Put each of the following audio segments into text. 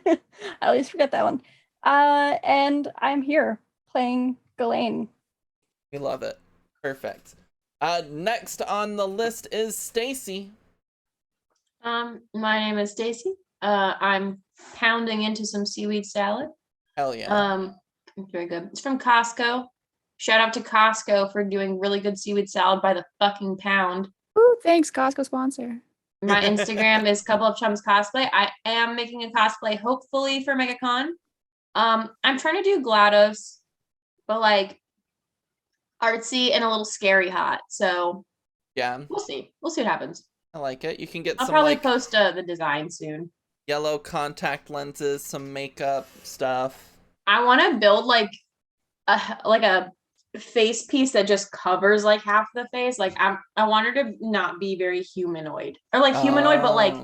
I always forget that one. And I'm here playing Ghislaine. We love it. Perfect. Next on the list is Stacy. My name is Stacy. I'm pounding into some seaweed salad. Hell yeah. Very good. It's from Costco. Shout out to Costco for doing really good seaweed salad by the fucking pound. Ooh, thanks, Costco sponsor. My Instagram is Couple of Chums Cosplay. I am making a cosplay, hopefully for MegaCon. I'm trying to do GLaDOS, but like artsy and a little scary hot. So Yeah, we'll see. We'll see what happens. I like it. You can get I'll some probably like post the design soon. yellow contact lenses, some makeup stuff. I want to build like a face piece that just covers like half the face. Like I want her to not be very humanoid or like humanoid, but like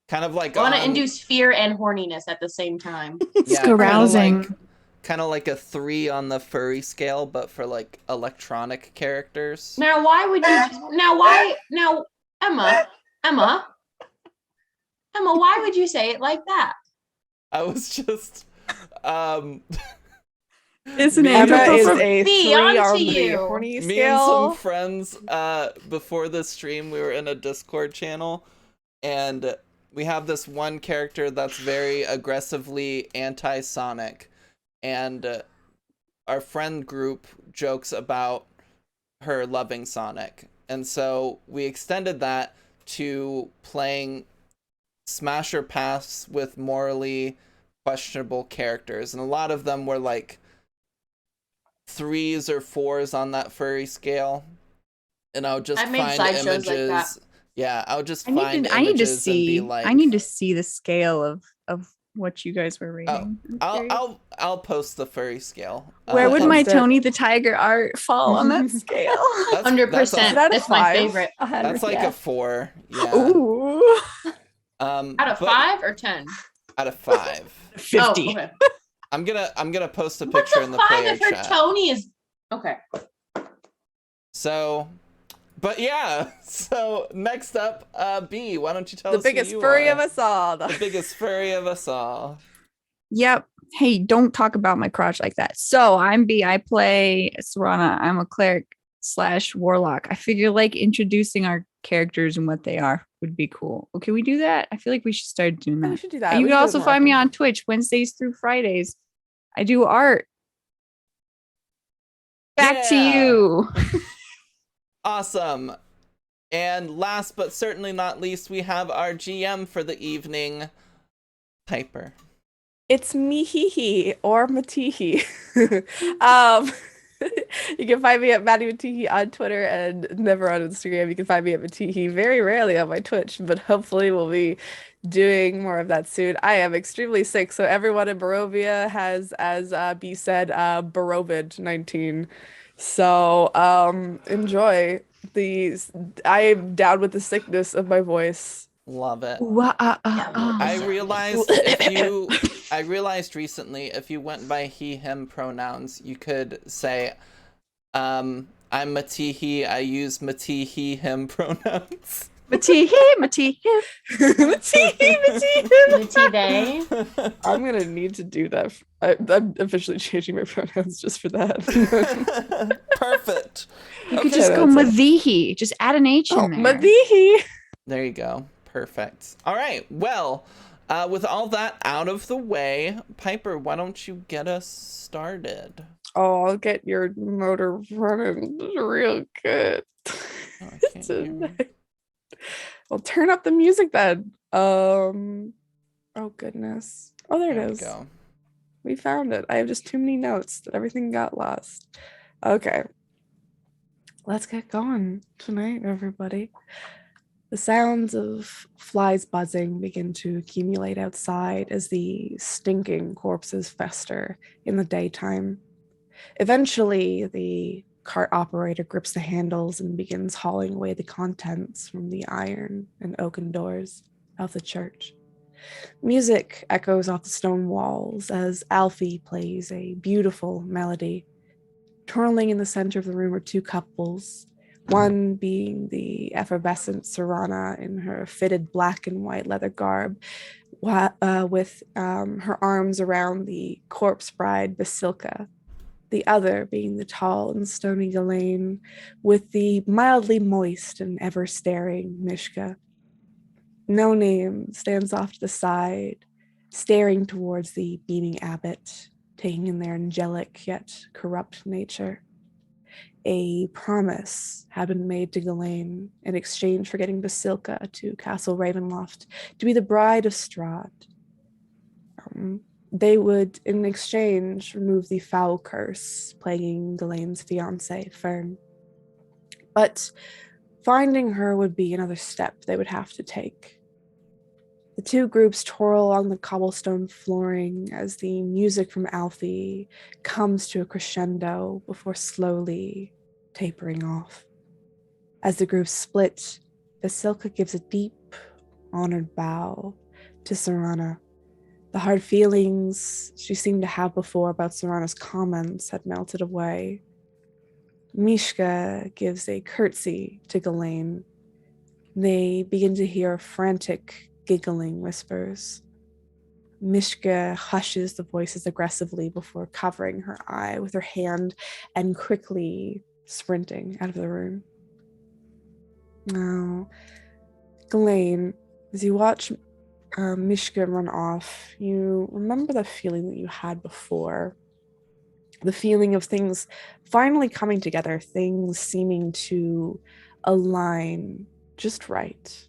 kind of like I want to induce fear and horniness at the same time. It's arousing. Kind of like a 3 on the furry scale, but for like electronic characters. Now, why would you? Now, Emma, why would you say it like that? I was just, Isn't Emma it? is a Me, 3 on on to the you. horny me and some scale. friends, before the stream, we were in a Discord channel, and we have this one character that's very aggressively anti-Sonic, and our friend group jokes about her loving Sonic, and so we extended that to playing Smasher Paths with morally questionable characters, and a lot of them were like 3s or 4s on that furry scale, and I would just find images. Like that. Yeah, I would just find images I need to see. and be like, I need to see the scale of what you guys were reading. I'll post the furry scale. Where would my Tony the Tiger art fall on that scale? 100%. That's my favorite. That's like a 4. Yeah. Ooh. Out of 5 or 10? Out of 5. 50. Oh, okay. I'm gonna post a picture in the player chat. If her Tony is okay. So, but yeah. So next up, B. Why don't you tell us The biggest furry of us all. The biggest furry of us all. Yep. Hey, don't talk about my crotch like that. So I'm B. I play Serana. I'm a cleric / warlock. I figure like introducing our characters and what they are would be cool. Well, can we do that? I feel like we should start doing that. We should do that. You can also find me on Twitch Wednesdays through Fridays. I do art. Back to you. Awesome. And last but certainly not least, we have our GM for the evening, Piper. It's Mihihi or Matihi. You can find me at Maddie Matihi on Twitter and never on Instagram. You can find me at Matihi very rarely on my Twitch, but hopefully we'll be doing more of that soon. I am extremely sick, so everyone in Barovia has, as B said, Barovid-19. So enjoy these. I am down with the sickness of my voice. Love it. I realized recently if you went by he him pronouns, you could say I'm Matihi, I use Matihi him pronouns. Matihi. they. I'm gonna need to do that. I'm officially changing my pronouns just for that. Perfect. You could just go Madihi. Just add an H in there. Madihi. There you go. Perfect. All right. Well, with all that out of the way, Piper, why don't you get us started? Oh, I'll get your motor running real good. Well, turn up the music then. Oh goodness. Oh, there it is. Go. We found it. I have just too many notes that everything got lost. Okay. Let's get going tonight, everybody. The sounds of flies buzzing begin to accumulate outside as the stinking corpses fester in the daytime. Eventually, the cart operator grips the handles and begins hauling away the contents from the iron and oaken doors of the church. Music echoes off the stone walls as Alfie plays a beautiful melody. Twirling in the center of the room are 2 couples, one being the effervescent Serana in her fitted black and white leather garb, with her arms around the corpse bride Basilka, the other being the tall and stony Ghislaine, with the mildly moist and ever-staring Mishka. No Name stands off to the side, staring towards the beaming abbot, taking in their angelic yet corrupt nature. A promise had been made to Ghislaine in exchange for getting Basilka to Castle Ravenloft to be the bride of Strahd. They would, in exchange, remove the foul curse plaguing Ghislaine's fiance, Fern. But finding her would be another step they would have to take. The two groups twirl along the cobblestone flooring as the music from Alfie comes to a crescendo before slowly tapering off. As the groups split, Basilka gives a deep, honored bow to Serana. The hard feelings she seemed to have before about Serana's comments had melted away. Mishka gives a curtsy to Ghislaine. They begin to hear frantic, giggling whispers. Mishka hushes the voices aggressively before covering her eye with her hand and quickly sprinting out of the room. Now, Ghislaine, as you watch Mishka run off, you remember the feeling that you had before. The feeling of things finally coming together, things seeming to align just right.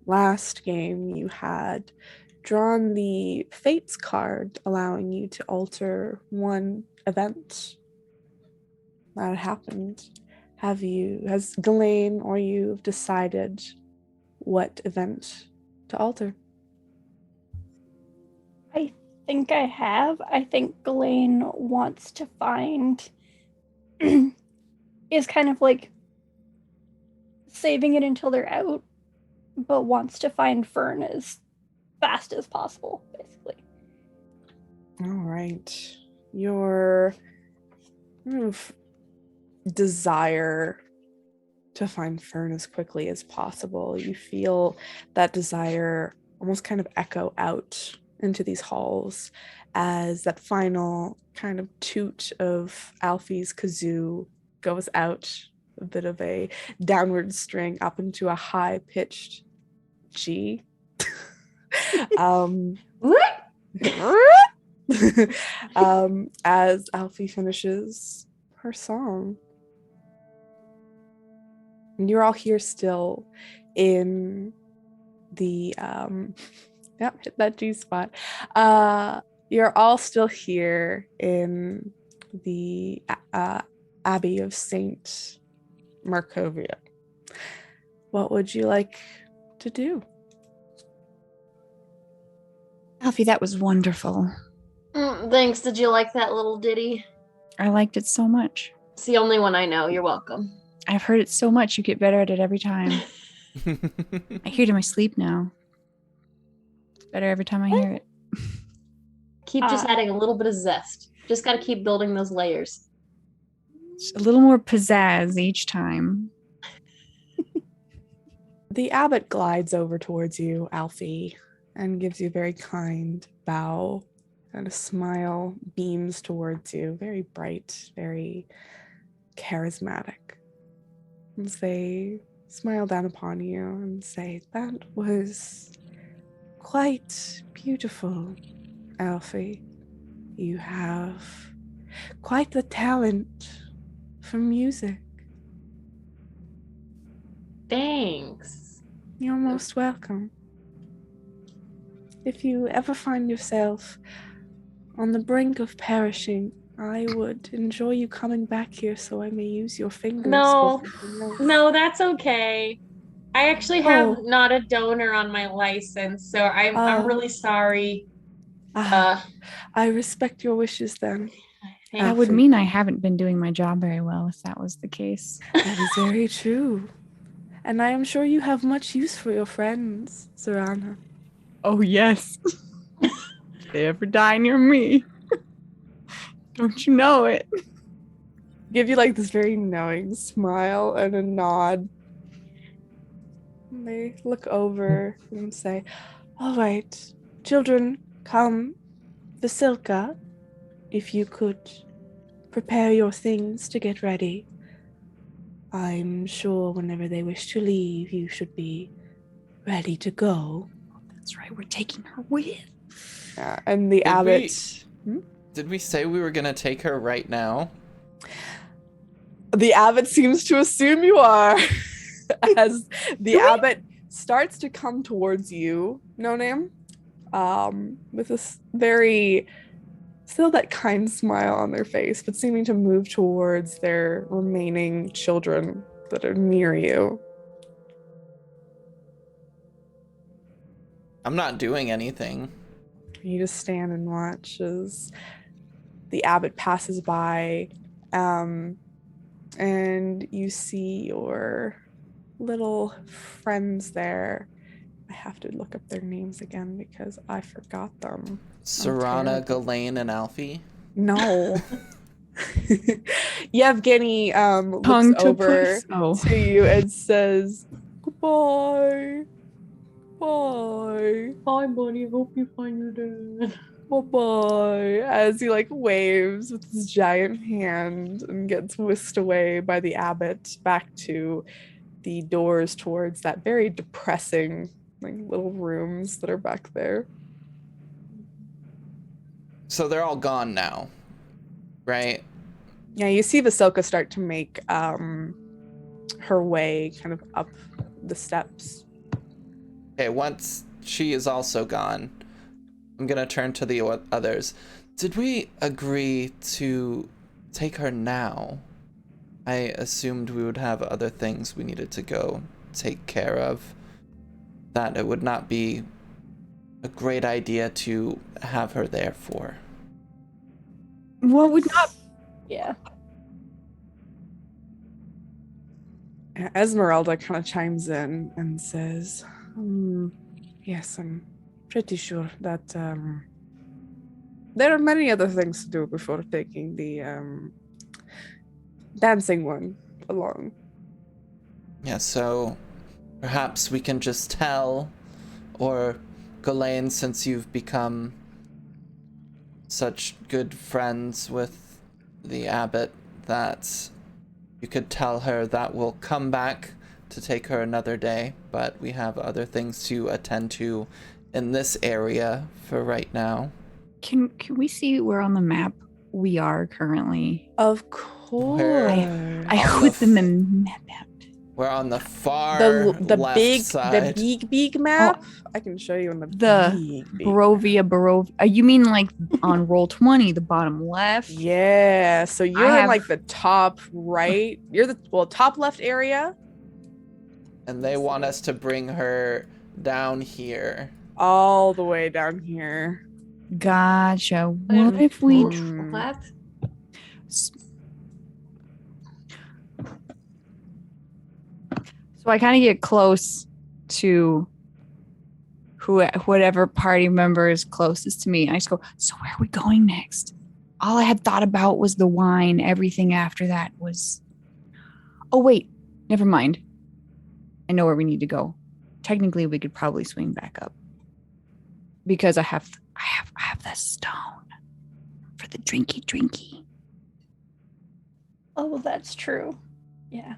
Last game, you had drawn the Fates card, allowing you to alter one event that had happened. Has Ghislaine or you decided what event to alter? I think I have. I think Ghislaine wants to find is kind of like saving it until they're out, but wants to find Fern as fast as possible, basically. All right. Your desire to find Fern as quickly as possible. You feel that desire almost kind of echo out into these halls as that final kind of toot of Alfie's kazoo goes out, a bit of a downward string up into a high-pitched G. What? As Alfie finishes her song. And you're all here still in the hit that G spot. You're all still here in the Abbey of Saint Markovia. What would you like to do? Alfie, that was wonderful. Thanks. Did you like that little ditty? I liked it so much. It's the only one I know. You're welcome. I've heard it so much. You get better at it every time. I hear it in my sleep now. It's better every time I hear it. Keep just adding a little bit of zest. Just got to keep building those layers. Just a little more pizzazz each time. The abbot glides over towards you, Alfie, and gives you a very kind bow, and a smile beams towards you, very bright, very charismatic. And they smile down upon you and say, "That was quite beautiful, Alfie. You have quite the talent for music." Thanks. You're most welcome. If you ever find yourself on the brink of perishing, I would enjoy you coming back here so I may use your fingers. No, for something else. no, that's okay. I actually have not a donor on my license, so I'm really sorry. I respect your wishes then. That would mean I haven't been doing my job very well if that was the case. That is very true. And I am sure you have much use for your friends, Serana. Oh, yes. If they ever die near me. Don't you know it? Give you like this very knowing smile and a nod. And they look over and say, All right. Children, come. Vasilka, if you could prepare your things to get ready. I'm sure whenever they wish to leave, you should be ready to go. That's right. We're taking her with. And the abbot. Did we say we were gonna take her right now? The abbot seems to assume you are. As the abbot starts to come towards you, No Name, with this very still that kind smile on their face, but seeming to move towards their remaining children that are near you. I'm not doing anything. You just stand and watch as the abbot passes by, and you see your little friends there. I have to look up their names again because I forgot them. Serana, terrible. Ghislaine, and Alfie. No. Yevgeny looks Tongue to over puss. Oh. to you and says, "Goodbye. Bye. Bye, buddy. Hope you find your dad. Bye-bye," as he like waves with his giant hand and gets whisked away by the abbot back to the doors towards that very depressing like little rooms that are back there. So they're all gone now, right? Yeah, you see Vasilka start to make her way kind of up the steps. Okay, once she is also gone, I'm gonna turn to the others. Did we agree to take her now? I assumed we would have other things we needed to go take care of. That it would not be a great idea to have her there for. What would not? Yeah. Esmeralda kind of chimes in and says, "Yes, I'm pretty sure that there are many other things to do before taking the dancing one along." Yeah, so perhaps we can just tell, or Ghislaine, since you've become such good friends with the abbot, that you could tell her that we'll come back to take her another day, but we have other things to attend to in this area for right now. Can we see where on the map we are currently? Of course. I On put the them in map out. We're on the far the left big side. the big map. I can show you on the The big Barovia. You mean like on roll 20, the bottom left? Yeah, so you're in have- like the top right. You're the top left area, And they want us to bring her down here. all the way down here. Gotcha. What if we? What? So I kind of get close to whatever party member is closest to me. I just go, so where are we going next? All I had thought about was the wine. Everything after that was, oh wait, never mind. I know where we need to go. Technically, we could probably swing back up because I have the stone for the drinky. Oh, that's true. Yeah.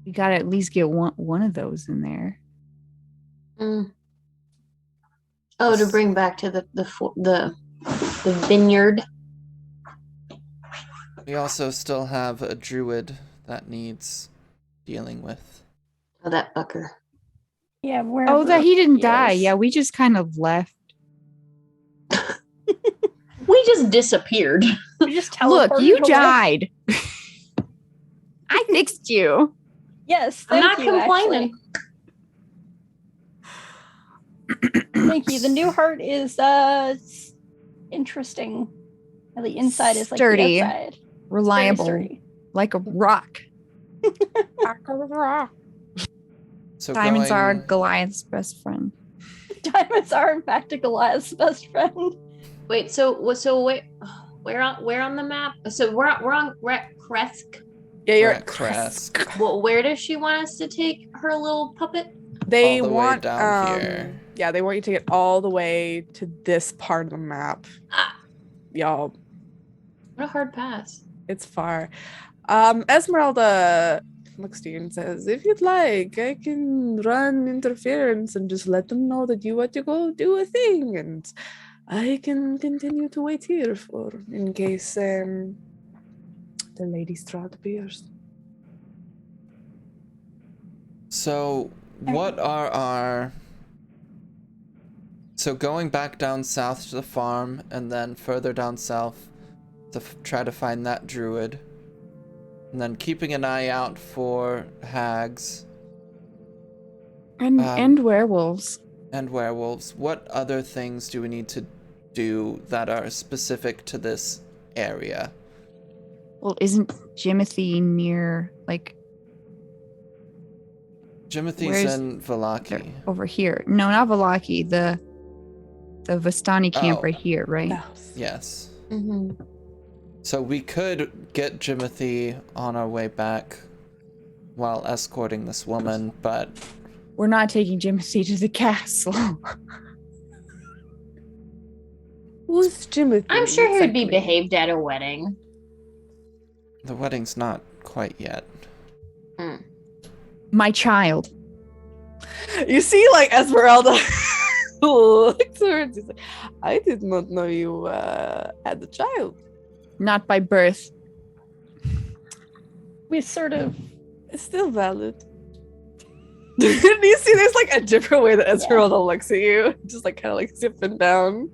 We gotta at least get one of those in there. Mm. Oh, to bring back to the vineyard. We also still have a druid that needs dealing with. Oh, that fucker. Yeah. Where? Oh, that he didn't die. Yeah, we just kind of left. We just disappeared. We just Look, teleported you away. died. I fixed you. Yes. I'm Thank not you, complaining. Thank you. The new heart is interesting. And the inside is like Sturdy. the outside. Reliable, Very sturdy. like a rock. So Diamonds are going- Goliath's best friend. Diamonds are in fact a Goliath's best friend. Wait, so where on the map? So we're at Kresk. Yeah, We're you're at Kresk. Well, where does she want us to take her little puppet? They All the way want down here. Yeah, they want you to get all the way to this part of the map. Ah, Y'all, what a hard pass. it's far. Esmeralda looks to you and says, if you'd like, I can run interference and just let them know that you want to go do a thing, and I can continue to wait here for in case the Lady Strahd appears. So, what are our... So going back down south to the farm, and then further down south to try to find that druid. And then keeping an eye out for hags And werewolves. and werewolves. What other things do we need to do that are specific to this area? Well, isn't Jimothy near, like, Jimothy's Where's- in they're Valaki. over here? No, not Valaki. The Vistani camp Oh. right here, right? The house. Yes. Mm-hmm. So we could get Jimothy on our way back while escorting this woman, but We're not taking Jimothy to the castle. Who's Jimothy? I'm sure he would be exactly? behaved at a wedding. the wedding's not quite yet. My child. You see, like, Esmeralda looks towards you. Like, I did not know you had a child. Not by birth. We sort of It's still valid. Do you see there's like a different way that Esmeralda looks at you? Just like kind of like zipping down.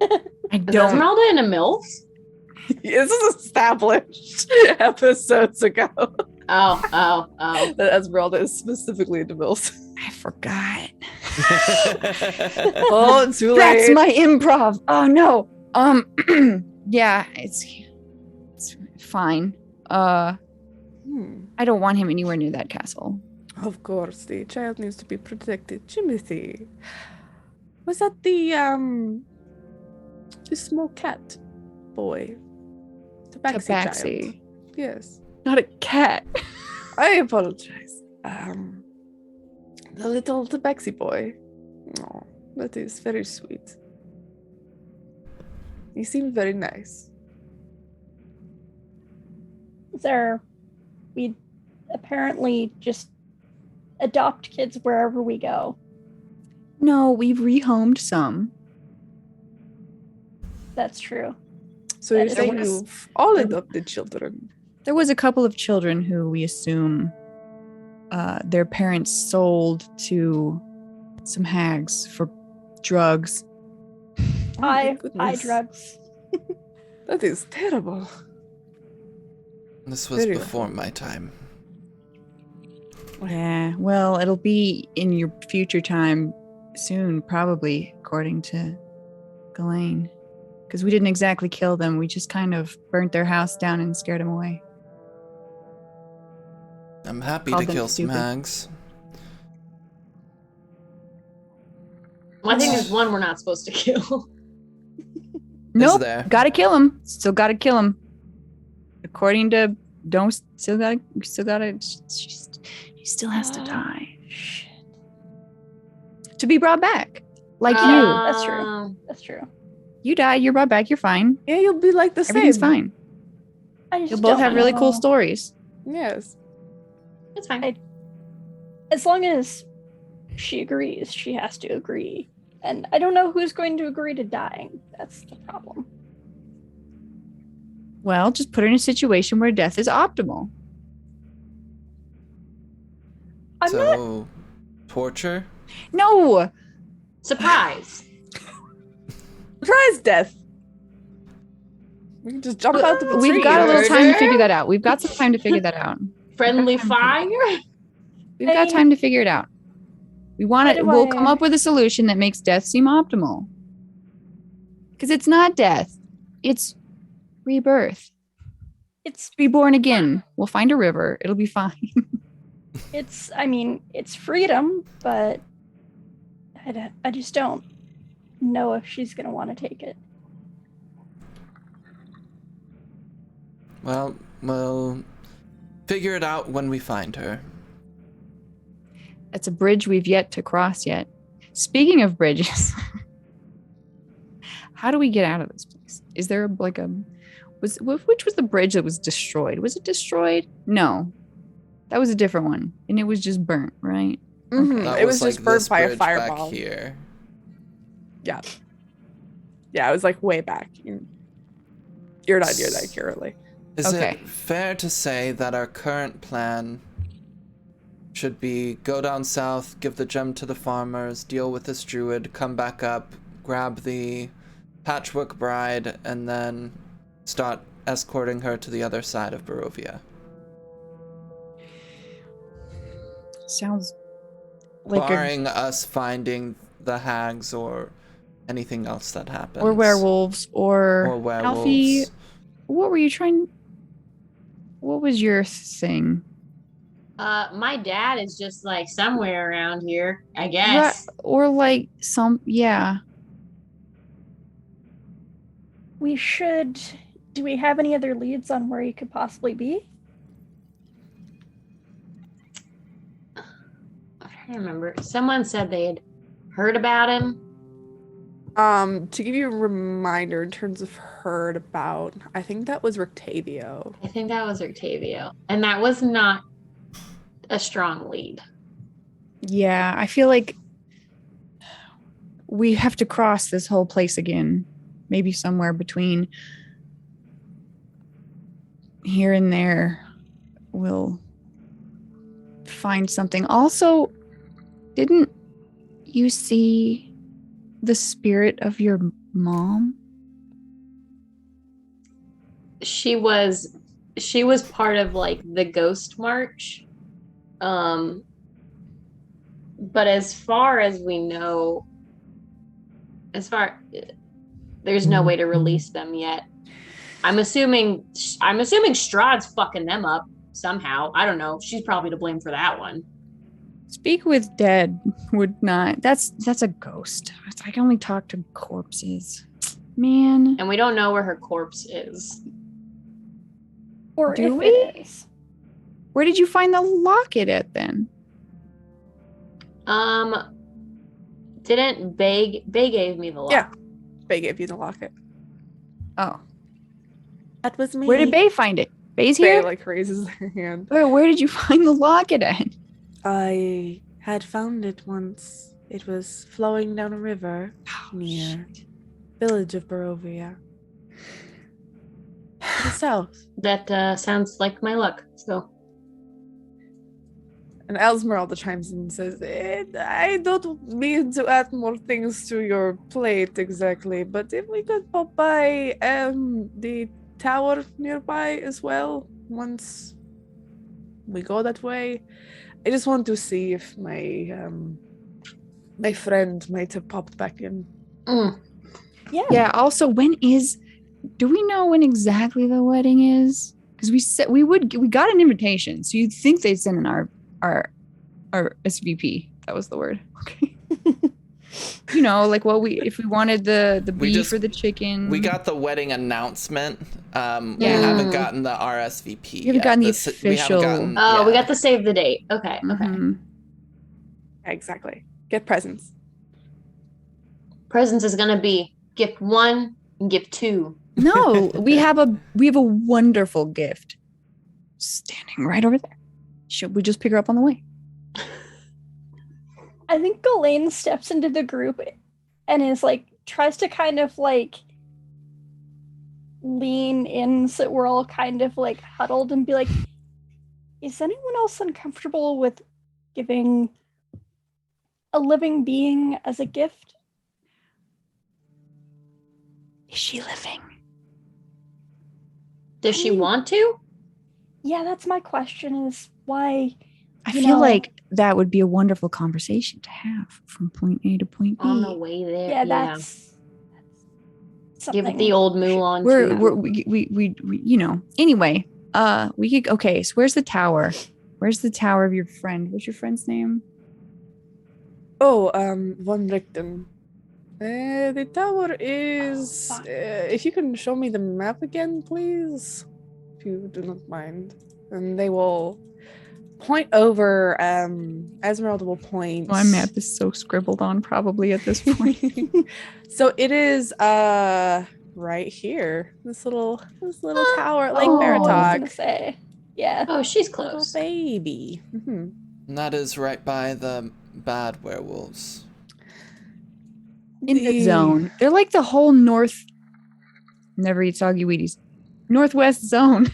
I Is don't. Esmeralda in a MILF? This is established episodes ago Oh. that Esmeralda is specifically into MILFs. I forgot. Oh, too late. That's my improv. Oh no. Yeah, it's fine. I don't want him anywhere near that castle. Of course, the child needs to be protected. Jimothy. Was that the small cat boy? Tabaxi child. Tabaxi. Yes. Not a cat. I apologize. The little tabaxi boy. Oh, that is very sweet. He seemed very nice. we apparently just adopt kids wherever we go. No, we've rehomed some. That's true. So you're That is saying nice. you've all adopted children? There was a couple of children who we assume their parents sold to some hags for drugs. Oh my I goodness. drugs. That is terrible. This was Very before my time. Yeah, well, it'll be in your future time soon, probably, according to Ghislaine. Because we didn't exactly kill them, we just kind of burnt their house down and scared them away. I'm happy Called to them kill some stupid. hags. One thing is one we're not supposed to kill. Nope, there? gotta kill him. Still gotta kill him. According to he still has to die. Shit. To be brought back. Like That's true. Um, That's true. you died, you're brought back, you're fine. Yeah, you'll be like the same. Everything's fine. I just You'll both don't have really cool know. stories. Yes. It's fine. As long as she agrees, she has to agree. And I don't know who's going to agree to dying. That's the problem. Well, just put her in a situation where death is optimal. I'm not. So, torture? No! Surprise. Surprise death. We can just jump out of the tree. We've got a little time to Murder? figure that out. We've got some time to figure that out. Friendly fire. We've got time to figure it out. We want How to. do We'll I- come up with a solution that makes death seem optimal. Because it's not death; it's rebirth. It's Be born again. We'll find a river. It'll be fine. it's freedom, but I just don't know if she's gonna want to take it. Well, we'll figure it out when we find her. That's a bridge we've yet to cross yet. Speaking of bridges, how do we get out of this place? Is there like a which was the bridge that was destroyed? Was it destroyed? No, that was a different one, and it was just burnt, right? Mhm, That it was like just burnt this by a bridge back fireball. here. Yeah. Yeah, it was like way back. You're not near that currently. Is Okay. it fair to say that our current plan should be go down south, give the gem to the farmers, deal with this druid, come back up, grab the patchwork bride, and then start escorting her to the other side of Barovia? Sounds like Barring us finding the hags or anything else that happens. or werewolves or Or werewolves. Alfie. What were you trying? What was your thing? My dad is just like somewhere around here, I guess. Or like some, yeah. We should. Do we have any other leads on where he could possibly be? I'm trying to remember. Someone said they had heard about him. To give you a reminder in terms of heard about, I think that was Rictavio. I think that was Octavio. And that was not a strong lead. Yeah, I feel like we have to cross this whole place again. Maybe somewhere between here and there we'll find something. Also, didn't you see the spirit of your mom? She was part of like the ghost march. But as far as we know, there's no way to release them yet. I'm assuming Strahd's fucking them up somehow. I don't know. She's probably to blame for that one. Speak with dead would not. That's a ghost. I can only talk to corpses. Man. And we don't know where her corpse is. Or Do if we? it is. Where did you find the locket at then? Didn't Bay gave me the lock. Yeah. Bay gave you the locket. Oh. That was me. Where did Bay find it? Bay's Bay here? like raises their hand. Where did you find the locket at? I had found it once. It was flowing down a river near village of Barovia. To the south. That sounds like my luck. So And Esmeralda chimes in and says, I don't mean to add more things to your plate exactly, but if we could pop by the tower nearby as well once we go that way. I just want to see if my friend might have popped back in. Yeah. Yeah, also do we know when exactly the wedding is? Because we got an invitation, so you'd think they'd send in our SVP. That was the word. Okay. You know, like if we wanted the beef or the chicken. We got the wedding announcement. We Yeah. haven't gotten the RSVP. We haven't gotten the We haven't official- gotten- we yeah. got to save the date. Okay. Mhm. Exactly. Get presents. Presents is gonna be gift 1 and gift 2. No, we have a wonderful gift standing right over there. Should we just pick her up on the way? I think Ghislaine steps into the group and is like, tries to kind of like lean in so we're all kind of like huddled and be like, is anyone else uncomfortable with giving a living being as a gift? Is she living? Does she want to? Yeah, that's my question, is why I You feel know- like that would be a wonderful conversation to have from point A to point B. On the way there. yeah, that's Give something. it the old Mulan. We're too. we you know. Anyway, we could. Okay, so where's the tower? Where's the tower of your friend? What's your friend's name? Oh, Von Richten. The tower is. fuck. If you can show me the map again, please, if you do not mind, and they will point over. Esmeralda will point. My map is so scribbled on probably at this point. So it is right here. This little tower, Lake Oh, I was Baratok. gonna say. Yeah. Oh, she's Little close. baby. Mhm. And that is right by the bad werewolves. In the zone. They're like the whole north. Never eat soggy Wheaties. Northwest zone.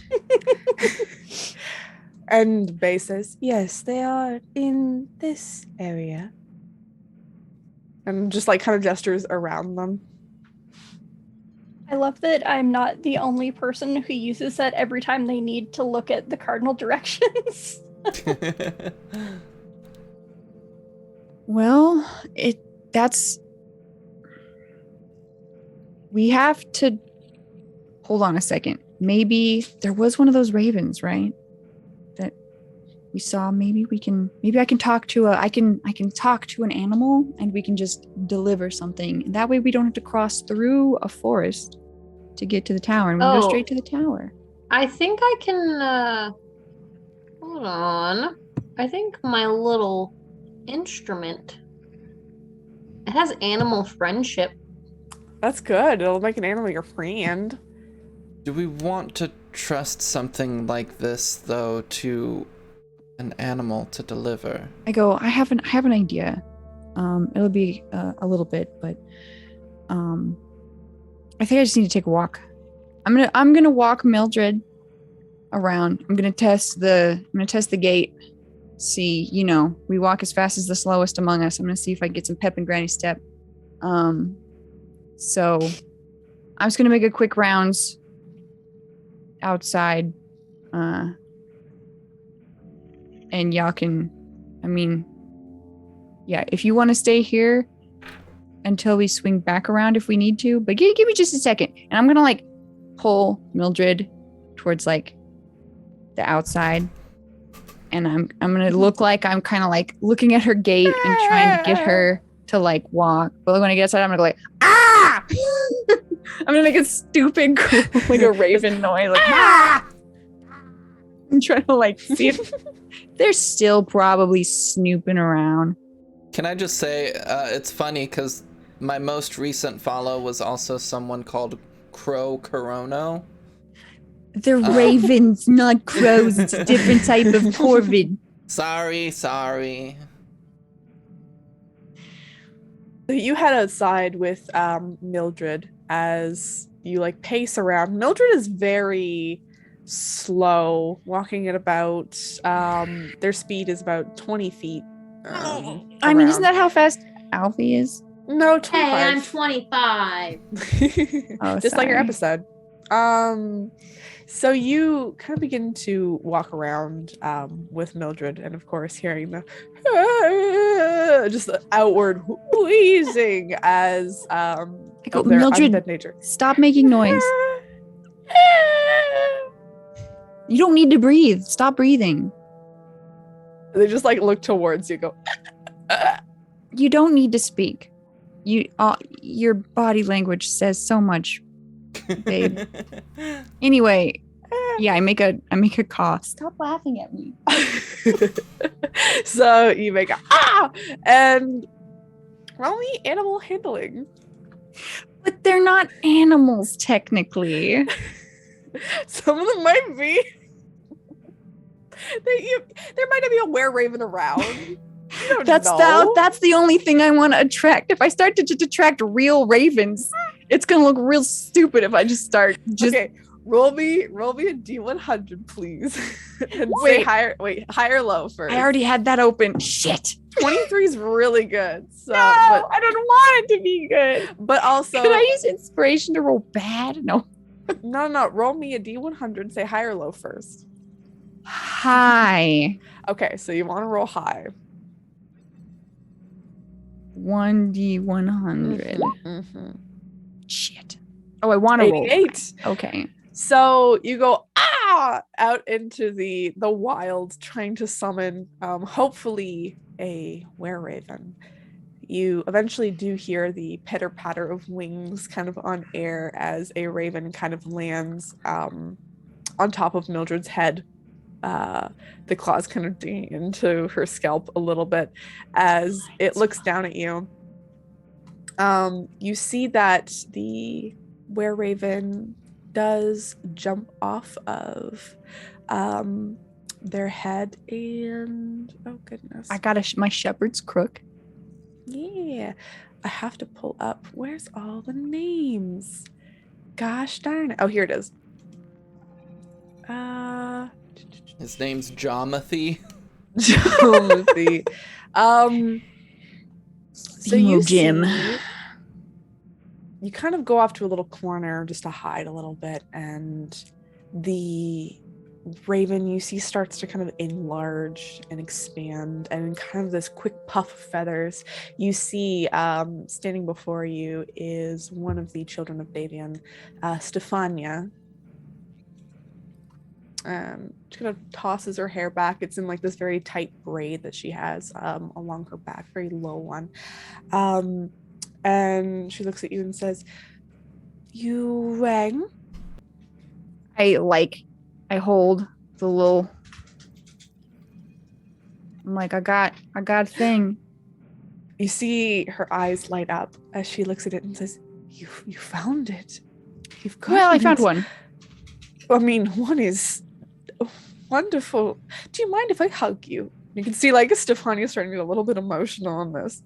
And Bay says, yes, they are in this area. And just like kind of gestures around them. I love that I'm not the only person who uses that every time they need to look at the cardinal directions. Well, we have to hold on a second. Maybe there was one of those ravens, right? That we saw. Maybe I can talk to I can talk to an animal and we can just deliver something. And that way we don't have to cross through a forest to get to the tower, and we can go straight to the tower. I think I can hold on. I think my little instrument, it has animal friendship. That's good. It'll make an animal your friend. Do we want to trust something like this, though, to an animal to deliver? I go, I have an idea. It'll be a little bit, but I think I just need to take a walk. I'm gonna walk Mildred around. I'm gonna test the gait. See, we walk as fast as the slowest among us. I'm gonna see if I can get some pep in Granny's step. So I'm just gonna make a quick rounds outside. And y'all can, if you want to stay here until we swing back around if we need to, but give me just a second. And I'm gonna pull Mildred towards the outside. And I'm gonna look like I'm kind of looking at her gait and trying to get her to walk. But when I get outside, I'm gonna go ah! I'm gonna make a stupid a raven noise, ah! I'm trying to see if they're still probably snooping around. Can I just say, it's funny because my most recent follow was also someone called Crow Corono. They're ravens, not crows. It's a different type of corvid. Sorry. You head outside with Mildred as you pace around. Mildred is very slow, walking at about their speed is about 20 feet. Isn't that how fast Alfie is? No, 25. Hey, I'm 25. Just like your episode. So you kind of begin to walk around with Mildred, and of course hearing the just the outward wheezing as I go, Mildred, undead nature. Stop making noise. You don't need to breathe. Stop breathing. They just look towards you, go. You don't need to speak. Your body language says so much, babe. Anyway, yeah, I make a caw. Stop laughing at me. So you make a and roll me animal handling. But they're not animals technically. Some of them might be. There might not be a were-raven around. That's the only thing I want to attract. If I start to attract real ravens, it's gonna look real stupid if I just start. Okay, roll me a D100, please. And say high or low first. I already had that open. Shit. 23 is really good. So, no, I don't want it to be good. But also, can I use inspiration to roll bad? No. No. Roll me a D100. Say high or low first. High. Okay, so you want to roll high. 1D100. Mm-hmm. Shit. Oh, I want to roll 88. Okay. So you go out into the wild, trying to summon hopefully a were-raven. You eventually do hear the pitter-patter of wings kind of on air as a raven kind of lands on top of Mildred's head. the claws kind of digging into her scalp a little bit as it looks down at you. You see that the were-raven does jump off of their head, and oh goodness, I got my shepherd's crook. yeah, I have to pull up. Where's all the names? Gosh darn it! Oh, here it is. His name's Jomothy. Jomothy. So Emo you Jim. see, you kind of go off to a little corner just to hide a little bit, and the raven you see starts to kind of enlarge and expand, and in kind of this quick puff of feathers, you see standing before you is one of the children of Davian, Stefania. She kind of tosses her hair back. It's in like this very tight braid that she has along her back, very low one. And she looks at you and says, "You rang?" I hold the little. I'm like, I got a thing. You see her eyes light up as she looks at it and says, You found it. You've got Well, I it." found one. I mean, one is wonderful. Do you mind if I hug you? You can see like Stefania starting to get a little bit emotional on this.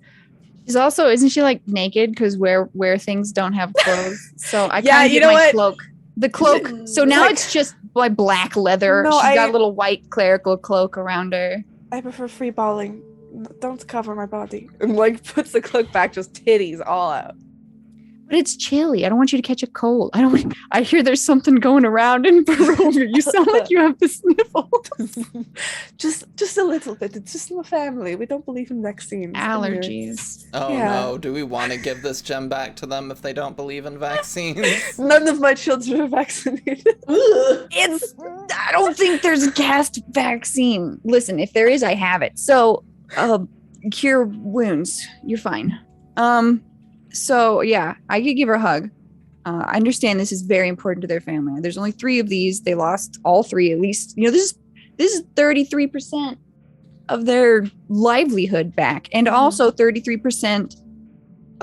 She's also, isn't she like naked because where things don't have clothes? So I Yeah, kind of you get know my what? cloak. The cloak. So now like- it's just like black leather. No, She's got I- a little white clerical cloak around her. I prefer free balling. Don't cover my body. And like puts the cloak back, just titties all out. But it's chilly. I don't want you to catch a cold. I hear there's something going around in Barovia. You sound like you have the sniffle. just a little bit. It's just my family. We don't believe in vaccines. Allergies. Oh Yeah. no, do we want to give this gem back to them if they don't believe in vaccines? None of my children are vaccinated. I don't think there's a cast vaccine. Listen, if there is, I have it. So, cure wounds. You're fine. So yeah, I could give her a hug. I understand this is very important to their family. There's only 3 of these. They lost all 3 at least. You know, this is 33% of their livelihood back, and also 33%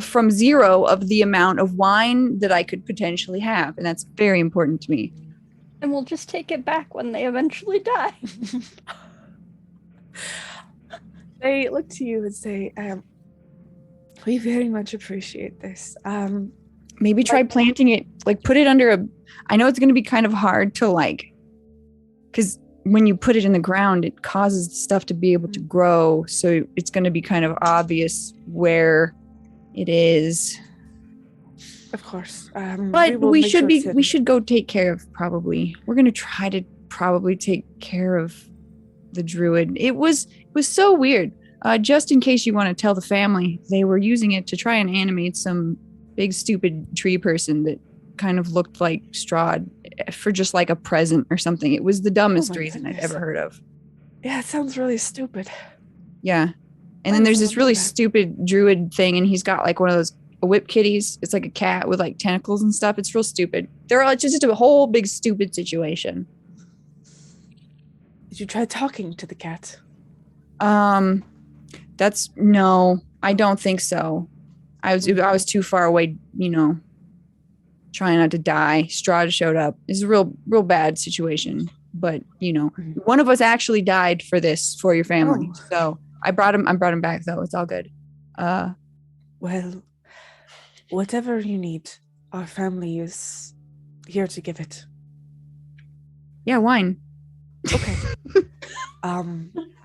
from 0 of the amount of wine that I could potentially have, and that's very important to me. And we'll just take it back when they eventually die. They look to you and say, we very much appreciate this. Maybe try planting it, like put it under I know it's going to be kind of hard to because when you put it in the ground, it causes the stuff to be able to grow. So it's going to be kind of obvious where it is. Of course. But we should go take care of we're going to try to probably take care of the druid. It was so weird. Just in case you want to tell the family, they were using it to try and animate some big stupid tree person that kind of looked like Strahd for just like a present or something. It was the dumbest reason I'd ever heard of. Yeah, it sounds really stupid. Yeah. And then there's this really stupid druid thing, and he's got like one of those whip kitties. It's like a cat with like tentacles and stuff. It's real stupid. It's just a whole big stupid situation. Did you try talking to the cat? No, I don't think so. I was too far away, trying not to die. Strahd showed up. It's a real bad situation, but one of us actually died for your family. Oh. So I brought him back though. It's all good. Well, whatever you need, our family is here to give it. Yeah, wine. Okay. I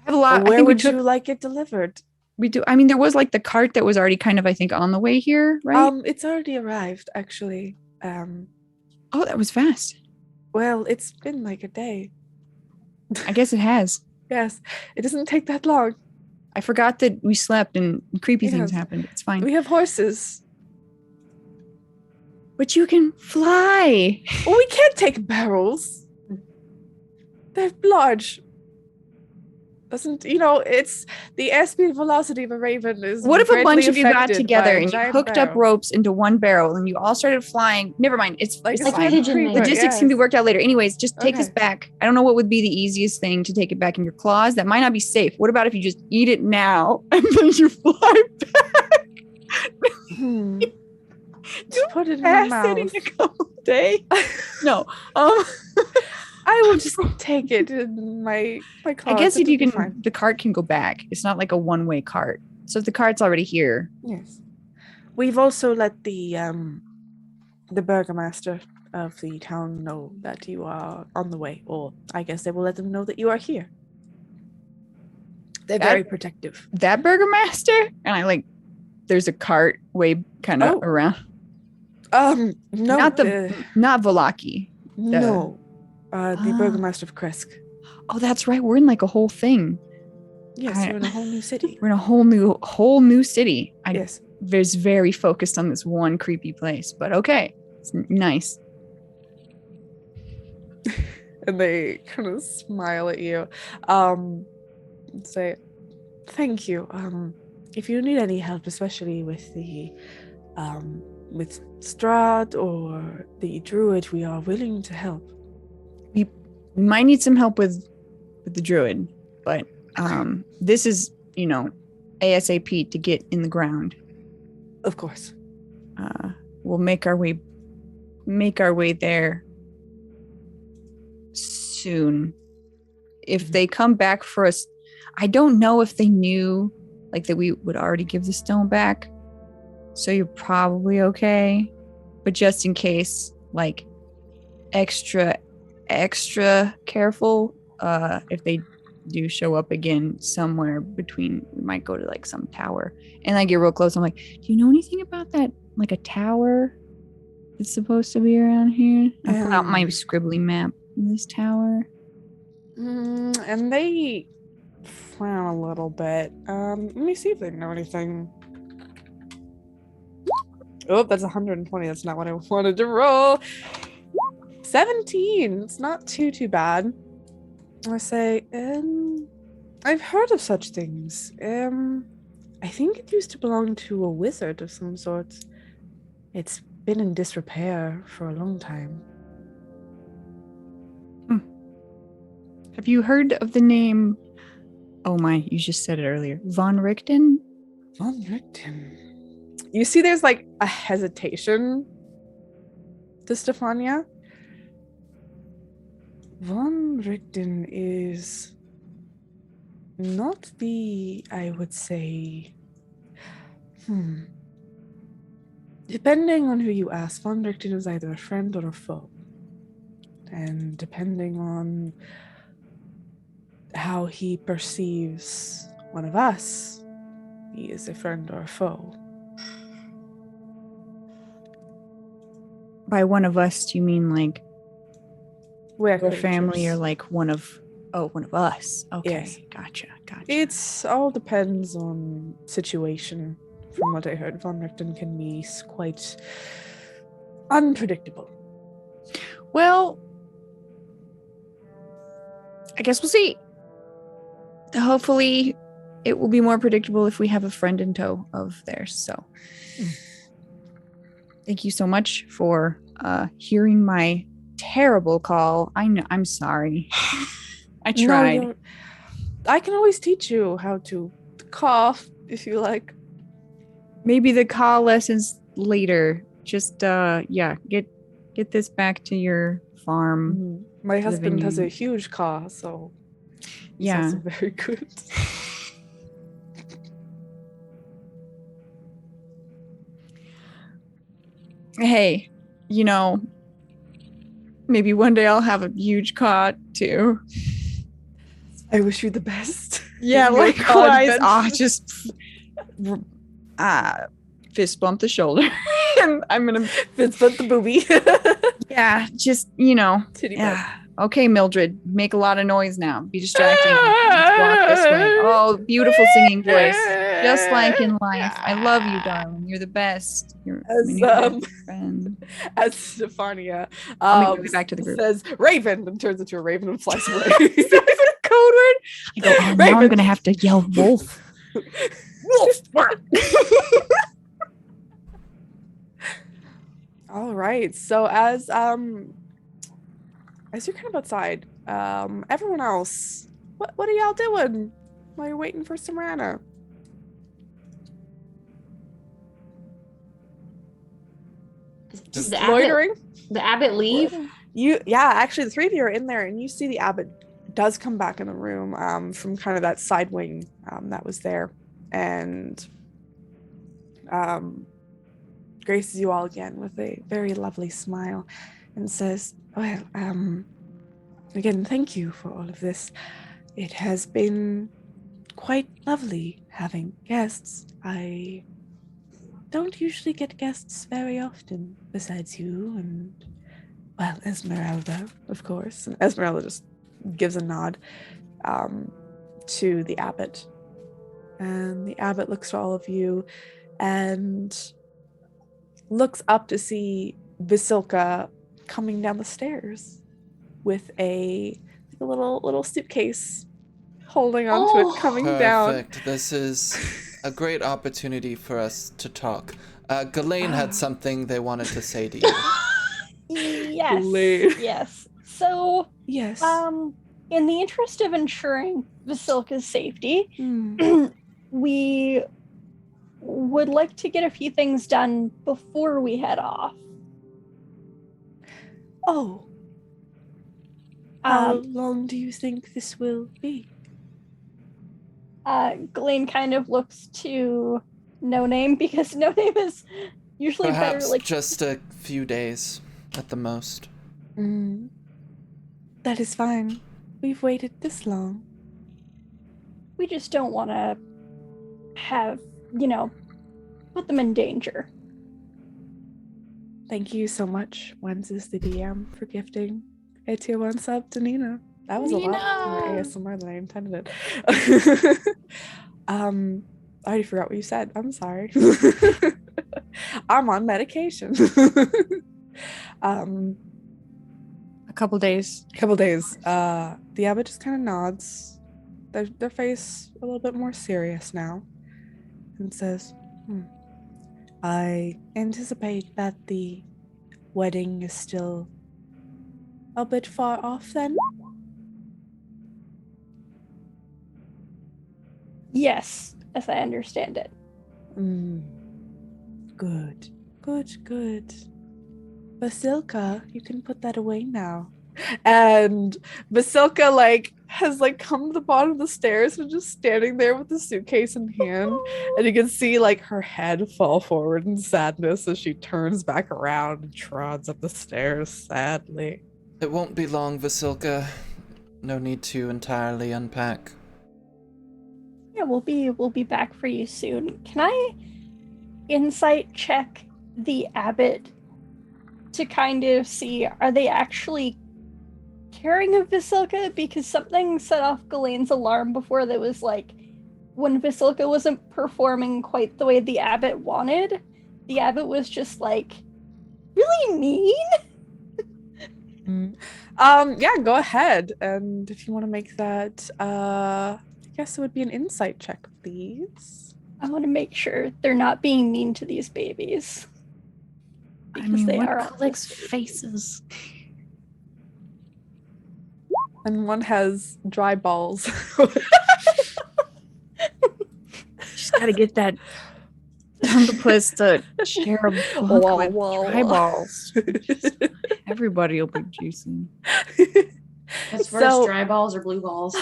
have a lot. Where would you like it delivered? We do. I mean, there was like the cart that was already kind of, I think, on the way here, right? It's already arrived, actually. Oh, that was fast. Well, it's been like a day. I guess it has. Yes, it doesn't take that long. I forgot that we slept and creepy things happened. It's fine. We have horses. But you can fly. Well, we can't take barrels. They're large. Doesn't it's the airspeed velocity of a raven is What if a bunch greatly of you got affected together by a and you giant hooked up barrel. ropes into one barrel and you all started flying? Never mind. It's Like it's a fine. pigeon maze. Logistics can be worked out later. Anyways, just take this Okay. back. I don't know what would be the easiest thing to take it back in your claws. That might not be safe. What about if you just eat it now and then you fly back? Just put it in my Acid in mouth. a couple days? No. I will just take it in my I claws. guess if It'll you be can, fine. the cart can go back. It's not like a one-way cart. So if the cart's already here, Yes. We've also let the burgomaster of the town know that you are on the way, or I guess they will let them know that you are here. They're That- very protective. that burgomaster, and I like, there's a cart way kind of Oh. around. No, Not Volaki. no, the Ah. burgomaster of Kresk. Oh, that's right. We're in like a whole thing. Yes, I- you're in a whole new city. We're in a whole new city. I Yes. was very focused on this one creepy place, but okay, it's nice. And they kind of smile at you. And say, "Thank you. If you need any help, especially with the with Strahd or the druid, we are willing to help." We might need some help with the druid, but this is ASAP to get in the ground. Of course. We'll make our way there soon. If they come back for us, I don't know if they knew like that we would already give the stone back. So you're probably okay. But just in case, like extra careful, if they do show up again somewhere between, we might go to like some tower. And I get real close. I'm like, do you know anything about that? Like a tower that's supposed to be around here? I pull out my scribbly map in this tower. And they frown a little bit. Let me see if they know anything. Oh, that's 120. That's not what I wanted to roll. 17. It's not too bad. I say, I've heard of such things. I think it used to belong to a wizard of some sort. It's been in disrepair for a long time. Have you heard of the name? Oh my, you just said it earlier. Von Richten? Von Richten. You see there's like a hesitation to Stefania. Von Richten is not the, I would say, depending on who you ask, Von Richten is either a friend or a foe. And depending on how he perceives one of us, he is a friend or a foe. By one of us, do you mean like We're your family or creatures. like one of us? Okay, Yes. gotcha. It's all depends on situation. From what I heard, Von Richten can be quite unpredictable. Well, I guess we'll see. Hopefully, it will be more predictable if we have a friend in tow of theirs. So, thank you so much for hearing my terrible call. I know, I'm sorry. I tried. No, I can always teach you how to cough if you like. Maybe the call lessons later. Just get this back to your farm. My husband has a vineyard. huge car, so he's Yeah. also very good. Hey, maybe one day I'll have a huge cot too. I wish you the best. Yeah, in your likewise. adventures. Just fist bump the shoulder. And I'm gonna Fist bump the booby. just Titty bump. yeah. Okay, Mildred, make a lot of noise now. Be distracting. Let's walk this way. Oh, beautiful singing voice. Just like in life. I love you, darling. You're the best. You're As, my best friend. As Stefania I'll make my way back to the group. says Raven and turns into a raven and flies away. It's not even a code word. I go, oh, now I'm Raven. gonna have to yell wolf. Wolf. All right. So as you're kind of outside, everyone else, what are y'all doing while you're waiting for Samrana? Did Just Loitering? the abbot leave? Actually, the three of you are in there, and you see the abbot does come back in the room from kind of that side wing that was there, and graces you all again with a very lovely smile, and says, "Well, again, thank you for all of this. It has been quite lovely having guests. I don't usually get guests very often, besides you and, well, Esmeralda, of course." And Esmeralda just gives a nod to the abbot. And the abbot looks at all of you and looks up to see Vasilka coming down the stairs with a little suitcase, holding onto it, coming down. Perfect. This is a great opportunity for us to talk. Ghislaine had something they wanted to say to you. Yes. Late. Yes. So, Yes. in the interest of ensuring Vasilka's safety, we would like to get a few things done before we head off. Oh. How long do you think this will be? Ghislaine kind of looks to No Name because No Name is usually Perhaps better. Like just a few days at the most. That is fine. We've waited this long. we just don't want to have, put them in danger. Thank you so much, Wences the DM, for gifting a tier 1 sub to Nina. That was a lot more ASMR than I intended it. I already forgot what you said. I'm sorry. I'm on medication. A couple days. The abbot just kind of nods, their face a little bit more serious now, and says, I anticipate that the wedding is still a bit far off then? Yes, as I understand it. Good. Vasilka, you can put that away now. And Vasilka has come to the bottom of the stairs and just standing there with the suitcase in hand. And you can see her head fall forward in sadness as she turns back around and trods up the stairs sadly. It won't be long, Vasilka. No need to entirely unpack. Yeah, we'll be back for you soon. Can I insight check the abbot to kind of see, are they actually caring of Vasilka? Because something set off Ghislaine's alarm before that was when Vasilka wasn't performing quite the way the abbot wanted, the abbot was just really mean. Yeah, go ahead. And if you want to make that, I guess it would be an insight check, please. I want to make sure they're not being mean to these babies. Because they what are collects faces? And one has dry balls. She's got to get that down the place to share a book with dry balls. Everybody will be juicing. What's first, dry balls or blue balls?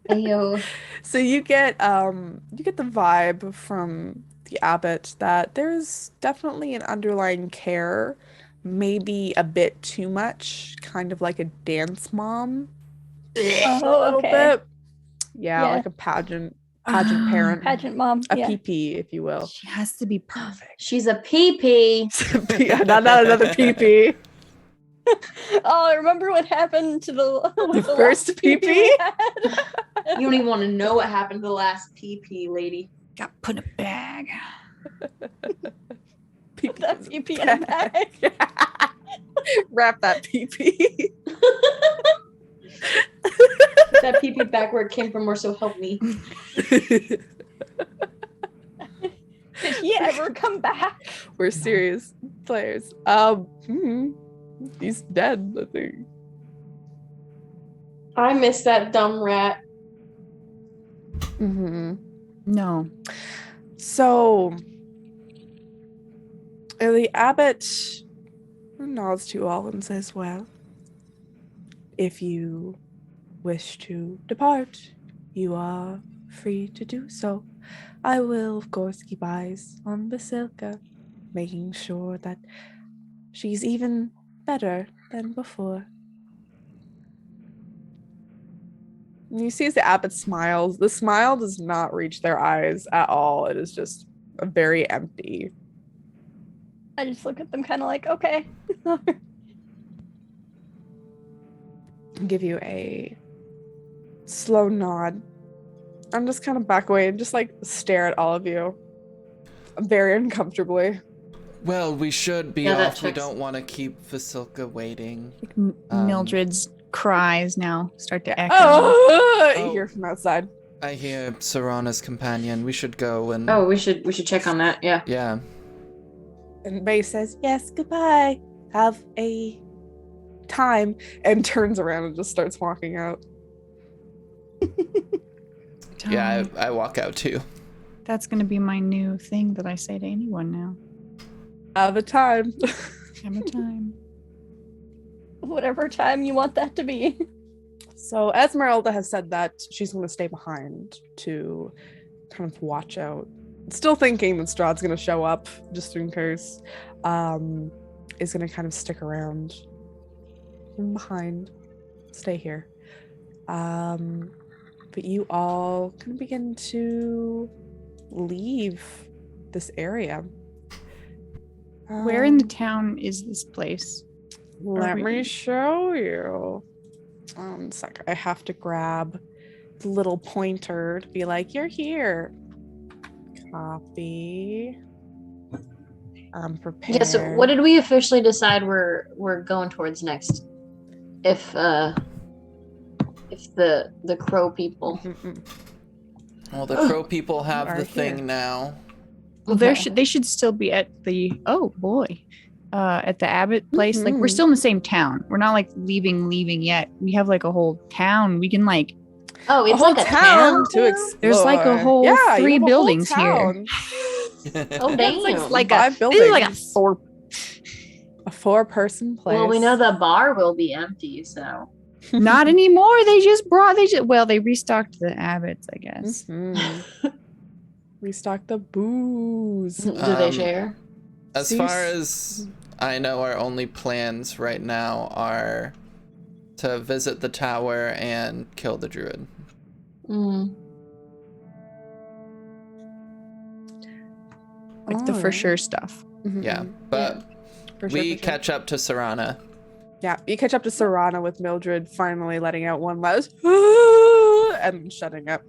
Ayo. So you get the vibe from the abbot that there's definitely an underlying care, maybe a bit too much, kind of like a dance mom. A little bit. Yeah, like a pageant parent. Pageant mom. A PP, if you will. She has to be perfect. She's a PP. Not another PP. Oh, remember what happened to the first PP? You don't even want to know what happened to the last PP, lady. Got put in a bag. Put that PP in a bag. Wrap that PP. that pee back where it came from, or so help me. Did he ever come back? We're serious players. He's dead, I think. I miss that dumb rat. Mm-hmm. No. So, the abbot nods to you all and says, well, if you wish to depart, you are free to do so. I will, of course, keep eyes on Basilka, making sure that she's even better than before. And you see as the abbot smiles, the smile does not reach their eyes at all. It is just very empty. I just look at them kind of like, okay. Give you a slow nod. I'm just kind of back away and just like stare at all of you very uncomfortably. Well, we should be Yeah, that off. We checks. don't want to keep Vasilka waiting. Like Mildred's cries now start to echo. You hear from outside. I hear Serana's companion. We should go and... Oh, we should check on that. Yeah. Yeah. And May says, yes, goodbye. Have a time. And turns around and just starts walking out. Yeah, I walk out too. That's gonna be my new thing that I say to anyone now. Have a time. Have a time. Whatever time you want that to be. So Esmeralda has said that she's going to stay behind to kind of watch out. Still thinking that Strahd's going to show up just in case. Is going to kind of stick around from behind. Stay here. But you all can begin to leave this area. Where in the town is this place? Let me show you. One sec. I have to grab the little pointer to be like, you're here. Copy. I'm prepared. Yeah. So, what did we officially decide we're going towards next? If the crow people. Well, the crow people have are the thing here. now. Well, Okay. they should still be at the at the Abbott place. Like we're Mhm. still in the same town. We're not like leaving yet. We have like a whole town. We can like Oh, A it's whole like a town town. to explore. There's like a whole yeah, 3 you have a whole buildings here. town. Oh, That's damn. like five a buildings. this is like a 4. A 4-person place. Well, we know the bar will be empty, so Not anymore. They restocked the Abbotts, I guess. Mhm. Restock the booze. do they Um, share? As See, far as I know, our only plans right now are to visit the tower and kill the druid. Mm. Like the for sure stuff. Mhm. Yeah, but For sure, we for sure. catch up to Serana. Yeah, you catch up to Serana with Mildred finally letting out one last and shutting up.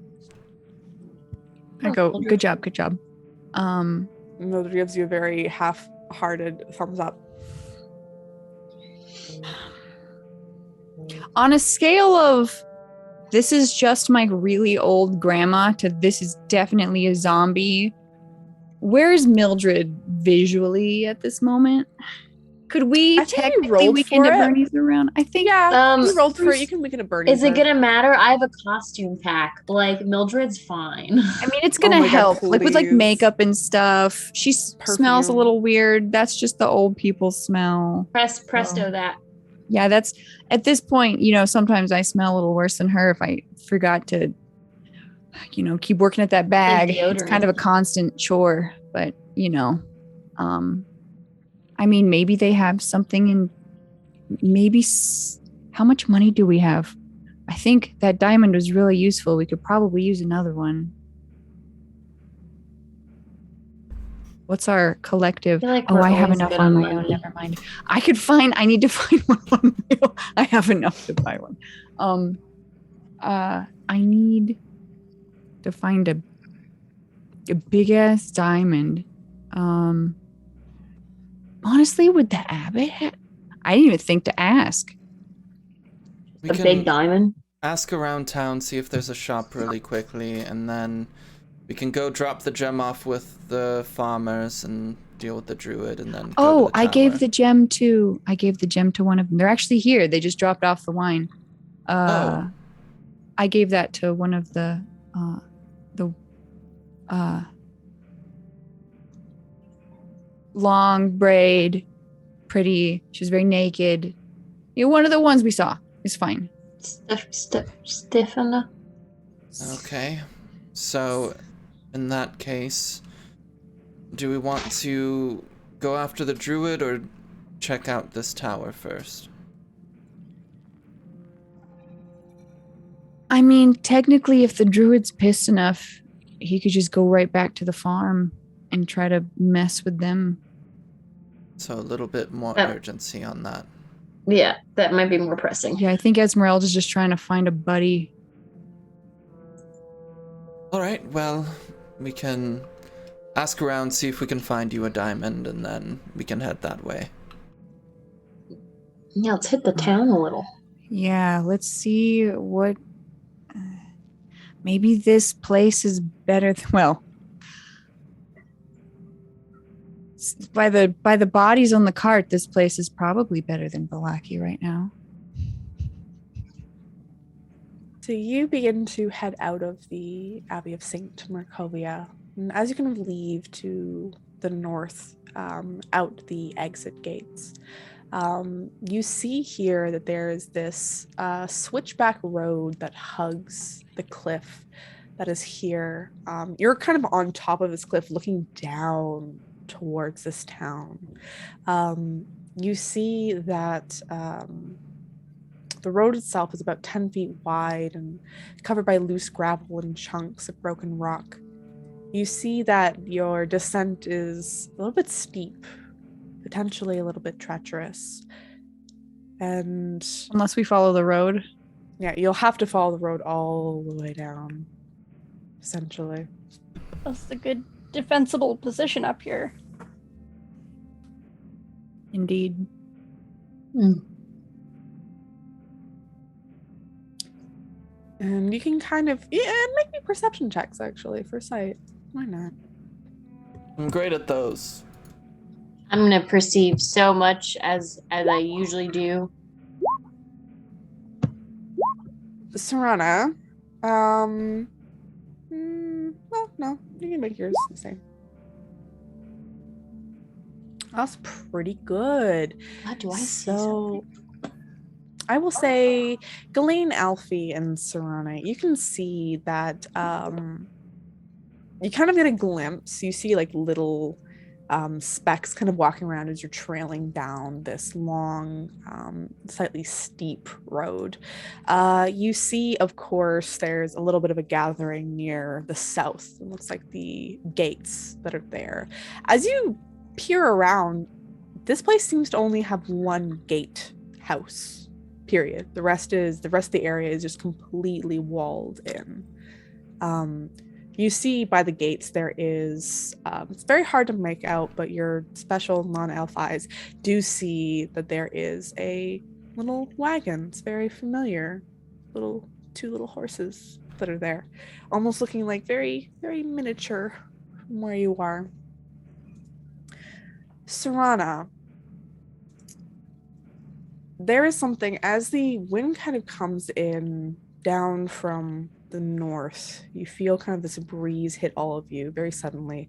I go, good job. Mildred gives you a very half-hearted thumbs up. On a scale of this is just my really old grandma to this is definitely a zombie, where's Mildred visually at this moment? Could we I think you technically rolled weekend for at it. Bernie's around? I think Yeah, you rolled for it. Bruce- You can weaken a Bernie. Is it gonna matter? I have a costume pack. Like Mildred's fine. I mean, it's Oh gonna my God, help, like with like please. makeup and stuff. She smells a Perfume. little weird. That's just the old people smell. Presto that. Yeah, that's at this point, sometimes I smell a little worse than her if I forgot to, keep working at that bag. It's deodorant. kind of a constant chore, but I mean, maybe they have something in maybe how much money do we have? I think that diamond was really useful. We could probably use another one. What's our collective? I feel like Oh, we're I have always enough good on on my own. money. Never mind. I need to find one on my own. I have enough to buy one. I need to find a big ass diamond. Honestly, would the abbot I didn't even think to ask. We A big diamond. ask around town, see if there's a shop really quickly, and then we can go drop the gem off with the farmers and deal with the druid, and then go to the tower. I gave the gem to one of them. They're actually here. They just dropped off the wine. I gave that to one of the long braid, pretty. She was very naked. One of the ones we saw. It's fine. Stefana. Okay. So, in that case, do we want to go after the druid or check out this tower first? I mean, technically, if the druid's pissed enough, he could just go right back to the farm and try to mess with them. So a little bit more urgency on that. Yeah, that might be more pressing. Yeah, I think Esmeralda's just trying to find a buddy. All right, well, we can ask around, see if we can find you a diamond, and then we can head that way. Yeah, let's hit the town a little. Yeah, let's see what... maybe this place is better... by the bodies on the cart, this place is probably better than Vallaki right now. So you begin to head out of the Abbey of St. Markovia. And as you kind of leave to the north, out the exit gates, you see here that there is this switchback road that hugs the cliff that is here. You're kind of on top of this cliff looking down towards this town. You see that the road itself is about 10 feet wide and covered by loose gravel and chunks of broken rock. You see that your descent is a little bit steep, potentially a little bit treacherous. And unless we follow the road. Yeah, you'll have to follow the road all the way down, essentially. That's the good defensible position up here. Indeed. And you can kind of make me perception checks actually for sight. Why not? I'm great at those. I'm gonna perceive so much as I usually do. Serana, well, no, you can make yours the same. That's pretty good. What do I say? So I will say Ghislaine, Alfie, and Serana, you can see that you kind of get a glimpse. You see like little specks kind of walking around as you're trailing down this long, slightly steep road. You see, of course, there's a little bit of a gathering near the south. It looks like the gates that are there. As you peer around, this place seems to only have one gate house, period. The rest of the area is just completely walled in. You see by the gates there is, it's very hard to make out, but your special non-elf eyes do see that there is a little wagon. It's very familiar. Two little horses that are there, almost looking like very, very miniature from where you are. Serana, there is something, as the wind kind of comes in down from the north, you feel kind of this breeze hit all of you very suddenly.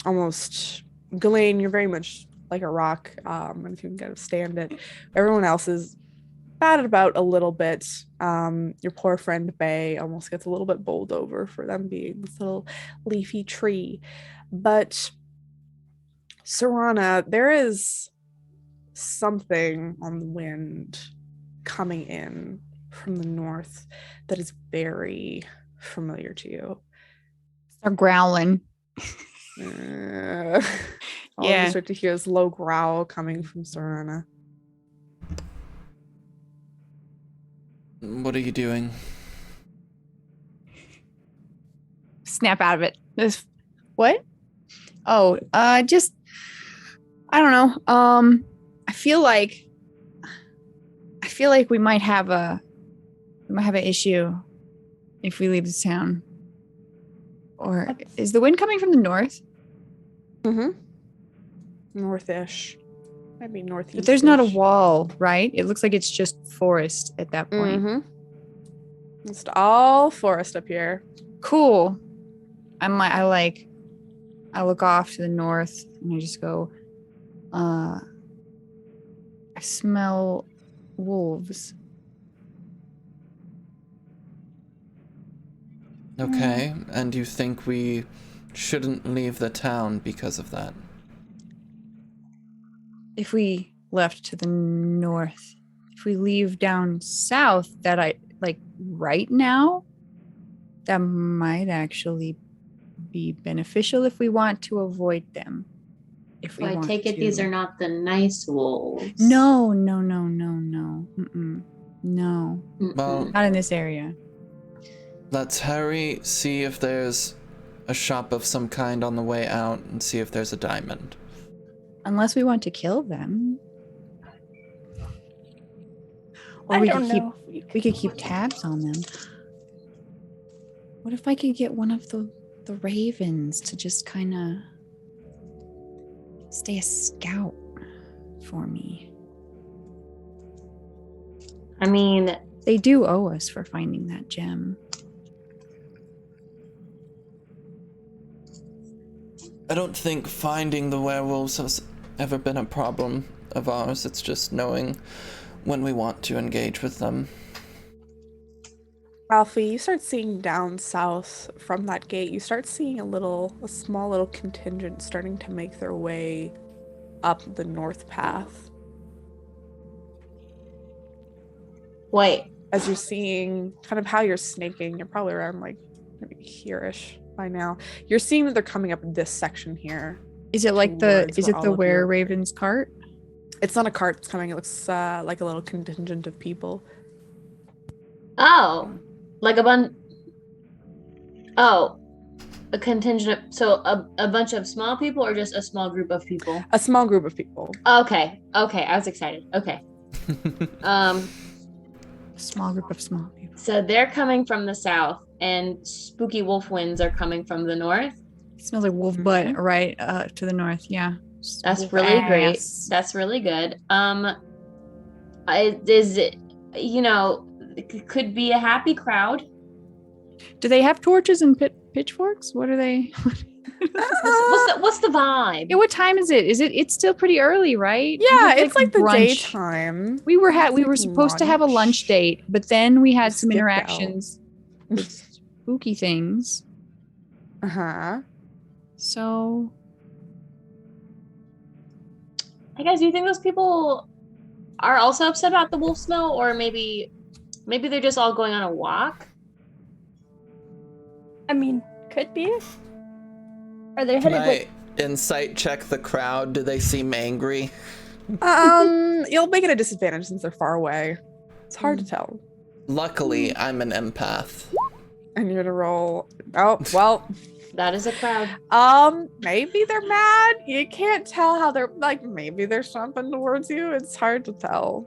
Almost, Ghislaine, you're very much like a rock, and if you can kind of stand it. Everyone else is batted about a little bit. Your poor friend Bay almost gets a little bit bowled over for them being this little leafy tree. But Serana, there is something on the wind coming in from the north that is very familiar to you. They're growling. All you start to hear is low growl coming from Serana. What are you doing? Snap out of it. What? Oh, just, I don't know. I feel like we might have a We might have an issue if we leave the town. Or What's- is the wind coming from the north? Mm-hmm. Northish. Maybe northeast. But there's not a wall, right? It looks like it's just forest at that point. Mm-hmm. It's all forest up here. Cool. I look off to the north and I just go, I smell wolves. Okay, and you think we shouldn't leave the town because of that? If we left to the north, if we leave down south, right now, that might actually be beneficial if we want to avoid them. If we So I want take it to. these are not the nice wolves. No. No. Well, Not in this area. let's hurry, see if there's a shop of some kind on the way out, and see if there's a diamond. Unless we want to kill them. Or I we don't could keep know. we could keep tabs on them. What if I could get one of the ravens to just kind of stay a scout for me? I mean, They do owe us for finding that gem. I don't think finding the werewolves has ever been a problem of ours. It's just knowing when we want to engage with them. Ralphie, you start seeing down south from that gate, you start seeing a small little contingent starting to make their way up the north path. wait. As you're seeing kind of how you're snaking, you're probably around like maybe here-ish by now. You're seeing that they're coming up this section here. Is it like Towards is where it the all of you were are. ravens cart? It's not a cart that's coming, it looks like a little contingent of people. Oh, like a contingent of, so a bunch of small people or just a small group of people? A small group of people. Okay. I was excited. Okay. A small group of small people. So they're coming from the south and spooky wolf winds are coming from the north. It smells like wolf butt right to the north. Yeah. That's Wolf really great. ass. That's really good. Is it, it could be a happy crowd. Do they have torches and pitchforks? What are they? What's the vibe? Yeah, what time is it? It's still pretty early, right? We Yeah, have, it's like the brunch. daytime. We were It's we like were supposed to have a lunch lunch. date, but then we had We some skipped out. interactions with spooky things. Uh-huh. So Hey guys, do you think those people are also upset about the wolf smell, or maybe they're just all going on a walk? I mean, could be. Are they Can headed I like insight check the crowd? Do they seem angry? You'll make it a disadvantage since they're far away. It's hard to tell. Luckily, I'm an empath. And you're to roll. Oh, well. That is a crowd. Maybe they're mad. You can't tell how they're like, maybe they're stomping towards you. It's hard to tell.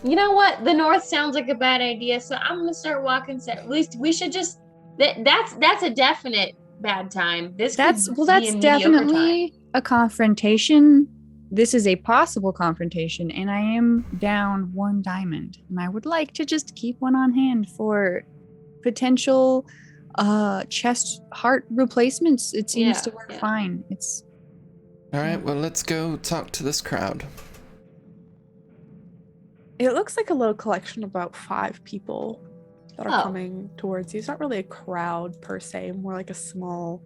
You know what? The north sounds like a bad idea, so I'm gonna start walking. At least we should just. That's a definite bad time. This could be a that's mediocre definitely a confrontation. This is a possible confrontation, and I am down 1 diamond, and I would like to just keep one on hand for potential chest heart replacements. It seems Yeah, to work yeah. fine. It's All right, well, let's go talk to this crowd. It looks like a little collection of about 5 people that are Oh. coming towards you. It's not really a crowd per se, more like a small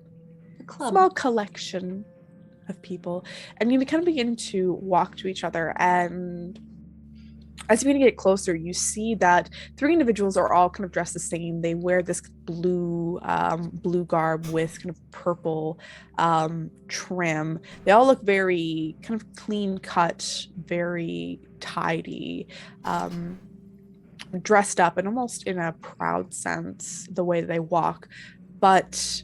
club. small collection of people. And you kind of begin to walk to each other, and as you begin to get closer, you see that 3 individuals are all kind of dressed the same. They wear this blue garb with kind of purple trim. They all look very kind of clean cut, very tidy, dressed up and almost in a proud sense, the way they walk. But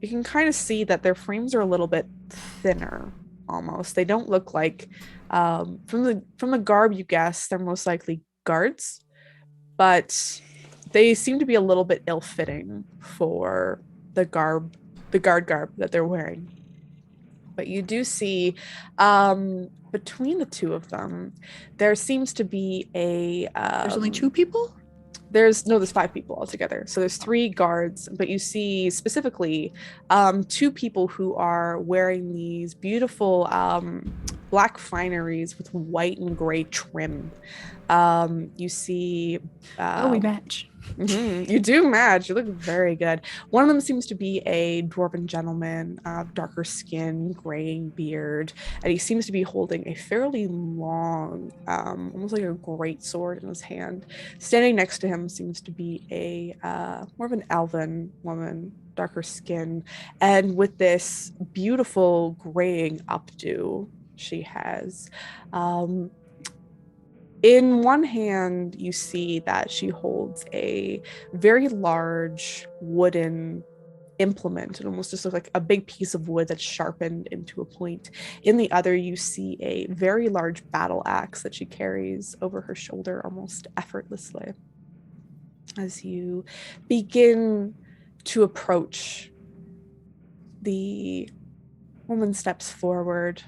you can kind of see that their frames are a little bit thinner almost. They don't look like from the garb you guess they're most likely guards, but they seem to be a little bit ill-fitting for the guard garb that they're wearing. But you do see between the two of them, there seems to be a There's only 2 people? there's 5 people altogether. So there's 3 guards, but you see specifically 2 people who are wearing these beautiful black fineries with white and gray trim. You see Oh, we match. you do match. You look very good. One of them seems to be a dwarven gentleman, darker skin, graying beard, and he seems to be holding a fairly long, almost like a great sword in his hand. Standing next to him seems to be a more of an elven woman, darker skin, and with this beautiful graying updo she has. In one hand, you see that she holds a very large wooden implement. It almost just looks like a big piece of wood that's sharpened into a point. In the other, you see a very large battle axe that she carries over her shoulder almost effortlessly. As you begin to approach, the woman steps forward,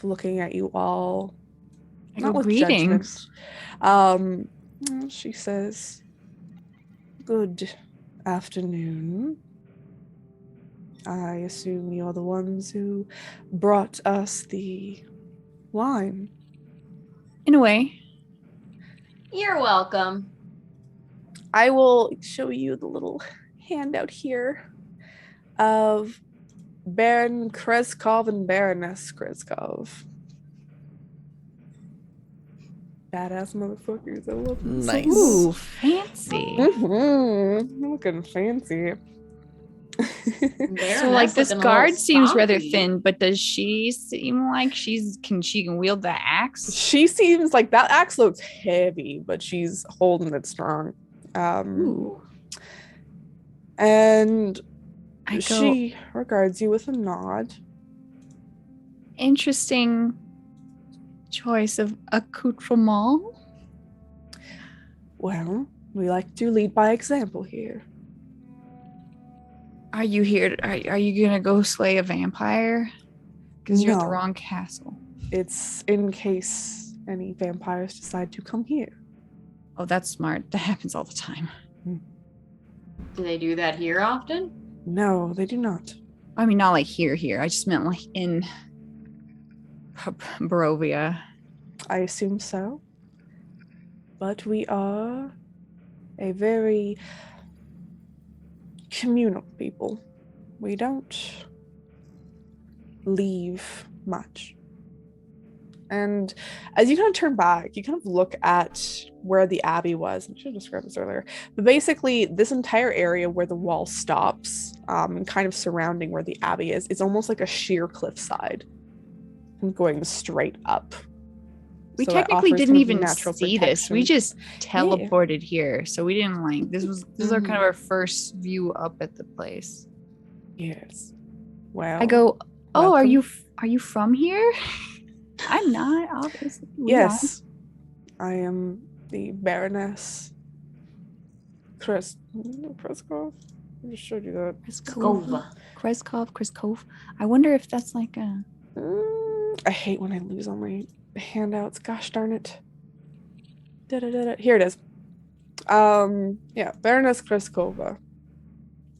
looking at you all. I Not go, with greetings. judgment. She says, "Good afternoon. I assume you're the ones who brought us the wine." In a way. You're welcome. I will show you the little handout here of Baron Kreskov and Baroness Kreskov. Badass motherfuckers. I love them. Nice. Ooh, fancy. Looking fancy. So like this guard seems rather thin. thin, but does she seem like she can wield the axe? She seems like that axe looks heavy, but she's holding it strong. Ooh. And I go, she regards you with a nod. interesting choice of accoutrement. Well, we like to lead by example here. Are you here? Are you gonna go slay a vampire? Because you're at the No. wrong castle. It's in case any vampires decide to come here. Oh, that's smart. That happens all the time. Do they do that here often? No, they do not. I mean, not like here. I just meant like in Barovia. I assume so. But we are a very communal people. We don't leave much. And as you kind of turn back, you kind of look at where the abbey was. I should have described this earlier. But basically, this entire area where the wall stops, kind of surrounding where the abbey is, it's almost like a sheer cliffside going straight up. We So that technically offers didn't kind of even natural see this. We protection. just teleported here. So we didn't like this is our kind of our first view up at the place. Yes. Well. I go, "Oh, welcome." are you from here?" I'm not, obviously. We Yes. I am the Baroness Kreskov. I just showed you that. are. Skova. Kreskov. I wonder if that's like a I hate when I lose all my handouts. Gosh darn it. Da-da-da-da. Here it is. Yeah, Baroness Kreskova.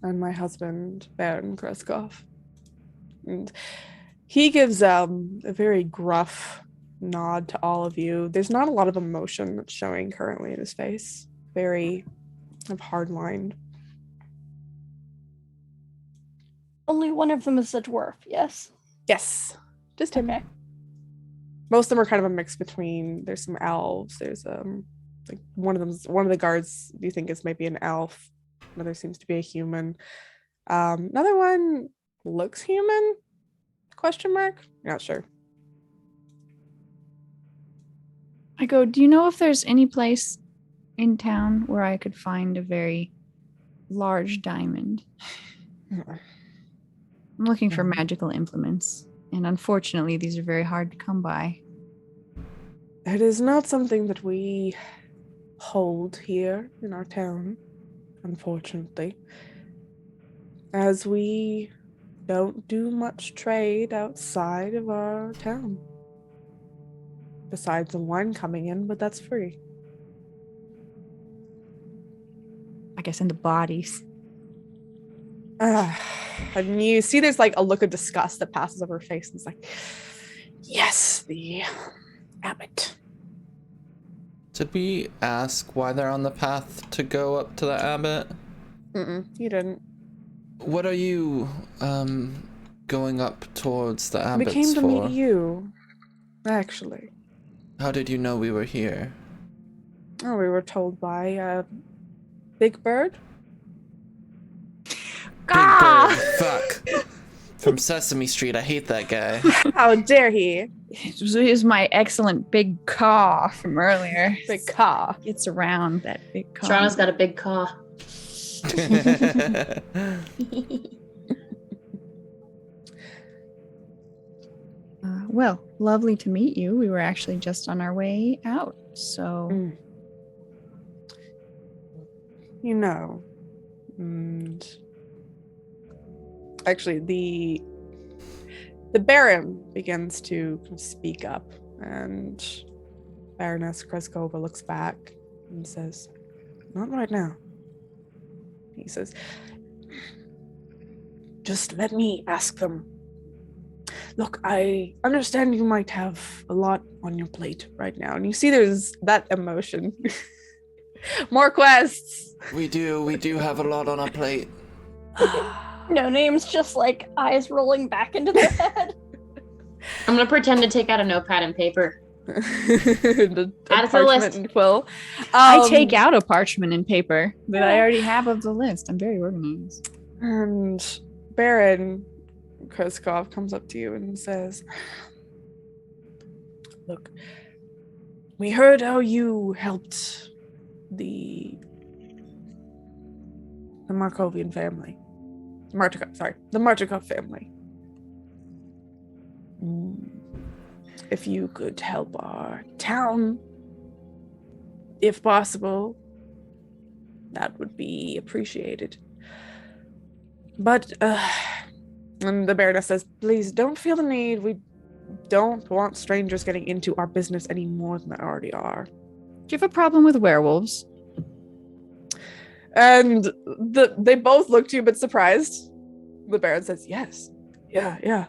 And my husband, Baron Kreskov. And he gives a very gruff nod to all of you. There's not a lot of emotion that's showing currently in his face. Very hard-lined. Only one of them is a dwarf, yes? Yes. Just him. Okay. Most of them are kind of a mix between, there's some elves, there's like one of the guards you think is maybe an elf, another seems to be a human. Another one looks human? Question mark? Not sure. I go, "Do you know if there's any place in town where I could find a very large diamond?" I'm looking for magical implements. And unfortunately, these are very hard to come by. It is not something that we hold here in our town, unfortunately, as we don't do much trade outside of our town. Besides the wine coming in, but that's free. I guess in the bodies. And you see there's like a look of disgust that passes over her face, and it's like, yes, the abbot. Did we ask why they're on the path to go up to the abbot? You didn't. What are you going up towards the abbot's We came to for? meet you, actually. How did you know we were here? Oh, we were told by Big Bird. Big Bird, fuck. From Sesame Street, I hate that guy. How dare he? It was my excellent big caw from earlier. Big caw. Gets around that big caw. Toronto's got a big caw. Well, lovely to meet you. We were actually just on our way out, so... You know, and actually the Baron begins to speak up, and Baroness Kreskova looks back and says, "Not right now." He says, "Just let me ask them. Look, I understand you might have a lot on your plate right now." And you see there's that emotion. More quests. We do have a lot on our plate. No Name's just like eyes rolling back into their head. I'm gonna pretend to take out a notepad and paper. Add Add it to the list. And quill. I take out a parchment and paper that I already have of the list. I'm very organized. And Baron Kreskov comes up to you and says, "Look, we heard how you helped the Markovian family. The Martikov family. If you could help our town, if possible, that would be appreciated. But, and the Baroness says, please don't feel the need. We don't want strangers getting into our business any more than they already are." Do you have a problem with werewolves? And they both look to you, but surprised. The Baron says, yes. Yeah.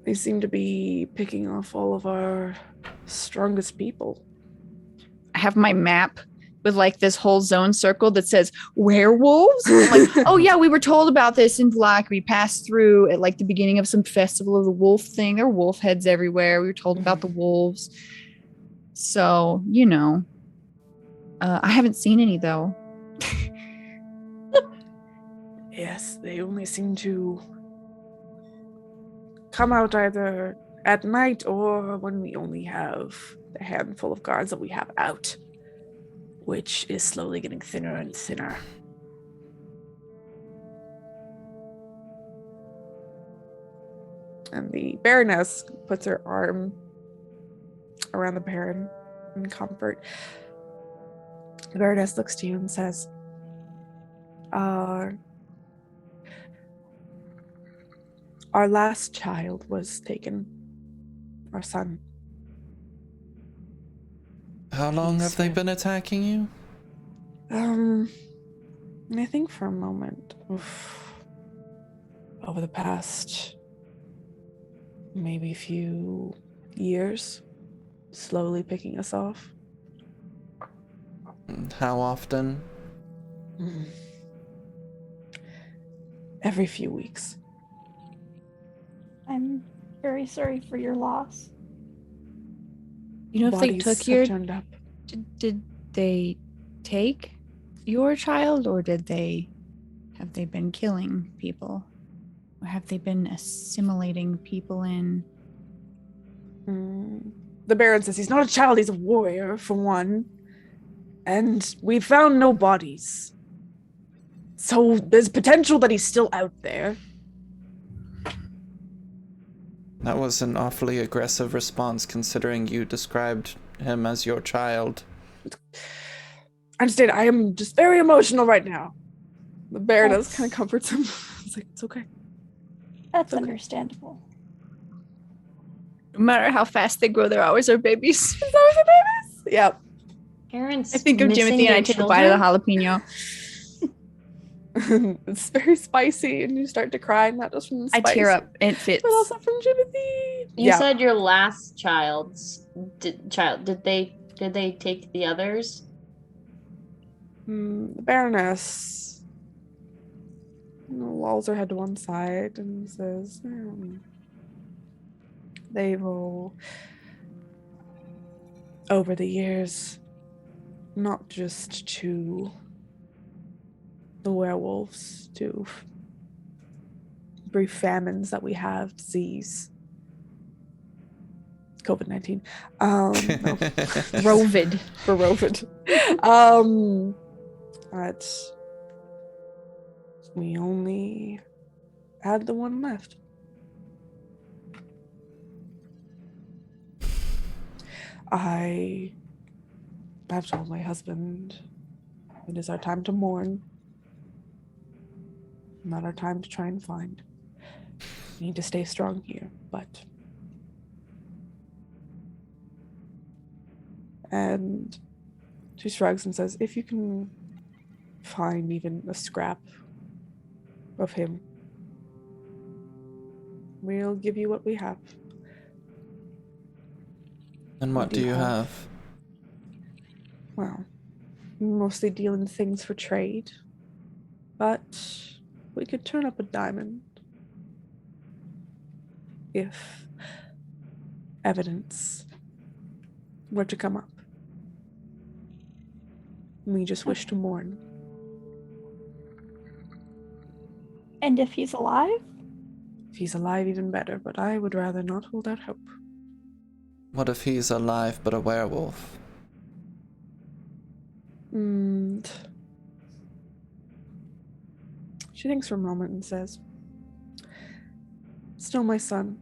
They seem to be picking off all of our strongest people. I have my map with like this whole zone circle that says werewolves. I'm like, oh yeah, we were told about this in Vlach. We passed through at like the beginning of some festival of the wolf thing. There are wolf heads everywhere. We were told about the wolves. So, you know, I haven't seen any though. Yes, they only seem to come out either at night or when we only have the handful of guards that we have out, which is slowly getting thinner and thinner. And the Baroness puts her arm around the Baron in comfort. The Baroness looks to you and says, our last child was taken, our son. How long have they been attacking you? I think for a moment, over the past maybe few years, slowly picking us off. How often? Every few weeks. I'm very sorry for your loss. You know, if they Bodies took have your... turned up. Did they take your child, or have they been killing people? Or have they been assimilating people in? The Baron says he's not a child, he's a warrior, for one. And we found no bodies. So there's potential that he's still out there. That was an awfully aggressive response considering you described him as your child. I understand. I am just very emotional right now. The Baroness That's- kind of comforts him. It's like, it's okay. That's Okay. understandable. No matter how fast they grow, they're always our babies. Yep. Parents I think of missing Timothy and I their take a bite of the jalapeno. It's very spicy, and you start to cry, not just from the I spice, tear up. It fits. but also from Timothy. You said your last did they take the others? The Baroness lolls her head to one side and says, they will, over the years, not just to the werewolves, to brief famines that we have, disease, COVID-19, no. Rovid. For Rovid. But we only had the one left. I have told my husband it is our time to mourn, not our time to try and find. We need to stay strong here, but. And she shrugs and says, if you can find even a scrap of him, we'll give you what we have. And what do you have? Well, mostly deal in things for trade, but we could turn up a diamond if evidence were to come up. We just wish to mourn. And if he's alive? If he's alive, even better, but I would rather not hold out hope. What if he's alive but a werewolf? And she thinks for a moment and says, still my son.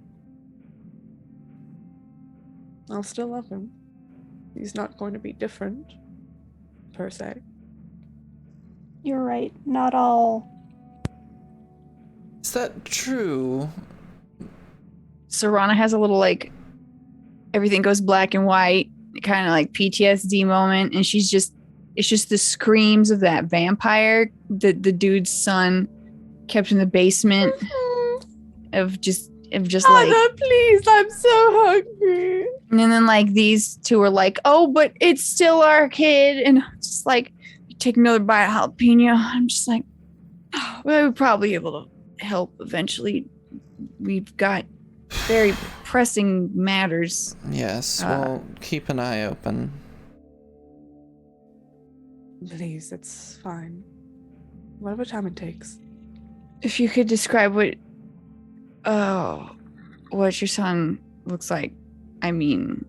I'll still love him. He's not going to be different, per se. You're right. Not all. Is that true? Serana has a little like everything goes black and white, kind of like PTSD moment, and it's just the screams of that vampire, the dude's son kept in the basement of just like, Anna, please, I'm so hungry. and then like these two are like, oh, but it's still our kid, and just like you take another bite of jalapeno. I'm just like, oh, we're probably able to help eventually. We've got very pressing matters. Yes, well, keep an eye open. Please, it's fine. Whatever time it takes. If you could describe what your son looks like. I mean,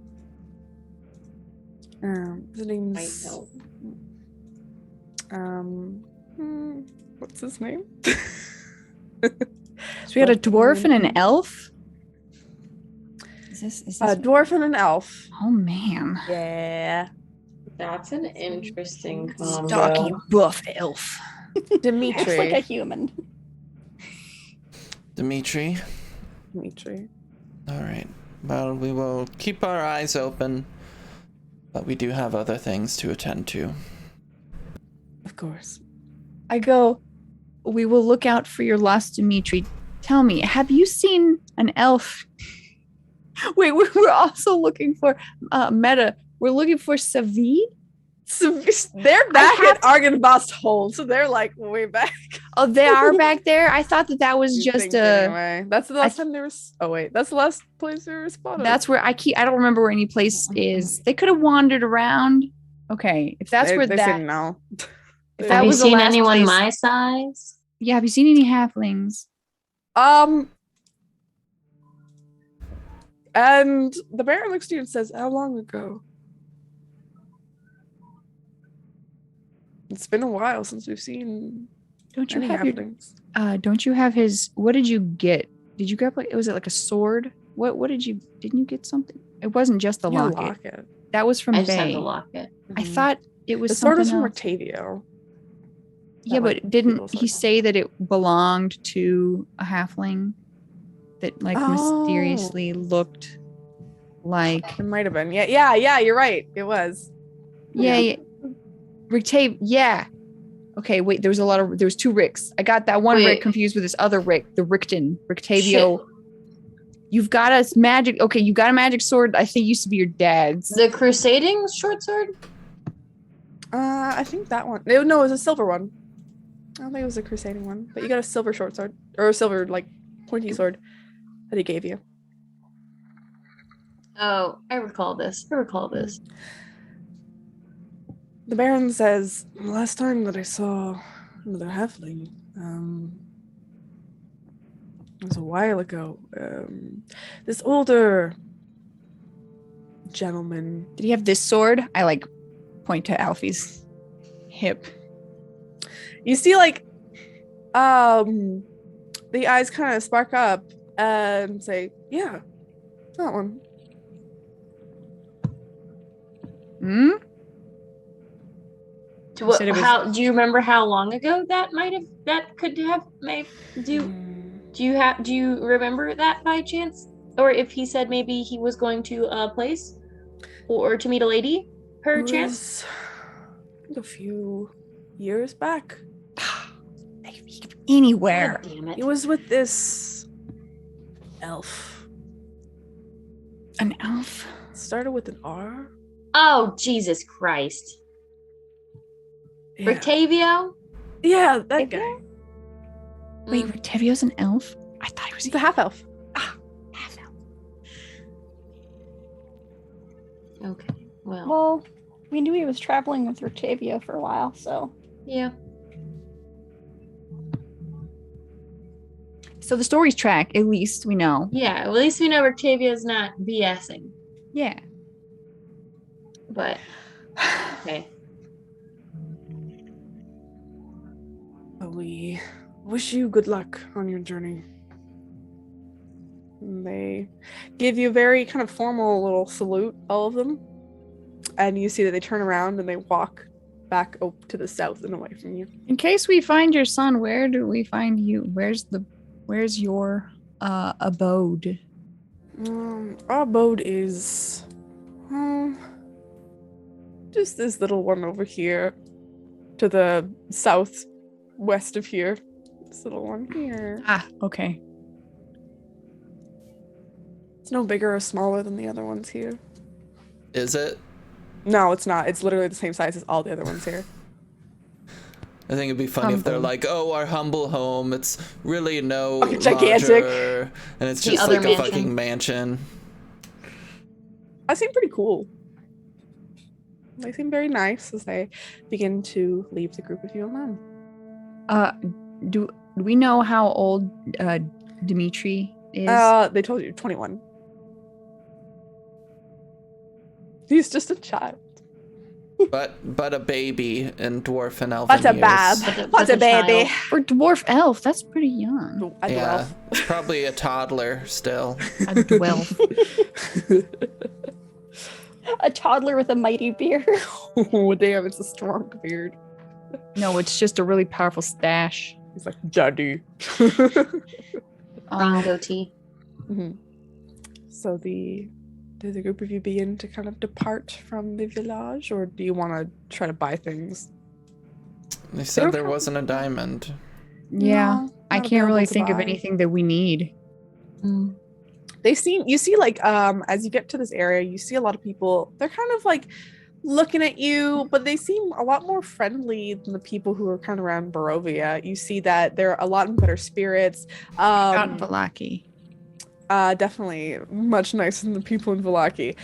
His name's what's his name? so we had a dwarf and an elf. Is this A dwarf and an elf. oh man, Yeah. That's an interesting combo. stocky buff elf. Dimitri. Looks like a human. Dimitri? Alright. Well, we will keep our eyes open, but we do have other things to attend to. Of course. I go, we will look out for your lost Dimitri. Tell me, have you seen an elf? Wait, we're also looking for Meta. We're looking for Savid. They're back at Argynvost Hold, so they're like way back. Oh, they are back there. I thought that was You just think anyway. That's the last time they were. Oh wait, that's the last place they were spotted. That's where I don't remember where any place is. They could have wandered around. Okay, if that's where they that. said no. If Have that you was the seen last anyone place- my size? Yeah, have you seen any halflings? And the Baron looks to you and says, "How long ago?" It's been a while since we've seen Don't you any have your, halflings. don't you have his? What did you get? Did you grab was it like a sword? What didn't you get something? It wasn't just the Yeah, locket. That was from I just have the Faye. locket. I Mhm. thought it was the sword something is from else. Octavio. Yeah, That, like, but didn't little he sword. say that it belonged to a halfling that like Oh. mysteriously looked like It might have been. Yeah, you're right. It was. yeah. Rictave, yeah. Okay, wait, there was two Ricks. I got that one Wait. Rick confused with this other Rick, the Rictavio. You've got a magic. Okay, you got a magic sword. I think used to be your dad's. The crusading short sword? I think that one. No, it was a silver one. I don't think it was a crusading one, but you got a silver short sword or a silver like pointy sword that he gave you. Oh, I recall this. The Baron says, last time that I saw another halfling, it was a while ago. This older gentleman. Did he have this sword? I like point to Alfie's hip. You see, like, the eyes kind of spark up and say, yeah, that one. Hmm? You said it was- Do you remember how long ago that could have do you remember that by chance? Or if he said maybe he was going to a place or to meet a lady, per It chance? was, I think, a few years back. He could be anywhere. God damn it. He was with this elf. An elf? Started with an R. Oh, Jesus Christ. Yeah, Rictavio? yeah, that guy. Wait, Rictavio's an elf? I thought he was He's a half elf. half elf. Okay. Well, Well, we knew he was traveling with Rictavio for a while, so yeah. So the story's track, at least we know. Yeah, at least we know Rictavio's not BSing. Yeah. But okay. We wish you good luck on your journey. And they give you a very kind of formal little salute, all of them. And you see that they turn around and they walk back to the south and away from you. In case we find your son, where do we find you? Where's your abode? Our abode is just this little one over here to the southwest of here. This little one here. Ah, okay. It's no bigger or smaller than the other ones here. Is it? No, it's not. It's literally the same size as all the other ones here. I think it'd be funny if they're Humble. like, "Oh, our humble home. It's really no Gigantic. larger, and it's The just other like a mansion. fucking mansion." I seem pretty cool. They seem very nice as they begin to leave the group of you alone. Do we know how old Dimitri is? They told you 21. He's just a child. But a baby in dwarf and elven What's a years. bab? What's But a baby? child. For dwarf elf, that's pretty young. A Yeah, dwarf. it's probably a toddler still. A dwelf. a toddler with a mighty beard. Oh, damn, it's a strong beard. No, it's just a really powerful stash. He's like, Daddy. Wrong goatee. Mhm. So do the group of you begin to kind of depart from the village, or do you want to try to buy things? They said there wasn't a diamond. Yeah, No, I not can't really available to think of buy. anything that we need. You see like as you get to this area, you see a lot of people. They're kind of like looking at you, but they seem a lot more friendly than the people who are kind of around Barovia. You see that they're a lot in better spirits. Out in Valaki. Definitely much nicer than the people in Valaki.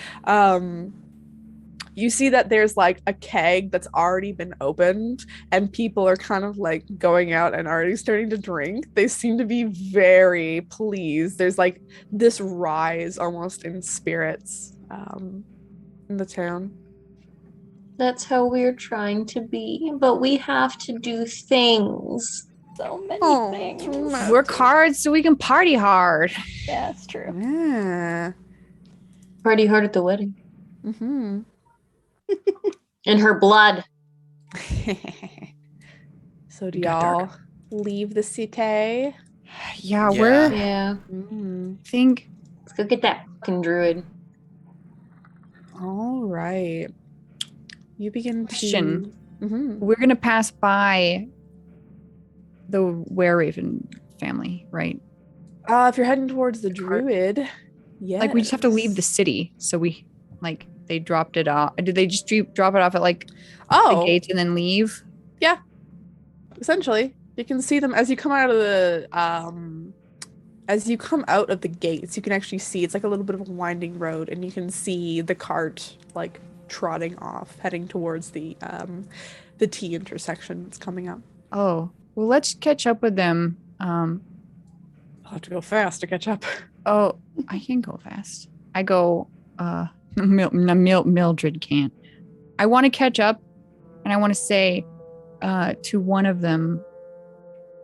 You see that there's like a keg that's already been opened, and people are kind of like going out and already starting to drink. They seem to be very pleased. There's like this rise almost in spirits in the town. That's how we're trying to be, but we have to do things. So many Oh, things. too much. Work hard so we can party hard. Yeah, it's true. Yeah. Party hard at the wedding. Mm-hmm. In her blood. So do Got y'all dark. leave the city? Yeah, Yeah. we're Yeah. think Let's go get that fucking druid. All right. You begin Question. to. Mm-hmm. we're gonna pass by the Wereraven family, right? If you're heading towards the cart. druid, yeah. Like we just have to leave the city, so we like they dropped it off. Did they just drop it off at like the Oh, gates and then leave? essentially, you can see them as you come out of the as you come out of the gates. You can actually see it's like a little bit of a winding road, and you can see the cart like trotting off, heading towards the T intersection that's coming up. Oh, well, let's catch up with them. I'll have to go fast to catch up. Oh, I can go fast. I go. Mildred can't. I want to catch up, and I want to say, to one of them,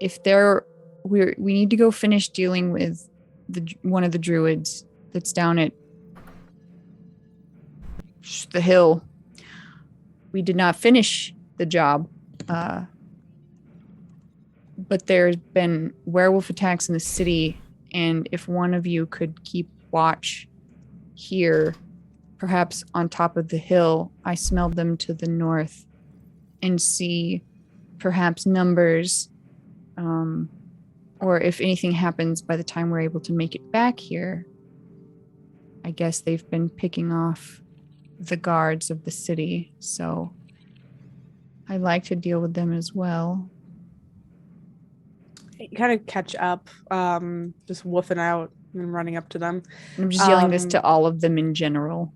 if they're we need to go finish dealing with one of the druids that's down at the hill. We did not finish the job, but there's been werewolf attacks in the city, and if one of you could keep watch here, perhaps on top of the hill, I smelled them to the north, and see perhaps numbers, or if anything happens by the time we're able to make it back here. I guess they've been picking off the guards of the city, so I'd like to deal with them as well. You kind of catch up, just woofing out and running up to them. I'm just yelling this to all of them in general.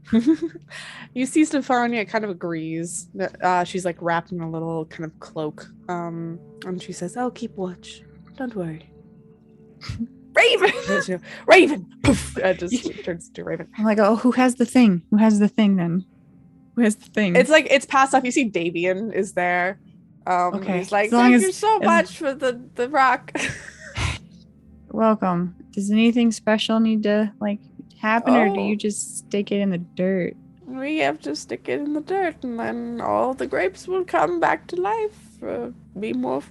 You see Stefania kind of agrees. She's like wrapped in a little kind of cloak. And she says, "Oh, keep watch. Don't worry." Raven! Raven! Poof! It just turns to Raven. I'm like, oh, who has the thing? Who has the thing then? Who has the thing? It's like, it's passed off. You see Davian is there. Okay. He's like, As long "Thank as- you so as- much for the rock." Welcome. Does anything special need to like happen, or do Oh. you just stick it in the dirt? We have to stick it in the dirt, and then all the grapes will come back to life. Be more, Is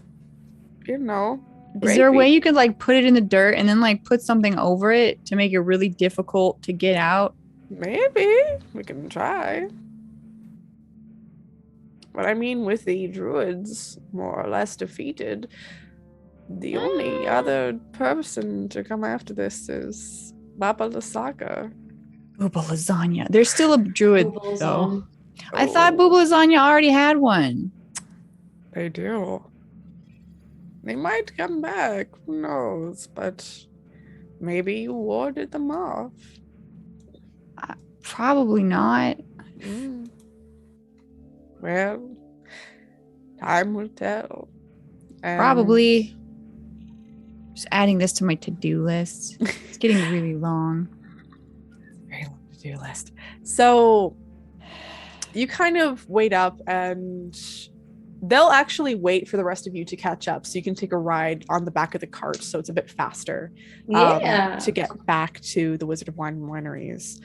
there a grapey. way you could like put it in the dirt and then like put something over it to make it really difficult to get out? Maybe we can try. But I mean, with the druids more or less defeated, the only other person to come after this is Baba Lasaka. Booba lasagna. There's still a druid Bubbles though. on. I thought Booba lasagna already had one. They do. They might come back, who knows? But maybe you warded them off. Probably not. Mm. Well, time will tell. And Probably. Just adding this to my to-do list. It's getting really long. very long to-do list. So you kind of wait up, and they'll actually wait for the rest of you to catch up, so you can take a ride on the back of the cart, so it's a bit faster Yeah. to get back to the Wizard of Wine wineries.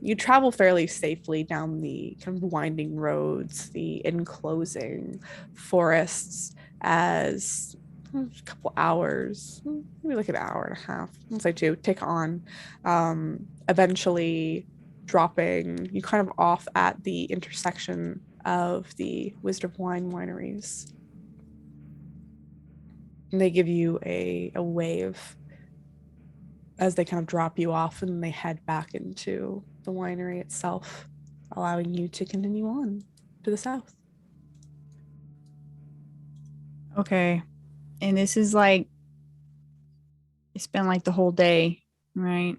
You travel fairly safely down the kind of winding roads, the enclosing forests, as a couple hours, maybe like an hour and a half, once I do take on, eventually dropping you kind of off at the intersection of the Wizard of Wine wineries. And they give you a wave as they kind of drop you off, and they head back into the winery itself, allowing you to continue on to the south. Okay. And this is like, it's been like the whole day, right?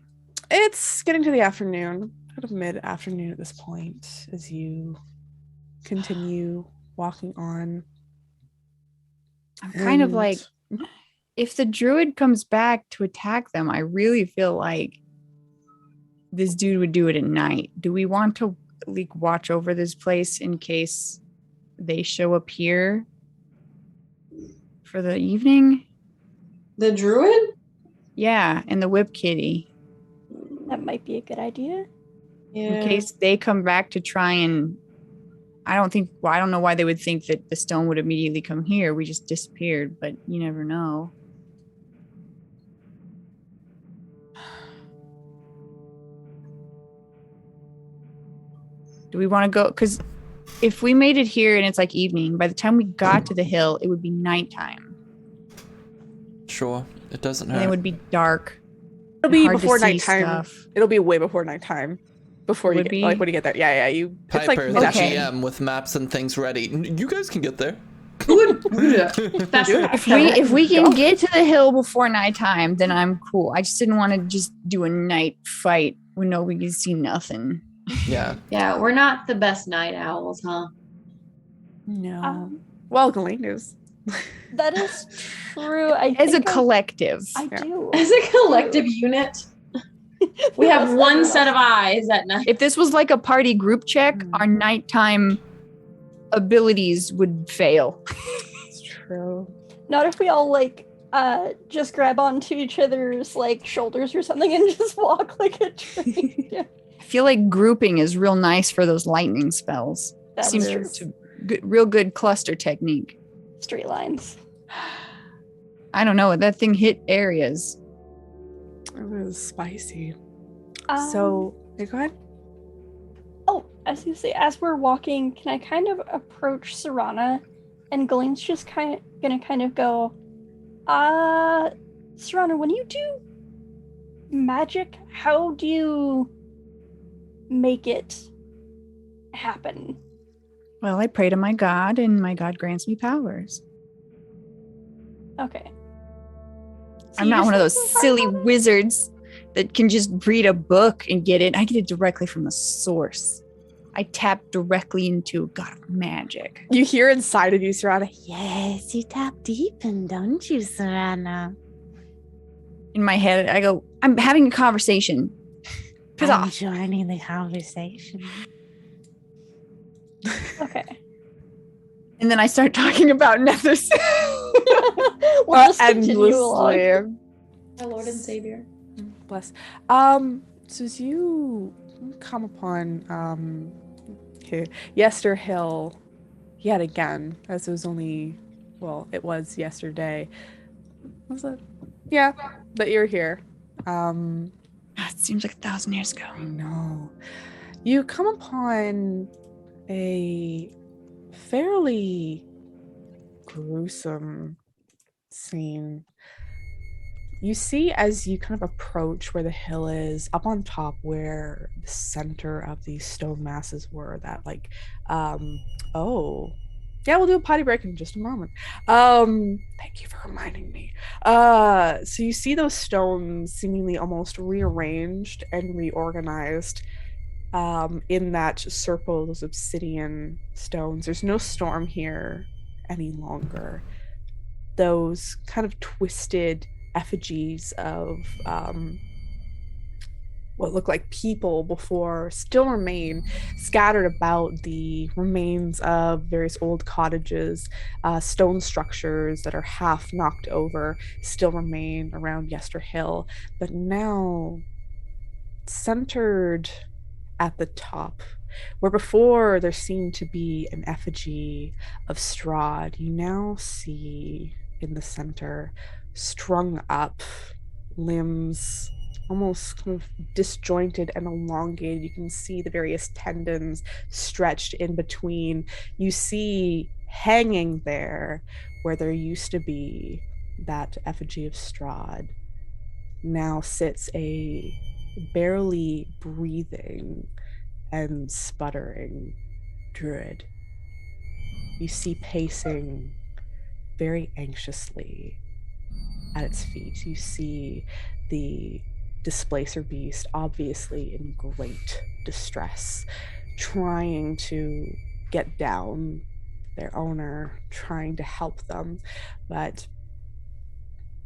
It's getting to the afternoon, kind of mid-afternoon at this point, as you continue walking on. I'm kind of And- like, if the druid comes back to attack them, I really feel like this dude would do it at night. Do we want to like watch over this place in case they show up here for the evening. The druid? Yeah, and the whip kitty. That might be a good idea. In case they come back to try and I don't know why they would think that the stone would immediately come here. We just disappeared, but you never know. Do we want to go? Because if we made it here and it's like evening, by the time we got to the hill, it would be nighttime. Sure, it doesn't And it hurt. would be dark. It'll be hard to before see nighttime. stuff. It'll be way before nighttime. Before It you would get be? like when you get there. Yeah, you. It's like Piper, the Okay. GM, with maps and things ready. You guys can get there. Good. That's Do it. If we can Go. get to the hill before nighttime, then I'm cool. I just didn't want to just do a night fight when nobody can see nothing. Yeah. Yeah, we're not the best night owls, huh? No. Well, Ghislaine is. That is true. As a collective. I do. As a collective unit, we have Yes, one everyone. set of eyes at night. If this was like a party group check, our nighttime abilities would fail. It's true. Not if we all like just grab onto each other's like shoulders or something and just walk like a tree. Yeah, I feel like grouping is real nice for those lightning spells. that Seems is to real good cluster technique. straight lines. I don't know. That thing hit areas. It was spicy. Um, So, go ahead. Oh, I was gonna say, as we're walking, can I kind of approach Serana? And Glenn's just gonna go, Serana, when you do magic, how do you make it happen? Well, I pray to my god, and my god grants me powers. Okay. So I'm you not just one of those think hard silly about it? wizards that can just read a book and get it. I get it directly from the source. I tap directly into a god of magic. You hear inside of you, Serana. Yes, you tap deep in, don't you, Serana? In my head, I go, I'm having a conversation. Piss I'm off. joining the conversation. Okay. And then I start talking about Nethers. We'll just continue along. Endlessly. Our Lord and Savior. Bless. So as you come upon Yester Hill yet again, as it was it was yesterday. Was it? Yeah, that you're here. It seems like 1,000 years ago. I know. You come upon a fairly gruesome scene. You see, as you kind of approach where the hill is, up on top where the center of these stone masses were, that yeah, we'll do a potty break in just a moment. Thank you for reminding me. So you see those stones seemingly almost rearranged and reorganized in that circle, those obsidian stones. There's no storm here any longer. Those kind of twisted effigies of what look like people before still remain scattered about the remains of various old cottages. Stone structures that are half knocked over still remain around Yester Hill, but now centered at the top, where before there seemed to be an effigy of Strahd, you now see in the center, strung up, limbs almost kind of disjointed and elongated. You can see the various tendons stretched in between. You see hanging there where there used to be that effigy of Strahd, now sits a barely breathing and sputtering druid. You see pacing very anxiously at its feet. You see the displacer beast, obviously in great distress, trying to get down their owner, trying to help them, but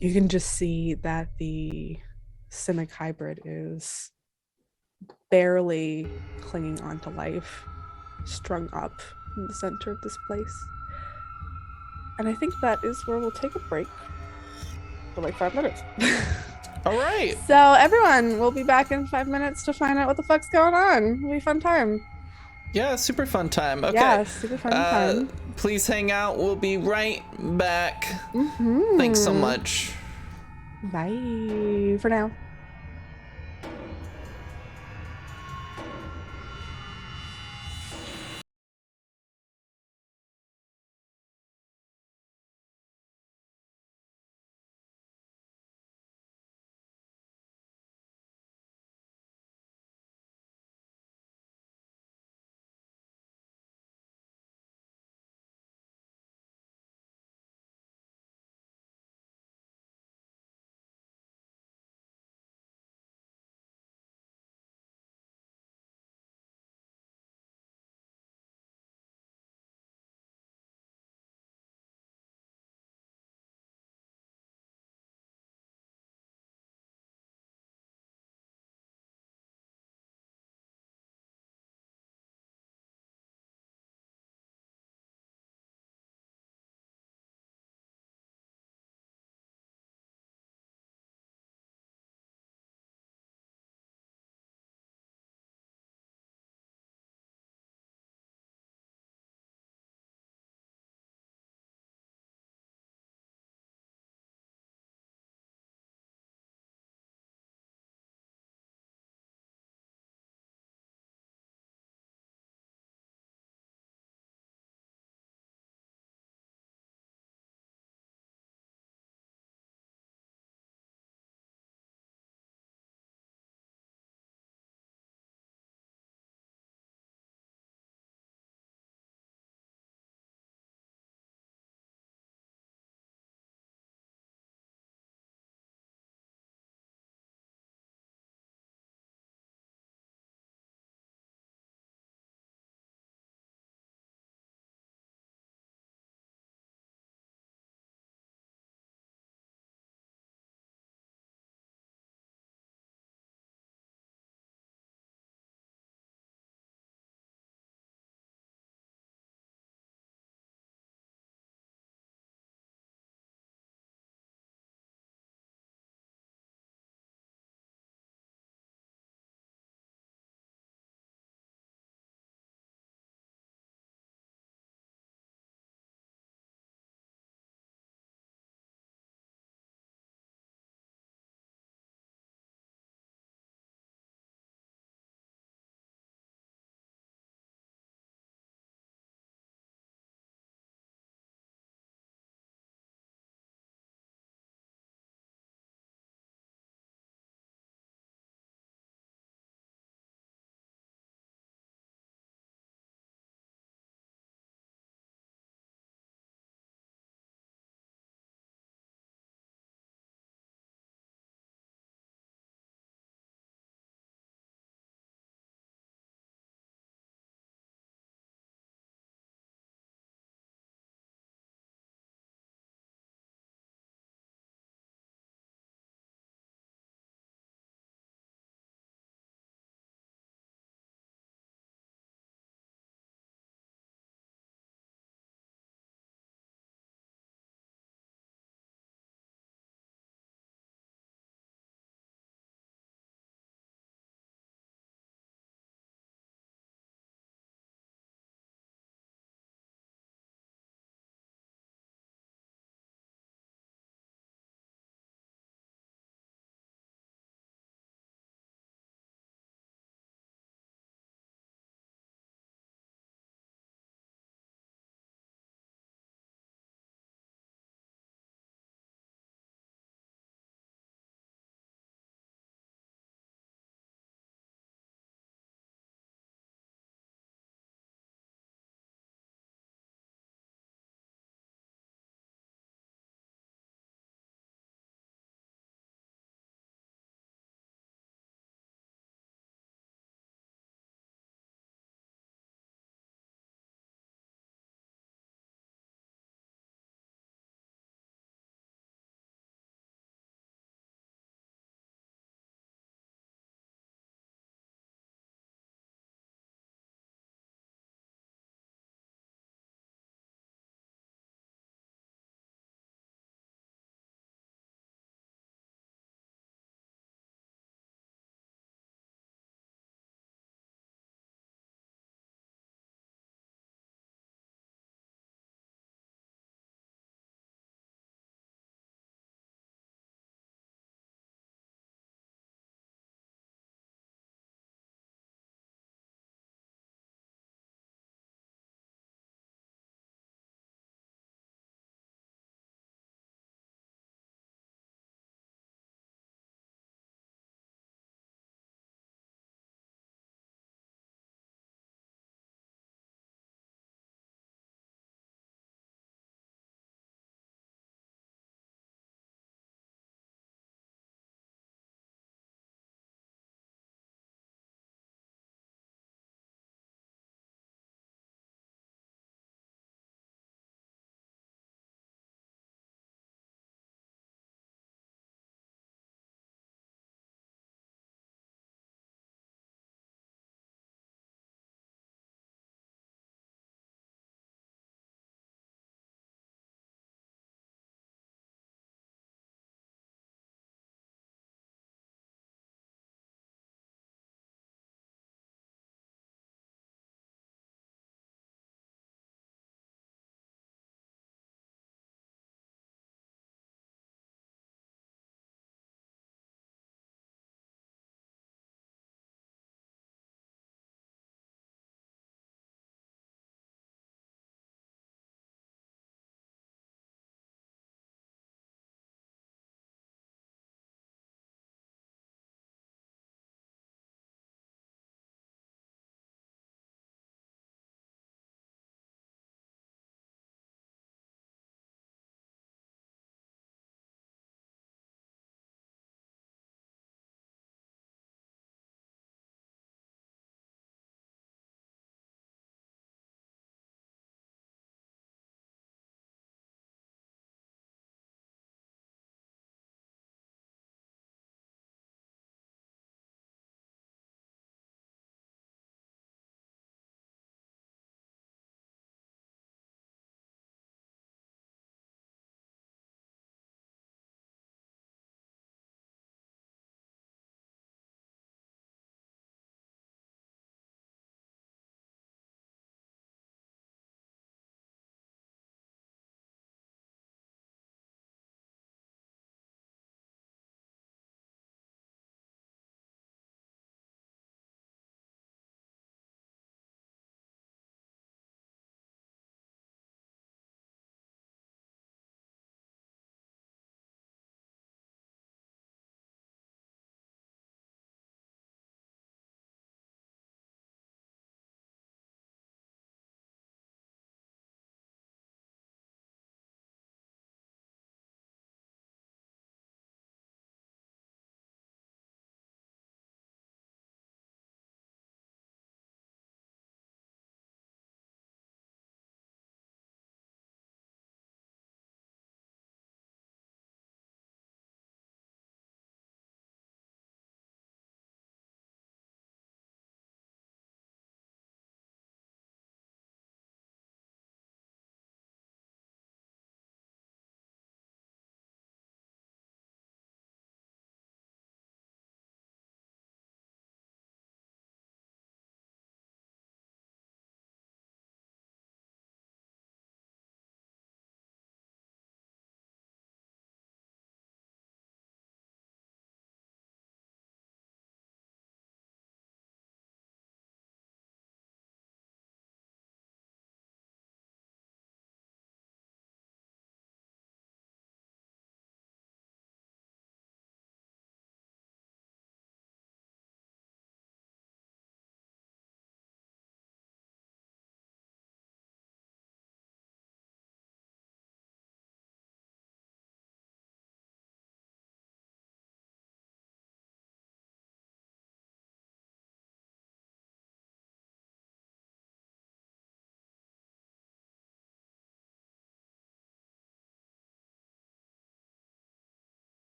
you can just see that the Simic hybrid is barely clinging onto life, strung up in the center of this place. And I think that is where we'll take a break for like 5 minutes. All right. So everyone, we'll be back in 5 minutes to find out what the fuck's going on. It'll be a fun time. Yeah, super fun time. Okay. Yeah, super fun time. Please hang out. We'll be right back. Mm-hmm. Thanks so much. Bye for now.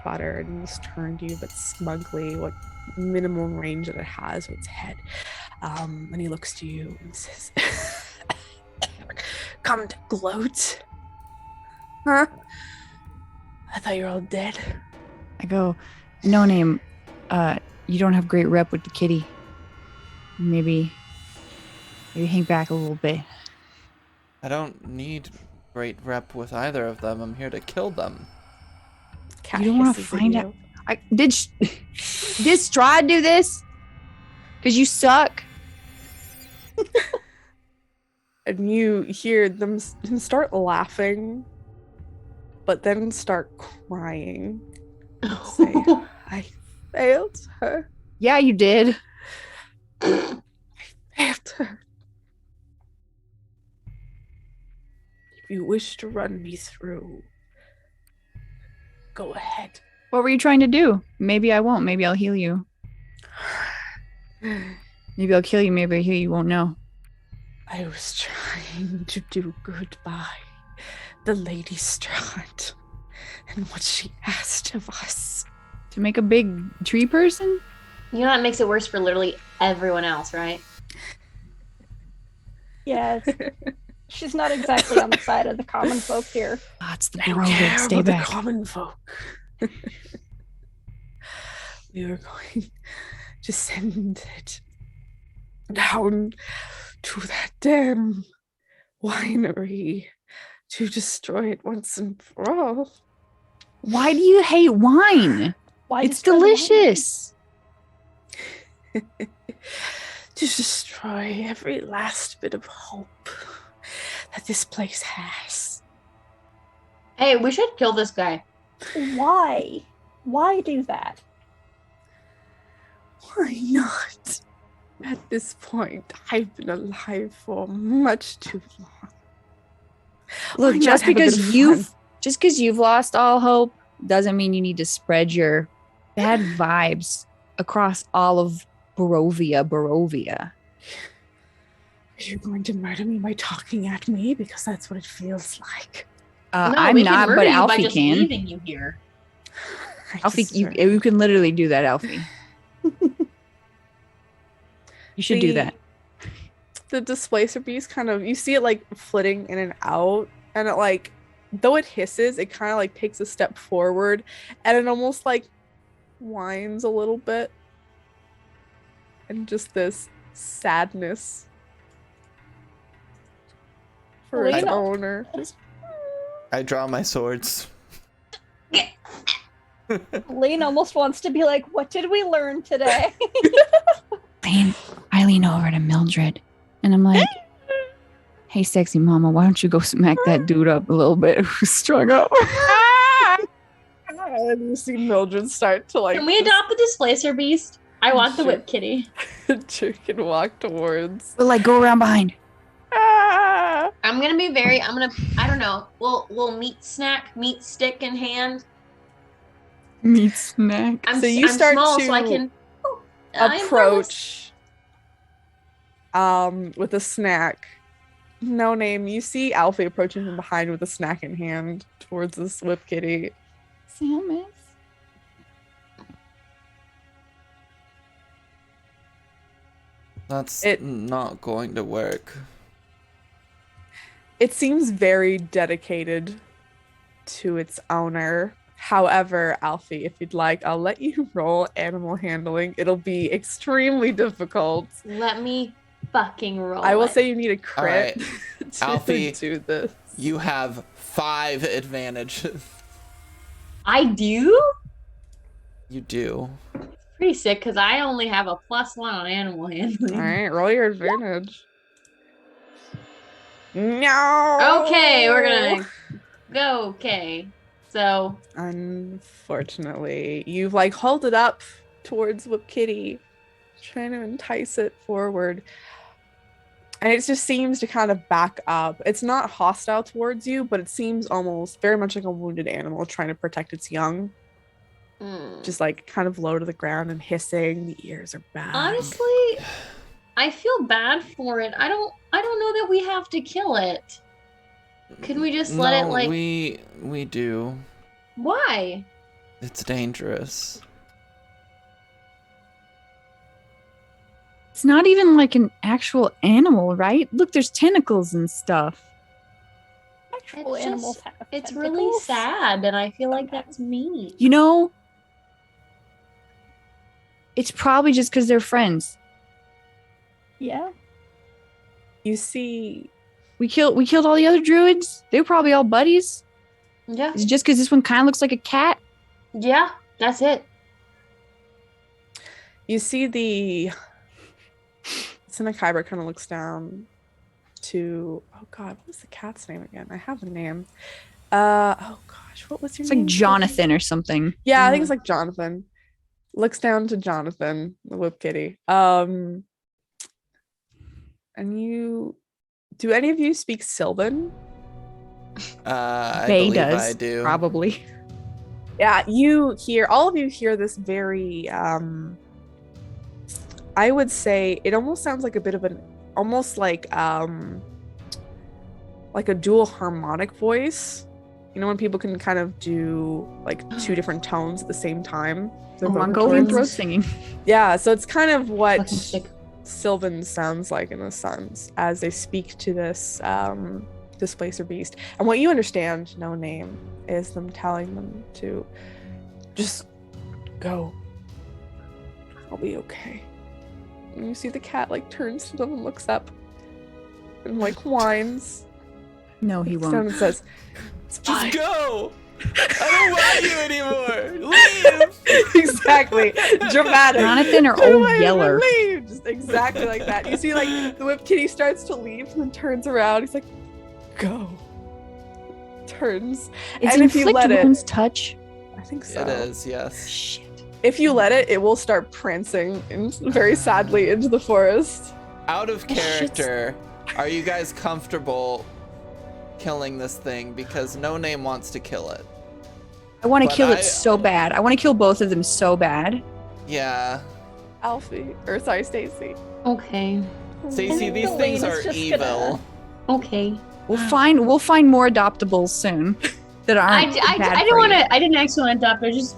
spotter and just turned to you, but smugly, what minimum range that it has with its head. And he looks to you and says, "Come to gloat? Huh? I thought you were all dead." I go, no name. You don't have great rep with the kitty. Maybe hang back a little bit. I don't need great rep with either of them. I'm here to kill them. Cat You don't want to hisses at find you. out. Did Strahd do this? Because you suck. And you hear him start laughing, but then start crying. Say, "I failed her. Yeah, you did. Failed her. If you wish to run me through, go ahead." What were you trying to do? Maybe I won't. Maybe I'll heal you. Maybe I'll kill you. Maybe I'll heal you. You won't know. I was trying to do good by the Lady Strahd and what she asked of us. To make a big tree person? You know that makes it worse for literally everyone else, right? Yeah, she's not exactly on the side of the common folk here. Oh, it's the I don't Barovia. care Stay about back. the common folk. We were going to send it down to that damn winery to destroy it once and for all. Why do you hate wine? Why It's destroy the wine? delicious. To destroy every last bit of hope that this place has. Hey, we should kill this guy. Why? Why do that? Why not? At this point, I've been alive for much too long. Why Look, not just have a bit because of you've lost all hope doesn't mean you need to spread your bad vibes across all of Barovia. You're going to murder me by talking at me because that's what it feels like. No, I'm we not, can murder but you by Alfie just can. leaving you here. Alfie, you can literally do that, Alfie. You should do that. The displacer beast kind of, you see it like flitting in and out, and it like, though it hisses, it kind of like takes a step forward, and it almost like whines a little bit, and just this sadness for its Lena. owner. I draw my swords. Lane almost wants to be like, what did we learn today? I lean over to Mildred and I'm like, hey, sexy mama, why don't you go smack that dude up a little bit who's strung up? And you see Mildred start to like. Can we adopt the displacer beast? I want the Sure. whip kitty. Chicken walk towards. But like, go around behind. Ah! I don't know. We'll meat stick in hand. Meat snack. I'm So start small, to so I can I'm approach with a snack. No name. You see Alfie approaching from behind with a snack in hand towards this whip kitty. Salmon. That's It- not going to work. It seems very dedicated to its owner. However, Alfie, if you'd like, I'll let you roll animal handling. It'll be extremely difficult. Let me fucking roll. I will it. say you need a crit to Alfie, do this. You have 5 advantage. I do? You do. Pretty sick because I only have a +1 on animal handling. All right, roll your advantage. No. Okay, we're gonna go. Okay, so Unfortunately, you've like hauled it up towards Whip Kitty, trying to entice it forward. And it just seems to kind of back up. It's not hostile towards you, but it seems almost very much like a wounded animal trying to protect its young. Just like kind of low to the ground and hissing. The ears are back. honestly, I feel bad for it. I don't know that we have to kill it. Can we just let it like? we do. Why? It's dangerous. It's not even like an actual animal, right? Look, there's tentacles and stuff. Actual It's animals just- have It's really tentacles. sad, and I feel like Sometimes. that's mean. You know, it's probably just because they're friends. Yeah. You see, We killed all the other druids. They were probably all buddies. Yeah, Is it just because this one kind of looks like a cat? yeah, that's it. you see the Sennakyber kind of looks down to, oh god, what was the cat's name again? I have a name. Oh gosh, what was your It's name? like Jonathan or something. Yeah, I think it's like Jonathan. Looks down to Jonathan, the whip kitty. And you, do any of you speak Sylvan? I Bay believe does, I do. probably. Yeah, all of you hear this very, I would say it almost sounds like a bit of an, almost like a dual harmonic voice. You know, when people can kind of do like two different tones at the same time. Their vocal Mongolian cords. throat singing. Yeah, so it's kind of what Fucking sick. Sylvan sounds like in the Suns as they speak to this displacer beast. And what you understand, no name, is them telling them to just go. I'll be okay. And you see the cat like turns to them and looks up and like whines. No, he Looks down won't. and says, "It's fine." Just go! I don't want you anymore! Leave! Exactly. Dramatic. Jonathan or Get Old away, Yeller. leave. Just exactly like that. You see like the whip kitty starts to leave and then turns around. He's like, go. Turns. Is And if you inflict let it- wounds touch? I think so. It is, yes. Shit. If you let it, it will start prancing very sadly into the forest. Out of This shit's- character, are you guys comfortable killing this thing? Because No Name wants to kill it. I want to But kill I- it so bad. I want to kill both of them so bad. Yeah. Alfie, or sorry, Stacy. Okay. Stacey, think these the things lane is are just evil. gonna- Okay. We'll find more adoptables soon that aren't bad I for didn't you. want to. I didn't actually want to adopt. I just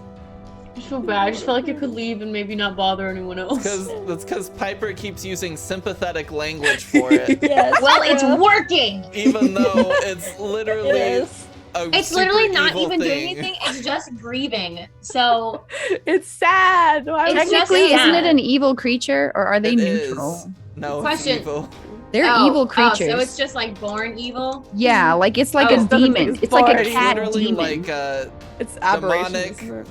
feel bad. I just felt like I could leave and maybe not bother anyone else. That's because Piper keeps using sympathetic language for it, Yes. Well, it's true. working. even though it's literally It is. It's super literally not evil even doing thing. anything. It's just grieving. So It's sad. Why It's would just Technically, isn't it sad. an evil creature, or are they It neutral? is. No, Question. it's evil. They're Oh, evil creatures. so it's just like born evil. yeah, like it's like Oh, a it's nothing demon. like It's like a born. It's cat literally demon. like a it's aberration? demonic- Isn't it?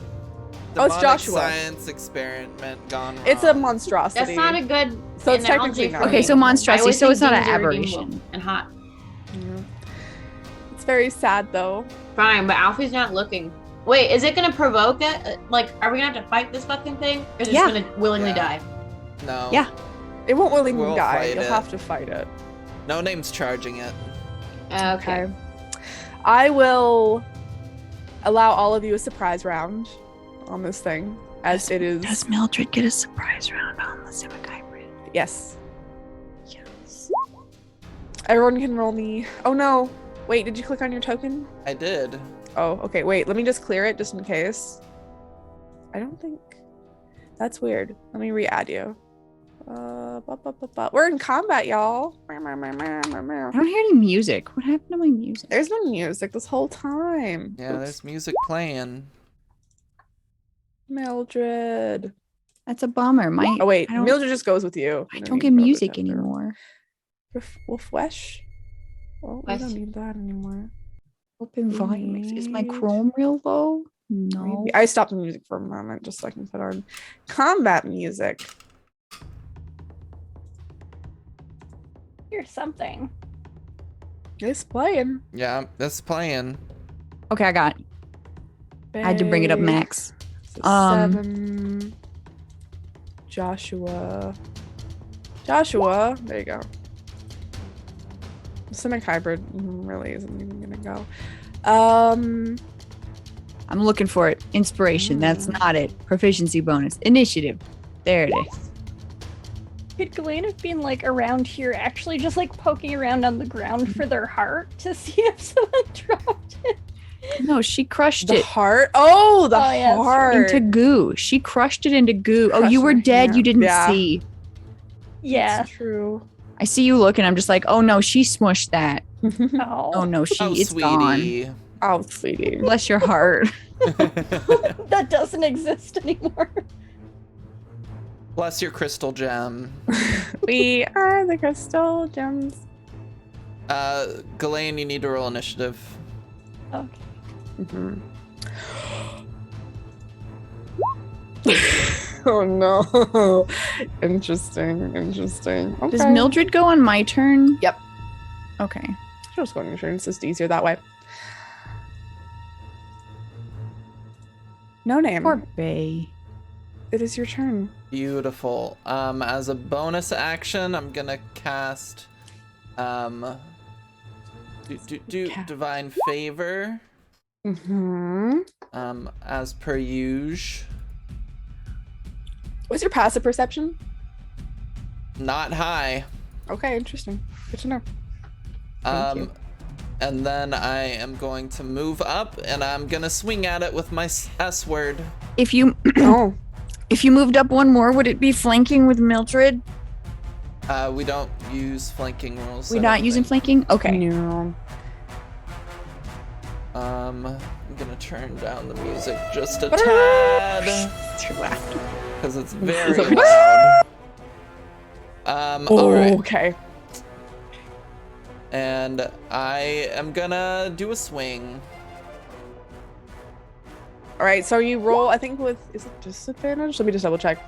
demonic it's Joshua. science experiment gone wrong. It's a monstrosity. That's not a good. So it's analogy technically for not. Okay, me. so I monstrosity. always So it's think not an demons are aberration. evil and hot. Yeah. It's very sad though. Fine, but Alfie's not looking. Wait, is it gonna provoke it? Like, are we gonna have to fight this fucking thing? Or is it Yeah. just gonna willingly Yeah. die? No. Yeah. It won't willingly We'll die. fight You'll it. have to fight it. No Name's charging it. Okay. I will allow all of you a surprise round on this thing, as it is. Does Mildred get a surprise round on the Civic Hybrid? Yes. Yes. Everyone can roll me. Oh no. Wait, did you click on your token? I did. Oh, okay. Wait, let me just clear it just in case. I don't think. That's weird. Let me re-add you. We're in combat, y'all. I don't hear any music. What happened to my music? There's no music this whole time. Yeah, Oops. there's music playing. Mildred. That's a bummer. My Oh wait, I don't, Mildred just goes with you. I And then don't you get can go with music that girl. anymore. Wolfwesh? Well, we Wesh. don't need that anymore. Open volume. Is my Need- Chrome real low? No. Maybe. I stopped the music for a moment just so I can put on combat music. Here's something. It's playing. Yeah, that's playing. Okay, I got it. I had to bring it up Babe. max. So Um, 7. Joshua. Joshua. There you go. Cynic Hybrid really isn't even gonna go. I'm looking for it. Inspiration. That's not it. Proficiency bonus. Initiative. There it is. Could Galen have been like around here, actually just like poking around on the ground for their heart to see if someone dropped it? No, she crushed The it heart. Oh, the Oh, yeah, that's right. heart. into goo. She crushed it into goo. Oh, Crushed you were my dead. You hand. didn't Yeah. see. Yeah. It's true. I see you looking. I'm just like, oh no, she smushed that. Oh. Oh no, Oh, it's gone. sweetie. Oh, sweetie. Bless your heart. That doesn't exist anymore. Bless your crystal gem. We are the crystal gems. Ghislaine, you need to roll initiative. Okay. Mhm. Oh no. Interesting. Okay. Does Mildred go on my turn? Yep. Okay. Just going your turn. It's just easier that way. No name. Poor Bay. It is your turn. Beautiful. As a bonus action, I'm gonna cast Divine Favor. Mm-hmm. As per usual. What's your passive perception? Not high. Okay, interesting. Good to know. you. And then I am going to move up, and I'm gonna swing at it with my S word. If you Oh. if you moved up one more, would it be flanking with Mildred? We don't use flanking rules. We're I not don't using think. flanking? Okay. No. I'm gonna turn down the music just a tad. It's your laughter. Because it's very loud. Alright. Okay. And I am gonna do a swing. All right. So you roll. I think with is it disadvantage? Let me just double check.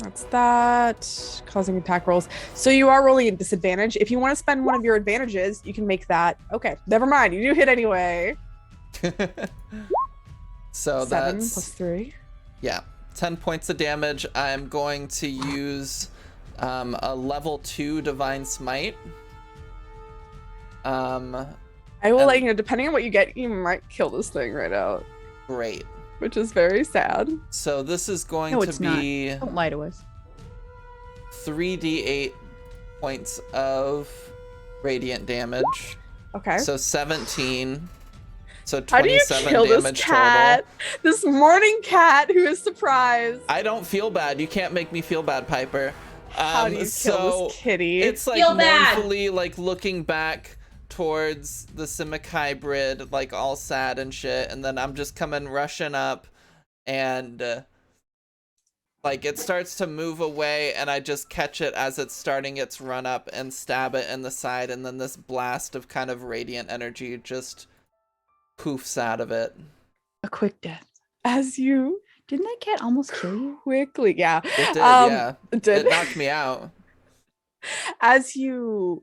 That's that. Causing attack rolls. So you are rolling at disadvantage. If you want to spend one of your advantages, you can make that. Okay. Never mind. You do hit anyway. So 7 that's plus 3. yeah, 10 points of damage. I'm going to use a level 2 Divine Smite. I will And- let you know, depending on what you get, you might kill this thing right out, Great. which is very sad. So this is going No, to it's not. be Don't lie to us. 3d8 points of radiant damage. Okay. So 17. So How do you 27 kill this damage cat? total. This morning cat who is surprised. I don't feel bad. You can't make me feel bad, Piper. How do you kill this kitty? It's like Feel bad. mournfully like looking back towards the Simic hybrid, like all sad and shit, and then I'm just coming rushing up, and like it starts to move away, and I just catch it as it's starting its run up and stab it in the side, and then this blast of kind of radiant energy just poofs out of it. A quick death. As you Didn't that cat almost kill you? quickly, yeah. It did, yeah. It did. It knocked me out. As you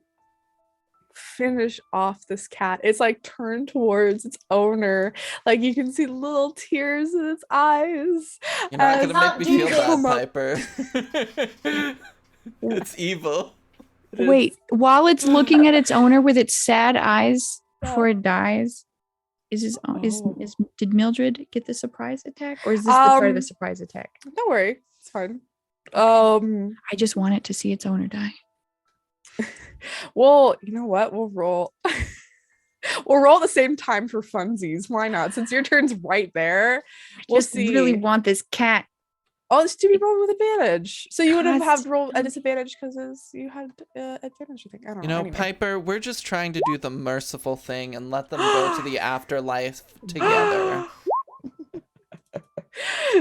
finish off this cat, it's like turned towards its owner. Like you can see little tears in its eyes. You're not as gonna make me do feel this. bad, Piper. It's evil. It is- Wait, while it's looking at its owner with its sad eyes before it dies, did Mildred get the surprise attack, or is this the part of the surprise attack? Don't worry, it's fine. I just want it to see its owner die. Well, you know what? We'll roll. We'll roll at the same time for funsies. Why not? Since your turn's right there, we'll Just see. really want this cat. Oh, it's to be rolled with advantage. So you would have Cost- rolled a disadvantage because you had advantage. I think. I don't You know. know, Anyway. Piper, we're just trying to do the merciful thing and let them go to the afterlife together.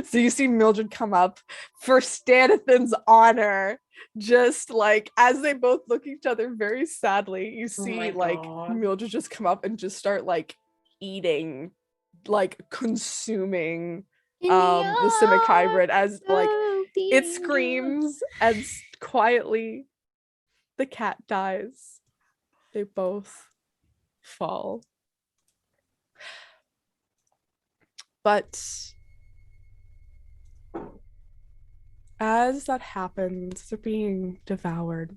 So you see Mildred come up for Stanathan's honor, just like as they both look each other very sadly. You see my like God. Mildred just come up and just start like eating, like consuming the Simic hybrid as like it screams and quietly the cat dies. They both fall. But as that happens, they're being devoured.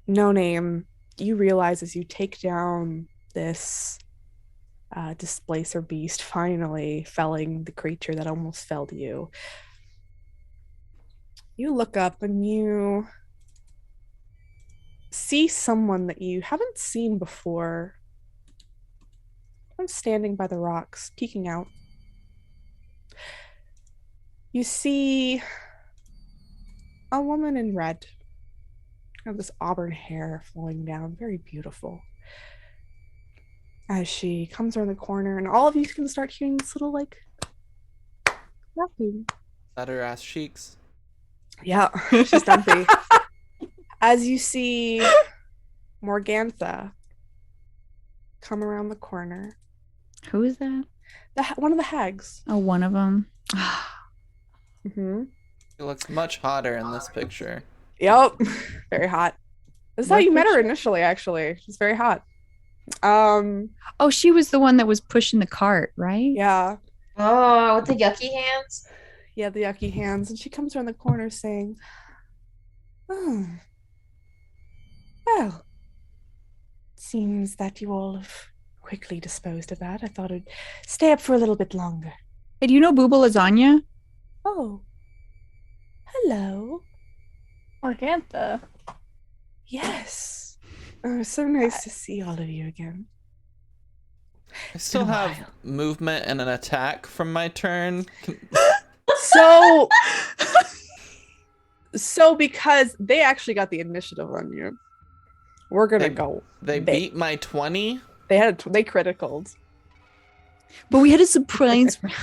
No name, you realize as you take down this displacer beast, finally felling the creature that almost felled you. You look up and you see someone that you haven't seen before. I'm standing by the rocks, peeking out. You see a woman in red. Have this auburn hair flowing down, very beautiful. As she comes around the corner, and all of you can start hearing this little like clapping. That her ass cheeks. Yeah, she's dumpy. As you see Morgantha come around the corner. Who is that? One of the hags. Oh, one of them. Mm-hmm. She looks much hotter in this picture. Yep, very hot. This is how What you met her picture? initially. Actually, she's very hot. Oh, she was the one that was pushing the cart, right? Yeah, Oh, with the yucky hands. yeah, the yucky hands, and she comes around the corner saying, "Oh, well, seems that you all have quickly disposed of that. I thought I'd stay up for a little bit longer." Hey, do you know Booba Lasagna? Oh, hello. Morgantha. Yes. Oh, so nice to see all of you again. I still been a have while. movement and an attack from my turn. So because they actually got the initiative on you, we're gonna They- go. They beat my 20. They criticaled. But we had a surprise round.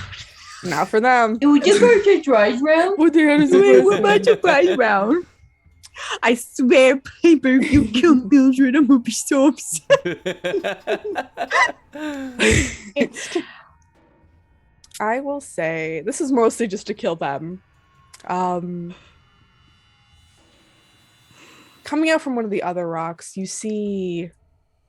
Not for them. It was just for a surprise round. What the hell is Wait, it? what my surprise round? I swear, Piper, if you kill Mildred, I'm gonna be so upset. I will say this is mostly just to kill them. Coming out from one of the other rocks, you see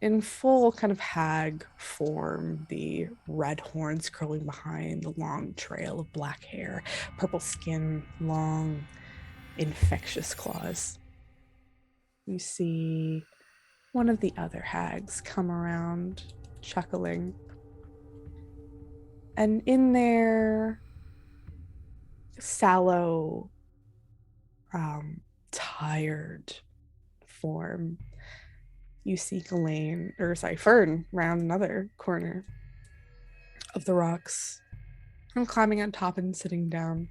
in full kind of hag form the red horns curling behind, the long trail of black hair, purple skin, long infectious claws. You see one of the other hags come around, chuckling. And in their sallow, tired form, you see Fern round another corner of the rocks. I'm climbing on top and sitting down.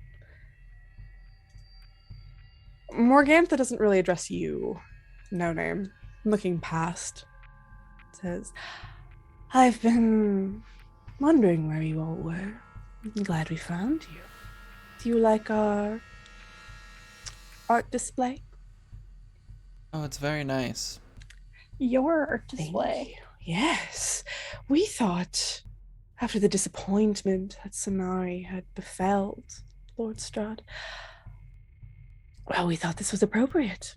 Morgantha doesn't really address you, no name. Looking past, says, "I've been wondering where you all were. I'm glad we found you. Do you like our art display?" Oh, it's very nice. Your art Thank display. you. Yes. We thought, after the disappointment that Samari had befelled Lord Strahd, well, we thought this was appropriate.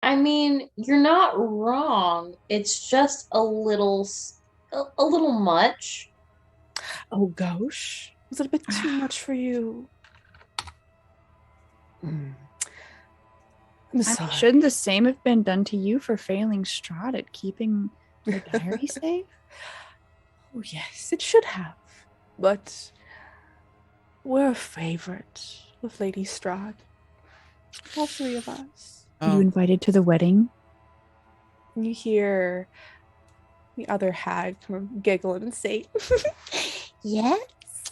I mean, you're not wrong. It's just a little much. Oh, gosh. Was it a bit too much for you? I'm I sorry. mean, shouldn't the same have been done to you for failing Strahd at keeping the diary safe? Oh, yes, it should have. But we're a favorite of Lady Strahd. All three of us. You Oh, invited to the wedding? And you hear the other hag kind of giggle and say, Yes,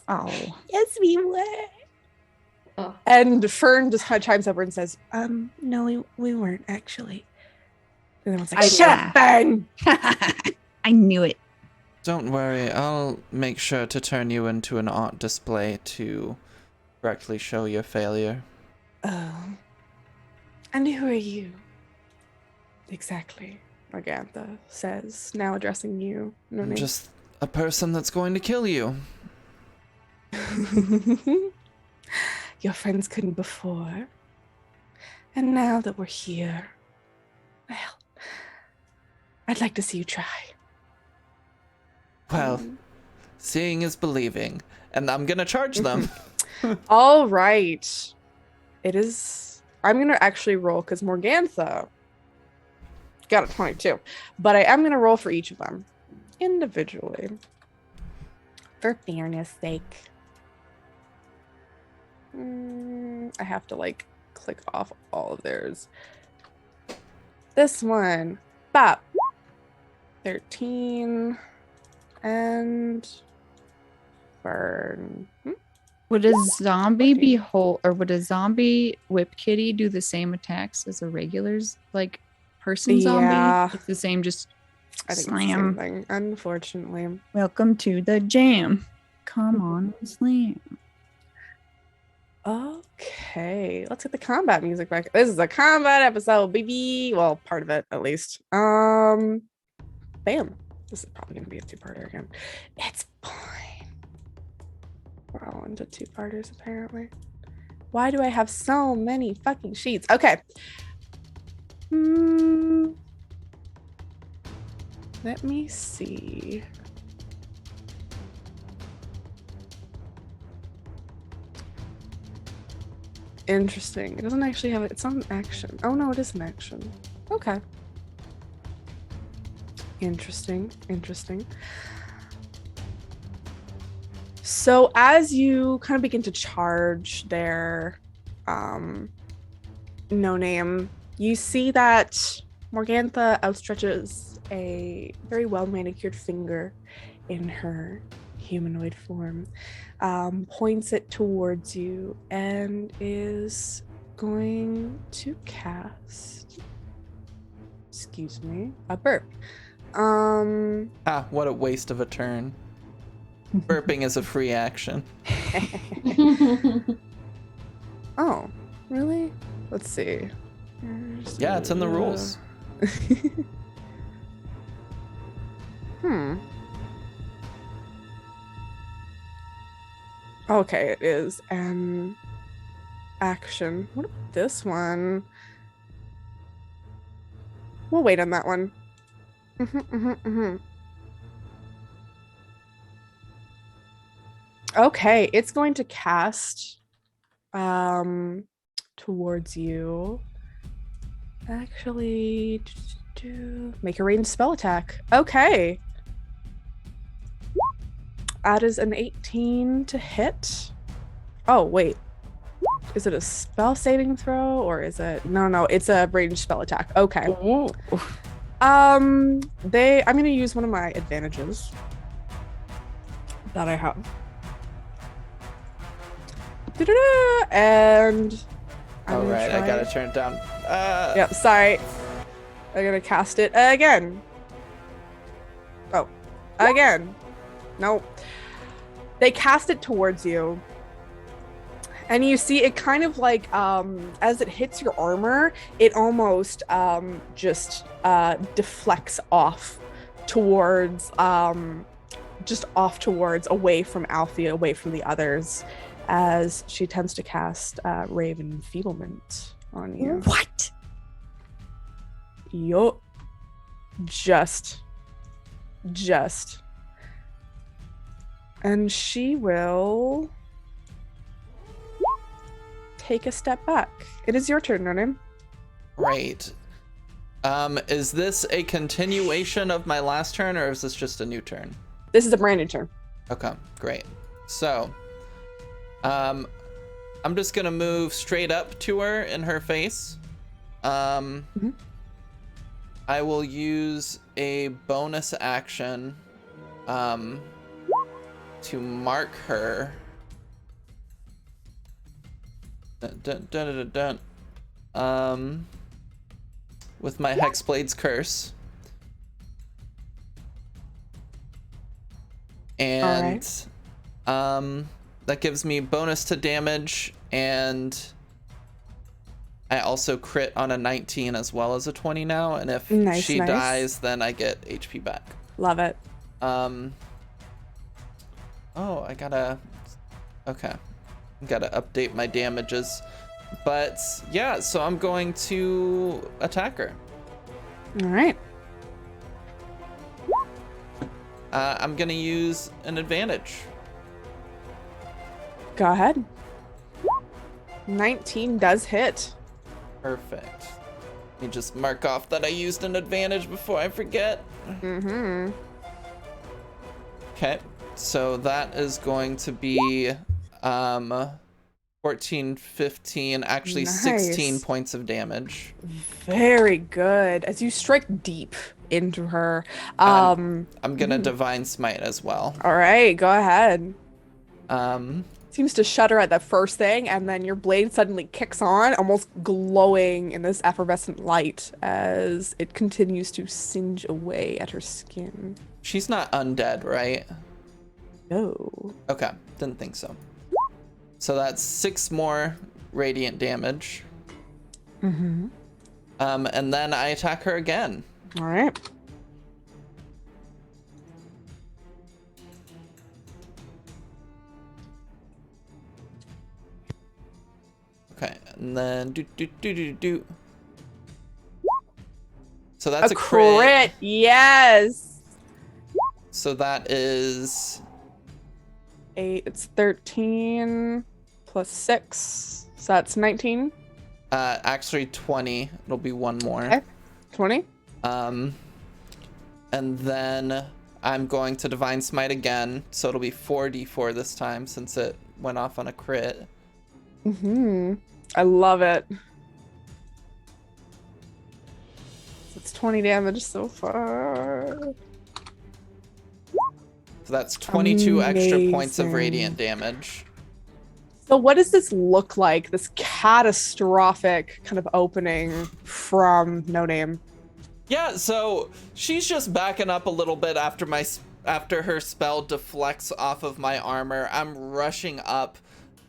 Oh. yes, we were. Oh. and Fern just kind of chimes over and says, no, we weren't actually. And everyone's like, shut up, Fern! I knew it. don't worry. I'll make sure to turn you into an art display to correctly show your failure. Oh. And who are you? Exactly, Morgantha says, now addressing you. No I'm name. just a person that's going to kill you. Your friends couldn't before. And now that we're here, well, I'd like to see you try. Well, seeing is believing. And I'm gonna charge them. All right. It is. I'm going to actually roll because Morgantha got a 22. But I am going to roll for each of them individually. For fairness sake. I have to like click off all of theirs. This one, bop. 13 and burn. Would a zombie 14. be whole, or would a zombie whip kitty do the same attacks as a regular's like person zombie? Yeah. It's the same, just I think slam. it's the same thing, unfortunately. Welcome to the jam. Come on, slam. Okay, let's get the combat music back. This is a combat episode, baby. Well, part of it at least. Bam. This is probably gonna be a two-parter again. It's fine. We're all into two-parters apparently. Why do I have so many fucking sheets? Okay. Let me see. Interesting. It doesn't actually have it. It's not an action. Oh no, it is an action. Okay. Interesting. Interesting. So as you kind of begin to charge their no name, you see that Morgantha outstretches a very well manicured finger in her humanoid form, points it towards you, and is going to cast, excuse me, a burp. What a waste of a turn. Burping is a free action. Oh, really? Let's see. Yeah, it's in the rules. Okay, it is an action. What about this one? We'll wait on that one. Okay, it's going to cast towards you. Actually, make a ranged spell attack. Okay. That is an 18 to hit. Oh, wait. Is it a spell saving throw or is it? No, it's a ranged spell attack. Okay. Ooh. I'm going to use one of my advantages that I have. Da-da-da! And I'm All right, I try gotta it. turn it down. Yep, sorry. I'm gonna cast it again. Oh, again. Nope. They cast it towards you. And you see it kind of like, as it hits your armor, it almost just deflects off towards, away from Alfie, away from the others, as she tends to cast Raven Enfeeblement on you. What? Yup. Just. And she will take a step back. It is your turn, Ronan. Right. Is this a continuation of my last turn, or is this just a new turn? This is a brand new turn. Okay, great. So, I'm just gonna move straight up to her in her face. I will use a bonus action to mark her. With my Hexblade's Curse. And that gives me bonus to damage, and I also crit on a 19 as well as a 20 now, and if she dies, then I get HP back. Love it. Oh, I gotta update my damages. But yeah, so I'm going to attack her. All right. I'm gonna use an advantage. Go ahead. 19 does hit. Perfect. Let me just mark off that I used an advantage before I forget. Okay, so that is going to be 14, 15, actually Nice. 16 points of damage. Very good. As you strike deep into her. I'm gonna Divine Smite as well. All right, go ahead. Um, Seems to shudder at that first thing, and then your blade suddenly kicks on, almost glowing in this effervescent light as it continues to singe away at her skin. she's not undead, right? No. Okay, didn't think so. So that's 6 more radiant damage. Mm-hmm. And then I attack her again. All right. Okay, and then do. So that's a crit. Yes. So that is 8. It's 13 plus 6. So that's 19. actually 20. It'll be one more. Okay. 20. And then I'm going to Divine Smite again, so it'll be 4d4 this time since it went off on a crit. Mm-hmm. I love it. It's 20 damage so far. So that's 22 extra points of Amazing. radiant damage. So what does this look like? This catastrophic kind of opening from No Name. Yeah, so she's just backing up a little bit after her spell deflects off of my armor. I'm rushing up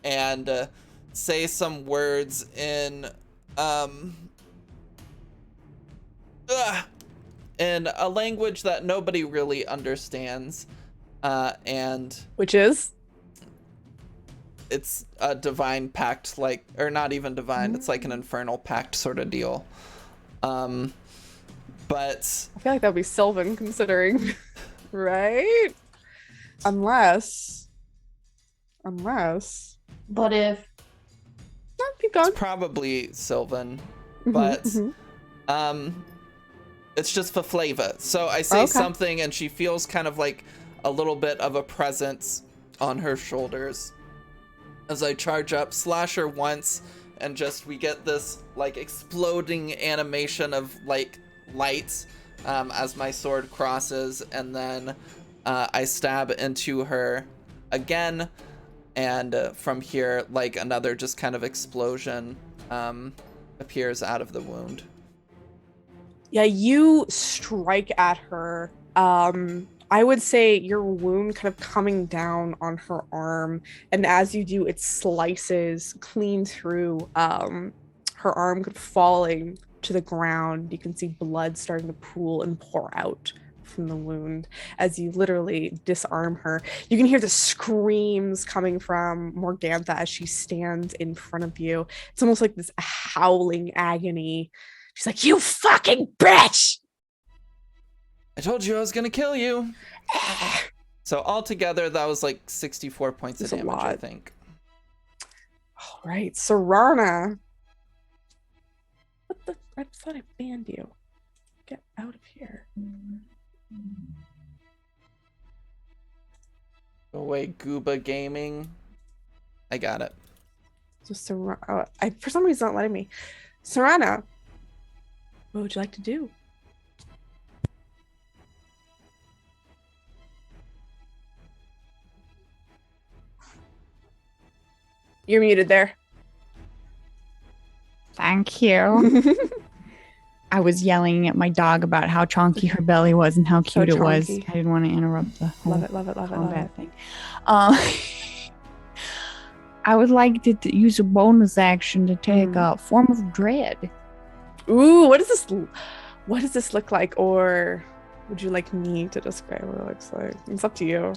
and say some words in in a language that nobody really understands, and Which is? it's a divine pact, like, or not even divine, it's like an infernal pact sort of deal. But I feel like that would be Sylvan considering, right? Unless. But if No, keep going. it's probably Sylvan, Mhm, but mhm. it's just for flavor. So I say Okay. something and she feels kind of like a little bit of a presence on her shoulders as I charge up, slash her once, and just we get this like exploding animation of like lights as my sword crosses, and then I stab into her again, and from here like another just kind of explosion appears out of the wound. Yeah, you strike at her. I would say your wound kind of coming down on her arm, and as you do, it slices clean through her arm, kind of falling to the ground. You can see blood starting to pool and pour out from the wound as you literally disarm her. You can hear the screams coming from Morgantha as she stands in front of you. It's almost like this howling agony. She's like, "You fucking bitch!" I told you I was gonna kill you. So altogether, that was like 64 points That's of a damage, I lot. think. All right, Serana. What the? I thought I banned you. Get out of here. Go away, Gooba Gaming. I got it. So Serana, for some reason, it's not letting me. Serana, what would you like to do? You're muted there. Thank you. I was yelling at my dog about how chonky her belly was and how cute it was. chonky. I didn't want to interrupt the whole Love it, love it, love it, love combat it. thing. I would like to use a bonus action to take a form of dread. Ooh, what does this? What does this look like? Or would you like me to describe what it looks like? It's up to you.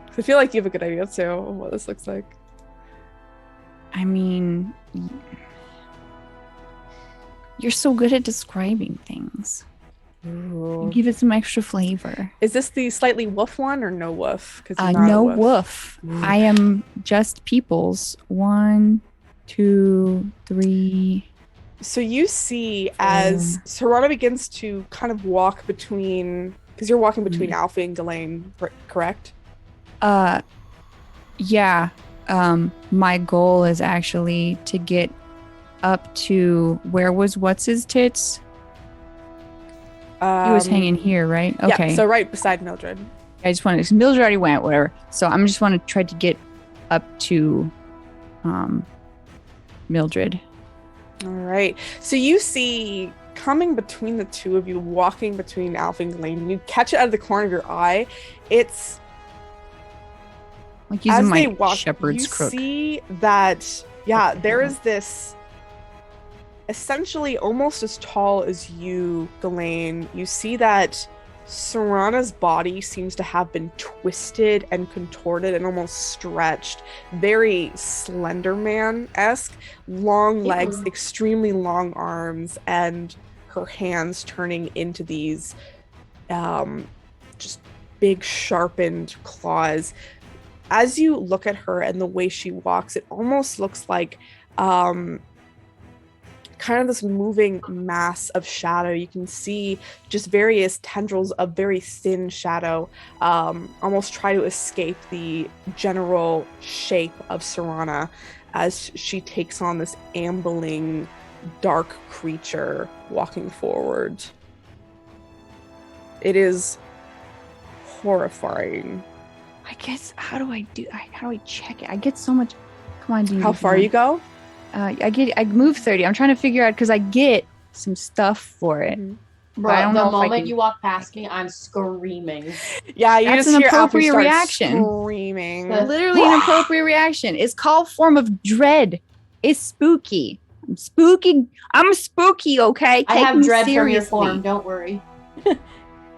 'Cause I feel like you have a good idea too of what this looks like. I mean, you're so good at describing things. You Ooh. give it some extra flavor. Is this the slightly woof one or no woof? Because No woof. Ooh. I am just peoples. 1, 2, 3. So you see as Serana begins to kind of walk between, because you're walking between Alfie and Ghislaine, correct? Yeah. my goal is actually to get up to where was what's his tits? He was hanging here, right? Okay. Yeah, so right beside Mildred. I just wanted, Mildred already went, whatever. So I'm just want to try to get up to Mildred. All right. So you see coming between the two of you, walking between Alf and Ghislaine, you catch it out of the corner of your eye. It's like using as my they walk, shepherd's you crook. see that, yeah, there is this essentially almost as tall as you, Ghislaine. You see that Serana's body seems to have been twisted and contorted and almost stretched. Very Slender Man-esque. Long legs, extremely long arms, and her hands turning into these just big sharpened claws. As you look at her and the way she walks, it almost looks like kind of this moving mass of shadow. You can see just various tendrils of very thin shadow almost try to escape the general shape of Serana as she takes on this ambling dark creature walking forward. It is horrifying. I guess how do I check it? I get so much. Come on, How far you go? I move 30. I'm trying to figure out because I get some stuff for it. Bro, I don't the know if I moment can- you walk past me, I'm screaming. Yeah, you That's just an hear Alfie appropriate start reaction. screaming. Literally an appropriate reaction. It's called form of dread. It's spooky. I'm spooky. I'm spooky. Okay, I take have me dread from your seriously. form, don't worry.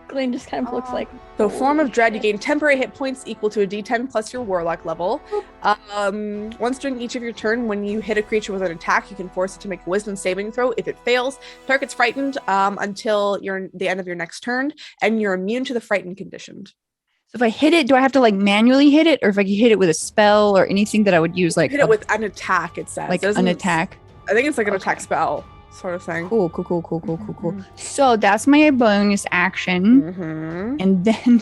Glenn just kind of looks like. So form of holy dread, you shit. gain temporary hit points equal to a d10 plus your warlock level. Once during each of your turn, when you hit a creature with an attack, you can force it to make a wisdom saving throw. If it fails, target's frightened until the end of your next turn, and you're immune to the frightened conditioned. So if I hit it, do I have to like manually hit it, or if I can hit it with a spell or anything that I would use, like Hit it with an attack, it says. like It doesn't- an attack? I think it's like an Okay. attack spell sort of thing. Cool. So that's my bonus action, Mm-hmm. and then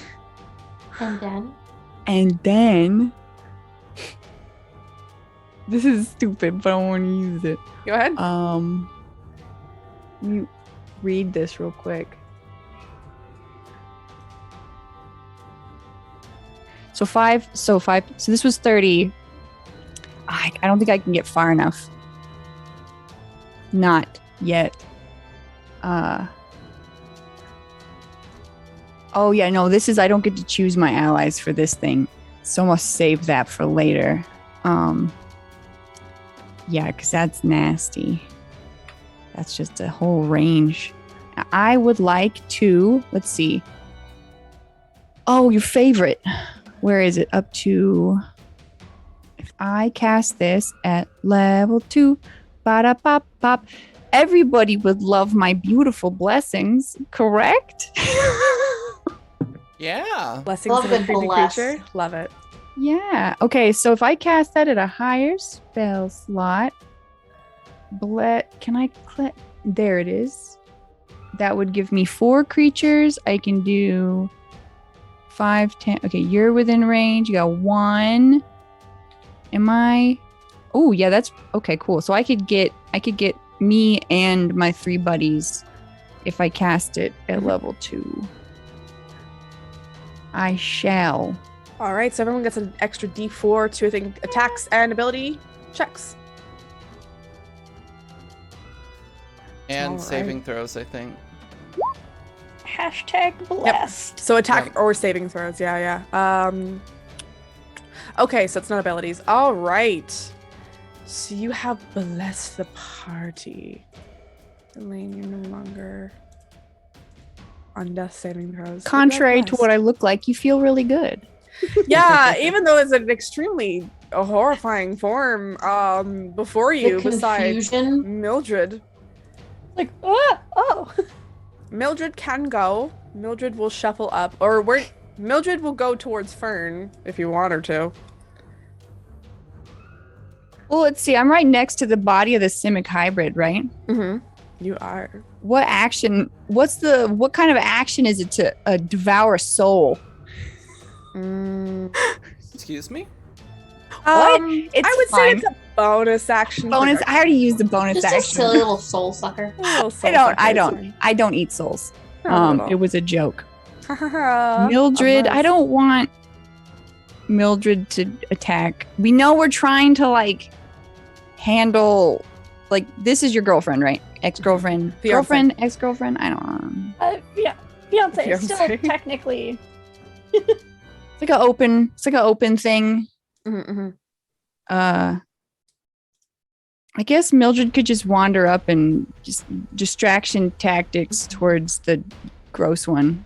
And then this is stupid, but I want to use it. Go ahead. Let me read this real quick. So five. So this was 30. I don't think I can get far enough. Not yet. Oh yeah, no, this is I don't get to choose my allies for this thing. So I must save that for later. Yeah, because that's nasty. That's just a whole range. I would like to, let's see. Oh, your favorite. Where is it? Up to, if I cast this at level 2, ba-da-pop-pop, everybody would love my beautiful blessings, correct? Yeah. Blessings Love of a it, creepy bless. creature. Love it. Yeah. Okay, so if I cast that at a higher spell slot, can I click? There it is. That would give me 4 creatures. I can do 5, 10. Okay, you're within range. You got 1. Am I? Oh, yeah, that's okay, cool. So I could get me and my 3 buddies if I cast it at level 2. I shall. All right, so everyone gets an extra d4 to, I think, attacks and ability checks. And All saving throws, I think. Hashtag blessed. So attack Yep. or saving throws, yeah. Okay, so it's not abilities. All right. So you have blessed the party. Elaine, you're no longer on death saving throws. but Contrary you're to what I look like, you feel really good. blessed. Yeah, even though it's an extremely horrifying form before you, the besides confusion. Mildred. Like, oh. Mildred can go. Mildred will shuffle up, or Mildred will go towards Fern if you want her to. Well, let's see. I'm right next to the body of the Simic hybrid, right? Mm-hmm. You are. What action? What kind of action is it to devour a soul? Excuse me? It's I would say fine. it's a bonus action. Bonus. I already used the bonus Just a action. silly little soul sucker. I don't eat souls. It was a joke. Mildred. Mildred, I don't want Mildred to attack. We know we're trying to like handle like this is your girlfriend, right? Ex-girlfriend, Fiancé. girlfriend, ex-girlfriend. I don't know. Yeah, fiance, still Fiancé. technically. It's like an open thing. Mm-hmm. I guess Mildred could just wander up and just distraction tactics towards the gross one.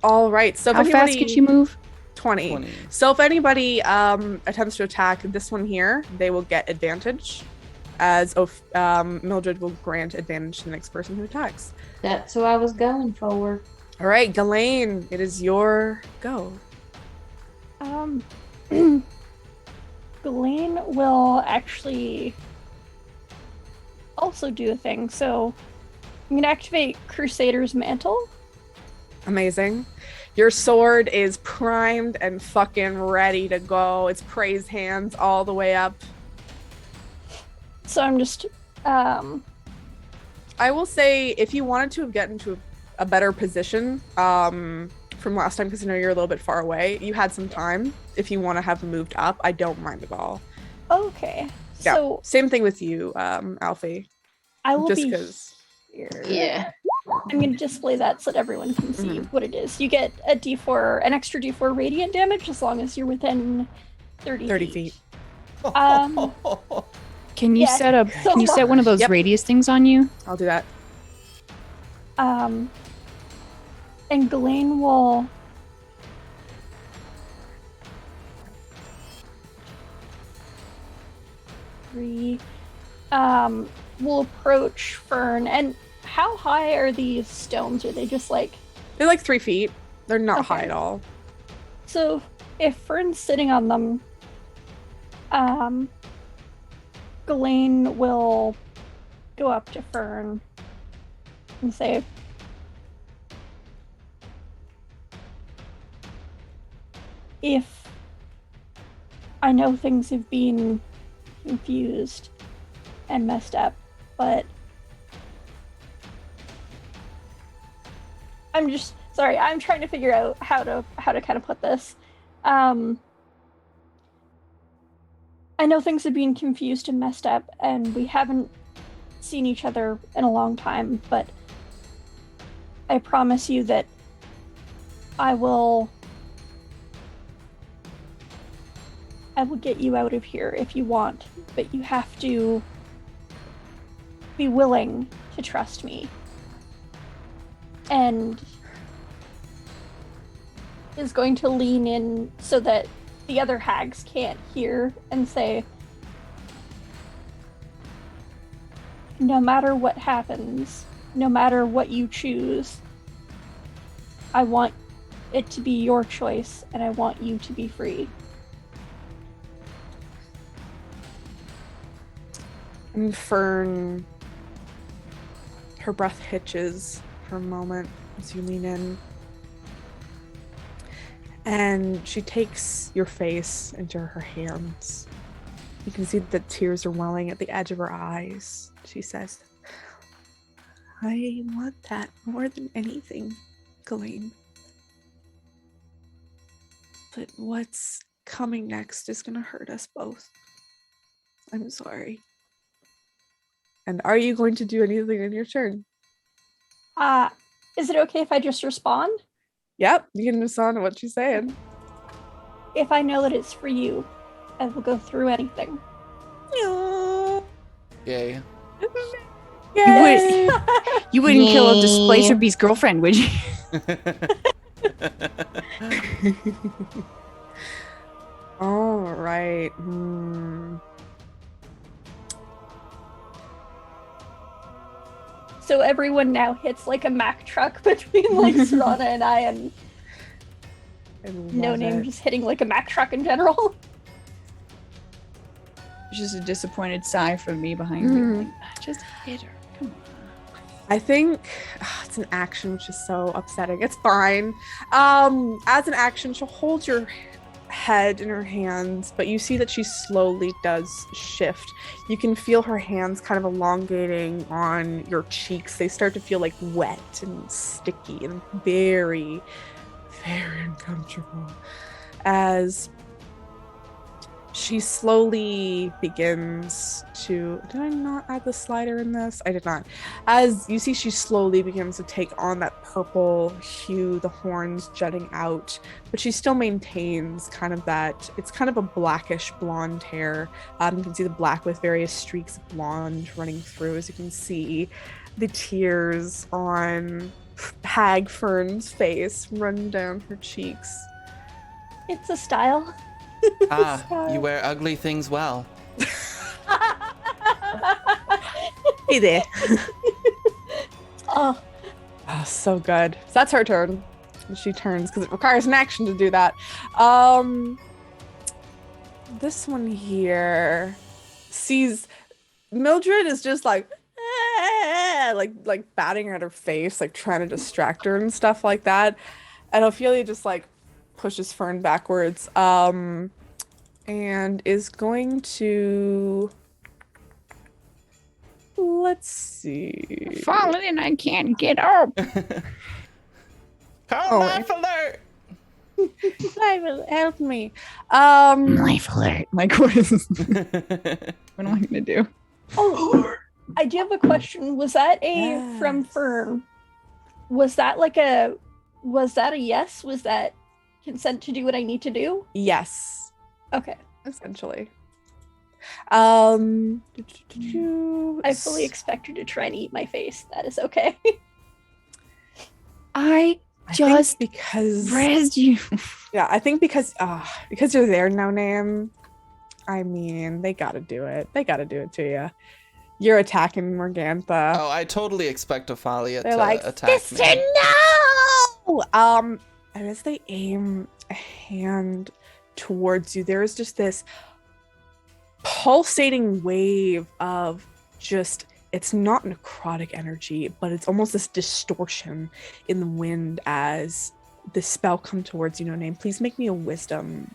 All right. So if How anybody, fast can she move? 20. 20. So if anybody attempts to attack this one here, they will get advantage. As Mildred will grant advantage to the next person who attacks. That's who I was going for. All right, Ghislaine, it is your go. Ghislaine will actually also do a thing. So I'm gonna activate Crusader's Mantle. Amazing. Your sword is primed and fucking ready to go. It's praise hands all the way up. So I'm just I will say, if you wanted to get into a better position from last time, because I know you're a little bit far away, you had some time. If you want to have moved up, I don't mind at all. okay. Yeah. So Same thing with you, Alfie. I will Just be because. here. Yeah. I'm gonna display that so that everyone can see what it is. You get a D4, an extra D4 radiant damage as long as you're within 30 feet. Um, Can you Yeah, set up? so Can you set one of those Yep. radius things on you? I'll do that. And Ghislaine will will approach Fern. And how high are these stones? Are they just like They're like 3 feet. They're not Okay. high at all. so? If Fern's sitting on them, Ghislaine will go up to Fern and say, if I know things have been confused and messed up, but I'm just sorry, I'm trying to figure out how to kind of put this. I know things have been confused and messed up, and we haven't seen each other in a long time, but I promise you that I will get you out of here if you want, but you have to be willing to trust me. And is going to lean in so that the other hags can't hear and say, no matter what happens, no matter what you choose, I want it to be your choice and I want you to be free. And Fern, her breath hitches for a moment as you lean in. And she takes your face into her hands. You can see that tears are welling at the edge of her eyes. She says, I want that more than anything, Ghislaine. But what's coming next is going to hurt us both. I'm sorry. And are you going to do anything in your turn? Is it okay if I just respond? Yep, you can respond to what she's saying. If I know that it's for you, I will go through anything. Yay. You wouldn't kill a Yeah. Displacer Beast girlfriend, would you? All right. So everyone now hits like a Mack truck between like Serana and I, and No Name just hitting like a Mack truck in general. It's just a disappointed sigh from me behind you. Like, just hit her. Come on. I think it's an action, which is so upsetting. It's fine. As an action, she'll hold your head in her hands, but you see that she slowly does shift. You can feel her hands kind of elongating on your cheeks. They start to feel like wet and sticky and very, very uncomfortable as she slowly begins to. Did I not add the slider in this? I did not. As you see, she slowly begins to take on that purple hue, the horns jutting out, but she still maintains kind of that. It's kind of a blackish blonde hair. You can see the black with various streaks of blonde running through. As you can see, the tears on Hag Fern's face run down her cheeks. It's a style. You wear ugly things well. Hey there. Oh, So good. So that's her turn. She turns because it requires an action to do that. This one here sees Mildred is just like batting at her face, like trying to distract her and stuff like that. And Ophelia just like pushes Fern backwards, and is going to, let's see. Falling and I can't get up. Call life alert! Life will help me. Life alert. Like, what am I gonna do? oh, I do have a question. Was that from Yes. Fern? Was that a yes? Was that consent to do what I need to do? Yes, Okay. essentially. I fully expect her to try and eat my face. That is okay. I I just think because raised you. yeah, I think because you're there, No Name. I mean, they gotta do it. They gotta do it to you. You're attacking Morgantha. Oh, I totally expect Ophalia They're to like, attack Sister, me. no! And as they aim a hand towards you, there is just this pulsating wave of just, it's not necrotic energy, but it's almost this distortion in the wind as the spell come towards you, No Name. Please make me a wisdom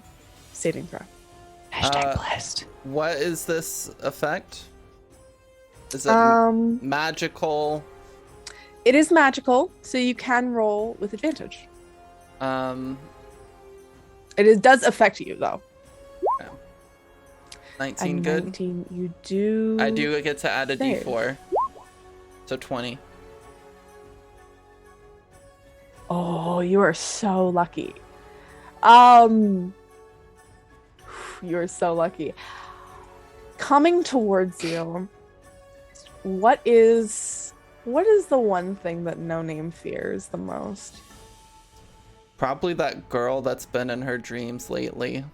saving throw. Blessed. What is this effect? Is it magical? It is magical, so you can roll with advantage. It does affect you, though. 19 A good? 19, you do. I do get to add a save. d4. So 20. Oh, you are so lucky. You are so lucky. Coming towards you, what is the one thing that No Name fears the most? Probably that girl that's been in her dreams lately.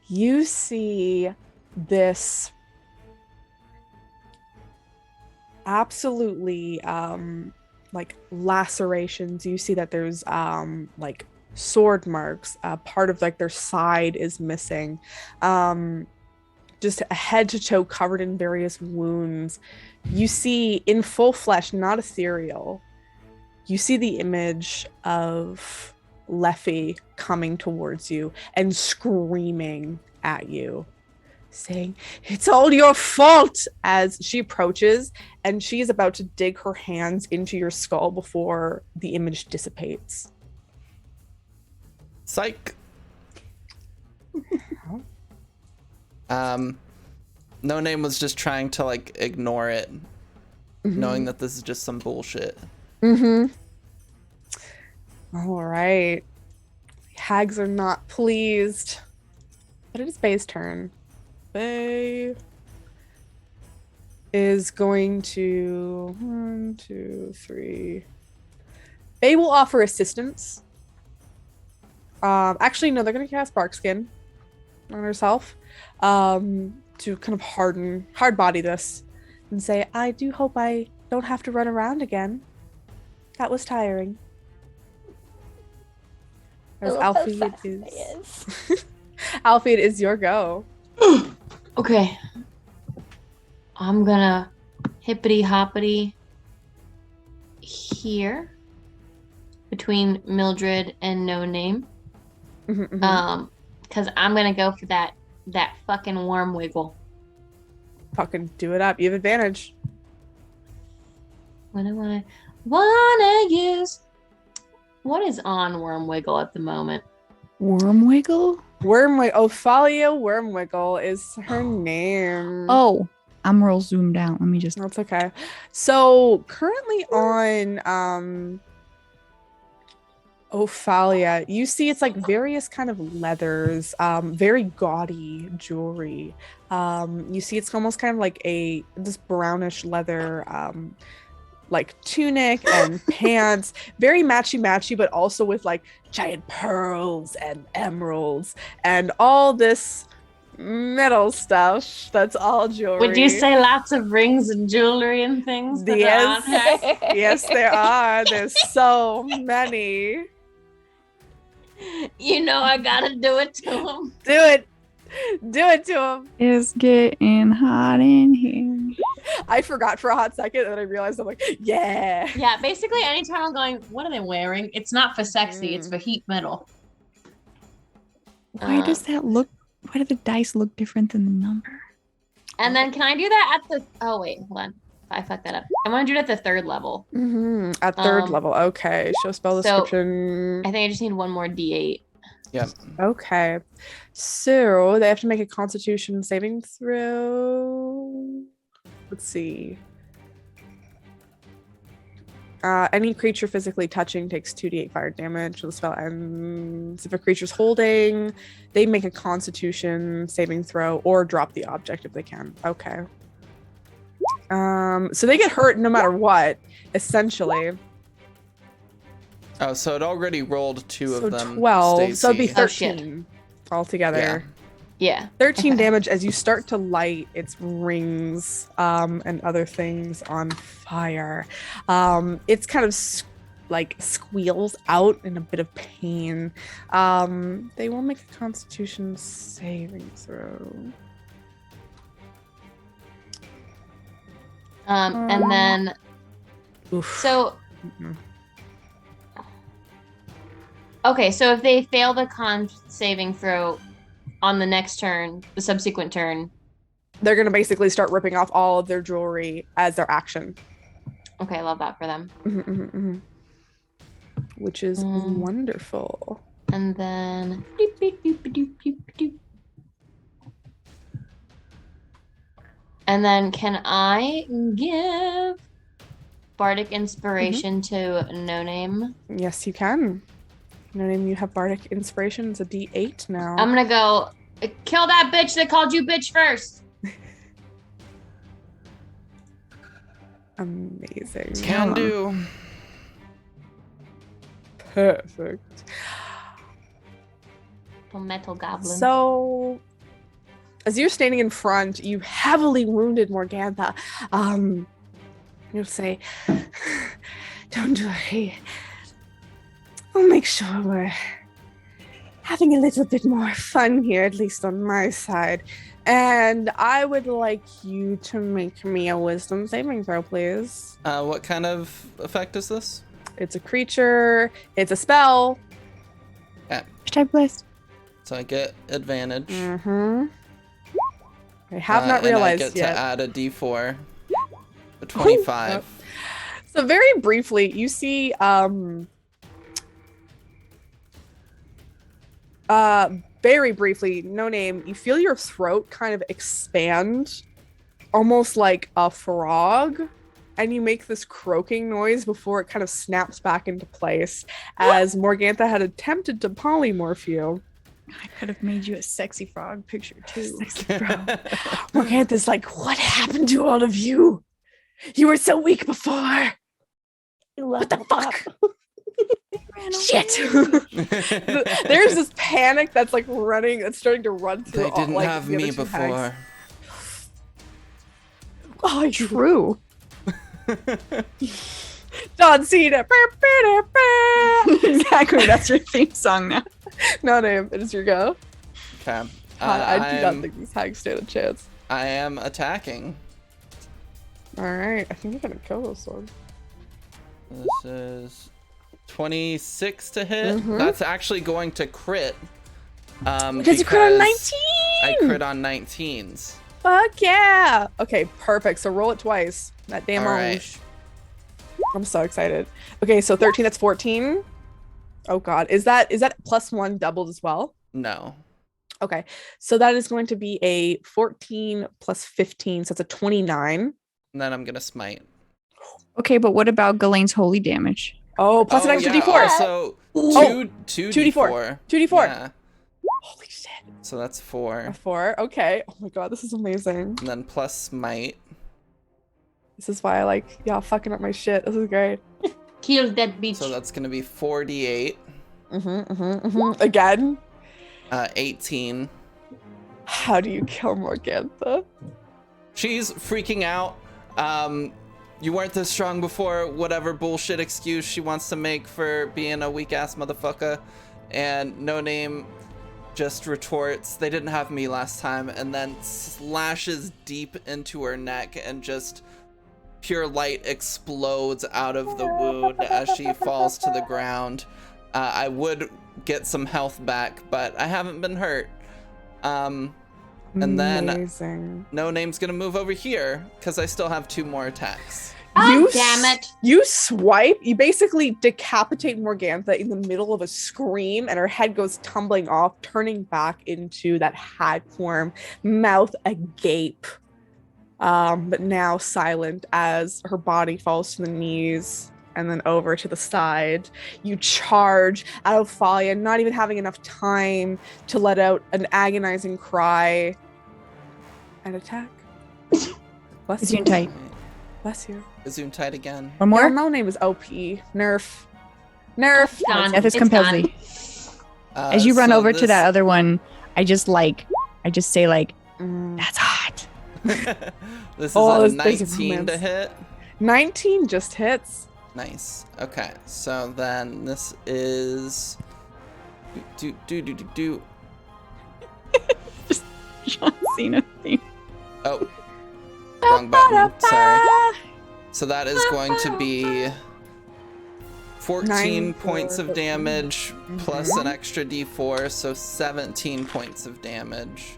You see this absolutely like lacerations. You see that there's like sword marks. Part of like their side is missing. Just head to toe covered in various wounds. You see in full flesh, not ethereal, you see the image of Leffy coming towards you and screaming at you, saying, "It's all your fault," as she approaches and she is about to dig her hands into your skull before the image dissipates. Psych. No Name was just trying to like ignore it, knowing that this is just some bullshit. All right. Hags are not pleased. But it is Bay's turn. Bay is going to 1, 2, 3. Bay will offer assistance. Actually, no, they're gonna cast Barkskin on herself. To kind of hard body this and say, I do hope I don't have to run around again. That was tiring. As Alfie is. Alfie, it is your go. Okay. I'm gonna hippity hoppity here. between Mildred and No Name. Mhm. Because I'm gonna go for that fucking worm wiggle. Fucking do it up. You have advantage. What do I wanna use? What is on worm wiggle at the moment? Worm wiggle? Ophalia Wormwiggle is her name. Oh, I'm real zoomed out. Let me just. That's okay. So currently on Ophalia, you see it's like various kind of leathers, very gaudy jewelry. You see it's almost kind of like this brownish leather like tunic and pants, very matchy, but also with like giant pearls and emeralds and all this metal stuff. That's all jewelry. Would you say lots of rings and jewelry and things that are on her? Yes, there are. There's so many. You know I gotta do it to him. Do it. Do it to him. It's getting hot in here. I forgot for a hot second, and then I realized I'm like, yeah. Yeah, basically anytime I'm going, what are they wearing? It's not for sexy, it's for heat metal. Why does that look? Why do the dice look different than the number? And then can I do that at the oh wait, hold on. I fucked that up. I want to do it at the third level. At third level. Okay. Show spell description. I think I just need one more D8. Yep. Okay. So they have to make a constitution saving throw. Let's see. Any creature physically touching takes 2d8 fire damage. The spell ends. If a creature's holding, they make a constitution saving throw or drop the object if they can. Okay. So they get hurt no matter what, essentially. Oh, so it already rolled two of them. 12. So it'd be Stacey. 13 altogether. Yeah. 13 Okay. damage as you start to light its rings and other things on fire. It's kind of like squeals out in a bit of pain. They will make a constitution saving throw. And then Oof. so okay, so if they fail the con saving throw on the next turn, the subsequent turn, they're going to basically start ripping off all of their jewelry as their action. okay, I love that for them. Which is wonderful. And then and then can I give Bardic Inspiration to No Name? Yes, you can. No Name, you have Bardic Inspiration. It's a D8 now. I'm gonna go kill that bitch that called you bitch first. Amazing. Can do. Perfect. Little metal goblin. So, as you're standing in front, you heavily wounded Morgantha. You'll say, "Don't worry. We'll make sure we're having a little bit more fun here, at least on my side. And I would like you to make me a wisdom saving throw, please." What kind of effect is this? It's a creature. It's a spell. Hashtag blessed. So I get advantage. Mm-hmm. I have not and I realized get yet. to add a d4. A 25. Yep. So very briefly, you see very briefly, No Name, you feel your throat kind of expand almost like a frog, and you make this croaking noise before it kind of snaps back into place as Morgantha had attempted to polymorph you. I could have made you a sexy frog picture too. Sexy frog. Morgantha's like, "What happened to all of you? You were so weak before. What the fuck?" Shit. There's this panic that's like running, that's starting to run through. They didn't like, have the other me two before. hags. Oh, True. John Cena. Exactly. That's your theme song now. No Name, it is your go. Okay. I do not think these hags stand a chance. I am attacking. All right, I think you're gonna kill this one. This is 26 to hit. Mhm. That's actually going to crit. Because you crit on 19. I crit on 19s. Fuck yeah. Okay, perfect. So roll it twice. That damage. All right. I'm so excited. Okay, so 13, that's 14. Oh god. Is that +1 doubled as well? No. Okay. So that is going to be a 14 plus 15, so it's a 29. And then I'm gonna smite. Okay, but what about Ghislaine's holy damage? Oh, plus an extra yeah, D4. Also, Oh, 2d4. 2d4. Yeah. Holy shit. So that's 4. A 4. Okay. Oh my god, this is amazing. And then plus smite. This is why I like y'all fucking up my shit. This is great. Kill that bitch. So that's gonna be 48. Again. 18. How do you kill Morgantha? She's freaking out. You weren't this strong before, whatever bullshit excuse she wants to make for being a weak ass motherfucker. And No Name just retorts, they didn't have me last time, and then slashes deep into her neck, and just pure light explodes out of the wound as she falls to the ground. I would get some health back, but I haven't been hurt. And then Amazing. No Name's gonna move over here because I still have 2 more attacks. Damn it. You swipe, you basically decapitate Morgantha in the middle of a scream, and her head goes tumbling off, turning back into that hag form, mouth agape. But now silent as her body falls to the knees and then over to the side. You charge at Ophalia, not even having enough time to let out an agonizing cry and attack. Bless Is you. you tight? Bless you. Zoom tight again. One More? more? No name is OP. Nerf. Nerf. Done. Death is It's compulsory. Uh, As you run so over to this- that other one, I just say like, Mm. that's hot. This is Oh, a this basic 19 to romance. hit. 19 just hits. Nice. Okay, so then this is do. John Cena theme. Oh, wrong button. Sorry. So that is going to be 14 9, points 4, of damage plus Mhm. an extra D4, so 17 points of damage.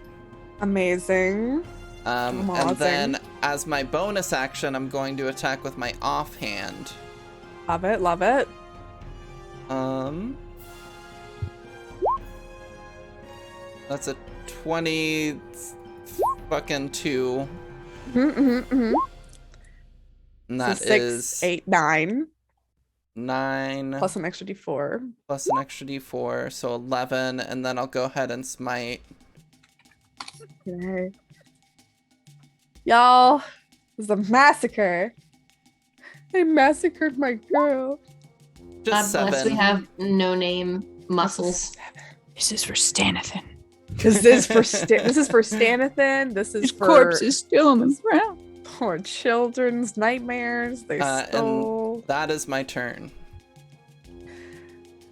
Amazing. And Amazing. then as my bonus action, I'm going to attack with my offhand. Love it. Love it. That's a 20 fucking 2. Mm-hmm. And that So is 6, 8, 9. 9 Plus an extra D4. plus an extra D4, so 11, and then I'll go ahead and smite. Okay. Y'all, this is a massacre. They massacred my girl. Just God bless, 7. we have No Name muscles. This is for Stanathan. This is for Stanathan. This is His for corpse is still on the ground. poor children's nightmares. They stole. And that is my turn.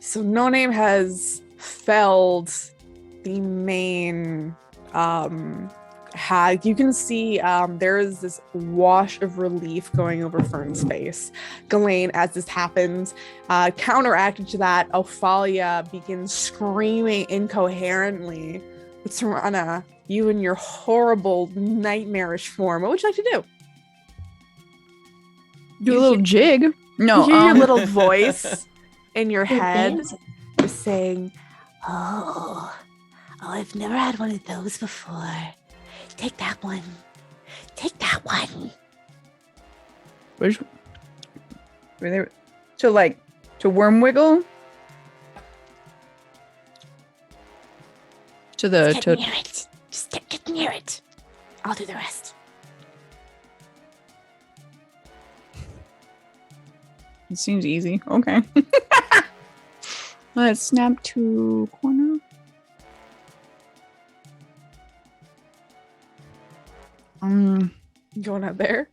So No Name has felled the main hag. You can see there is this wash of relief going over Fern's face. Ghislaine, as this happens, counteracted to that, Ophalia begins screaming incoherently. But Serana, you and your horrible nightmarish form, what would you like to do? Do You a little hear- jig. No, You hear your little voice in your head dancing. just saying, Oh, I've never had one of those before. Take that one. Take that one. Which, were they, to worm wiggle? To the Get to near it. Just get near it. I'll do the rest. it seems easy. Okay. Let's snap to corner. going out there.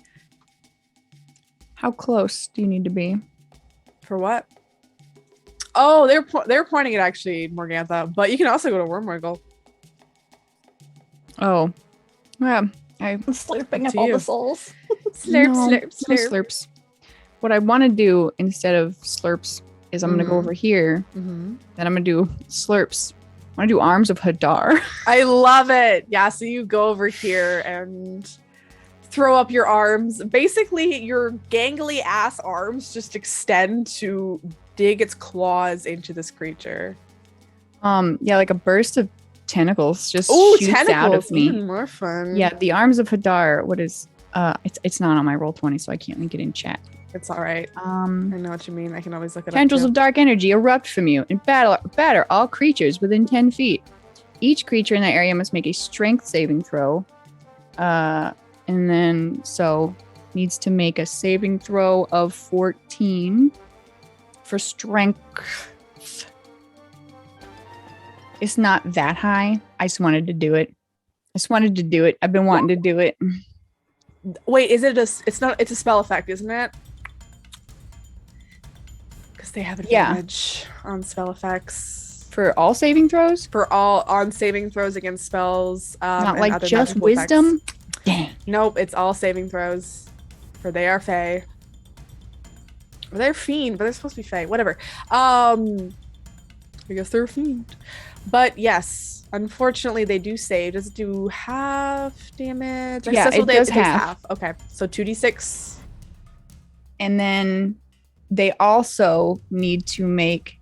How close do you need to be? For what? Oh, they're pointing at actually Morgantha, but you can also go to Wormwiggle. Oh, yeah. Slurping Up up to all you. the souls. Slurp, No, slurp, no slurp. slurps. What I want to do instead of slurps is I'm gonna go Mhm. over here, Mm-hmm. and I'm gonna do slurps. I'm gonna do arms of Hadar. I love it. Yeah, so you go over here and throw up your arms. Basically, your gangly ass arms just extend to dig its claws into this creature. Yeah, like a burst of tentacles just Oh, shoots tentacles! out of me. Even more fun. Yeah, the arms of Hadar. What is? It's not on my roll 20, so I can't link it in chat. It's all right. I know what you mean. I can always look it Tendrils up. of dark energy erupt from you and batter all creatures within 10 feet. Each creature in that area must make a strength saving throw. And then, so, needs to make a saving throw of 14 for strength. It's not that high. I just wanted to do it. I've been wanting to do it. Wait, is it it's not, it's a spell effect, isn't it? Because they have advantage on spell effects. For all saving throws? For all on saving throws against spells. Not and like other just magical wisdom? effects. Dang. Nope, it's all saving throws. For they are Fae. Or they're fiend, but they're supposed to be Fae. Whatever. I guess they're a fiend. But yes, unfortunately they do save. Does it do half damage? Yeah, it does half. Okay, so 2d6. And then they also need to make.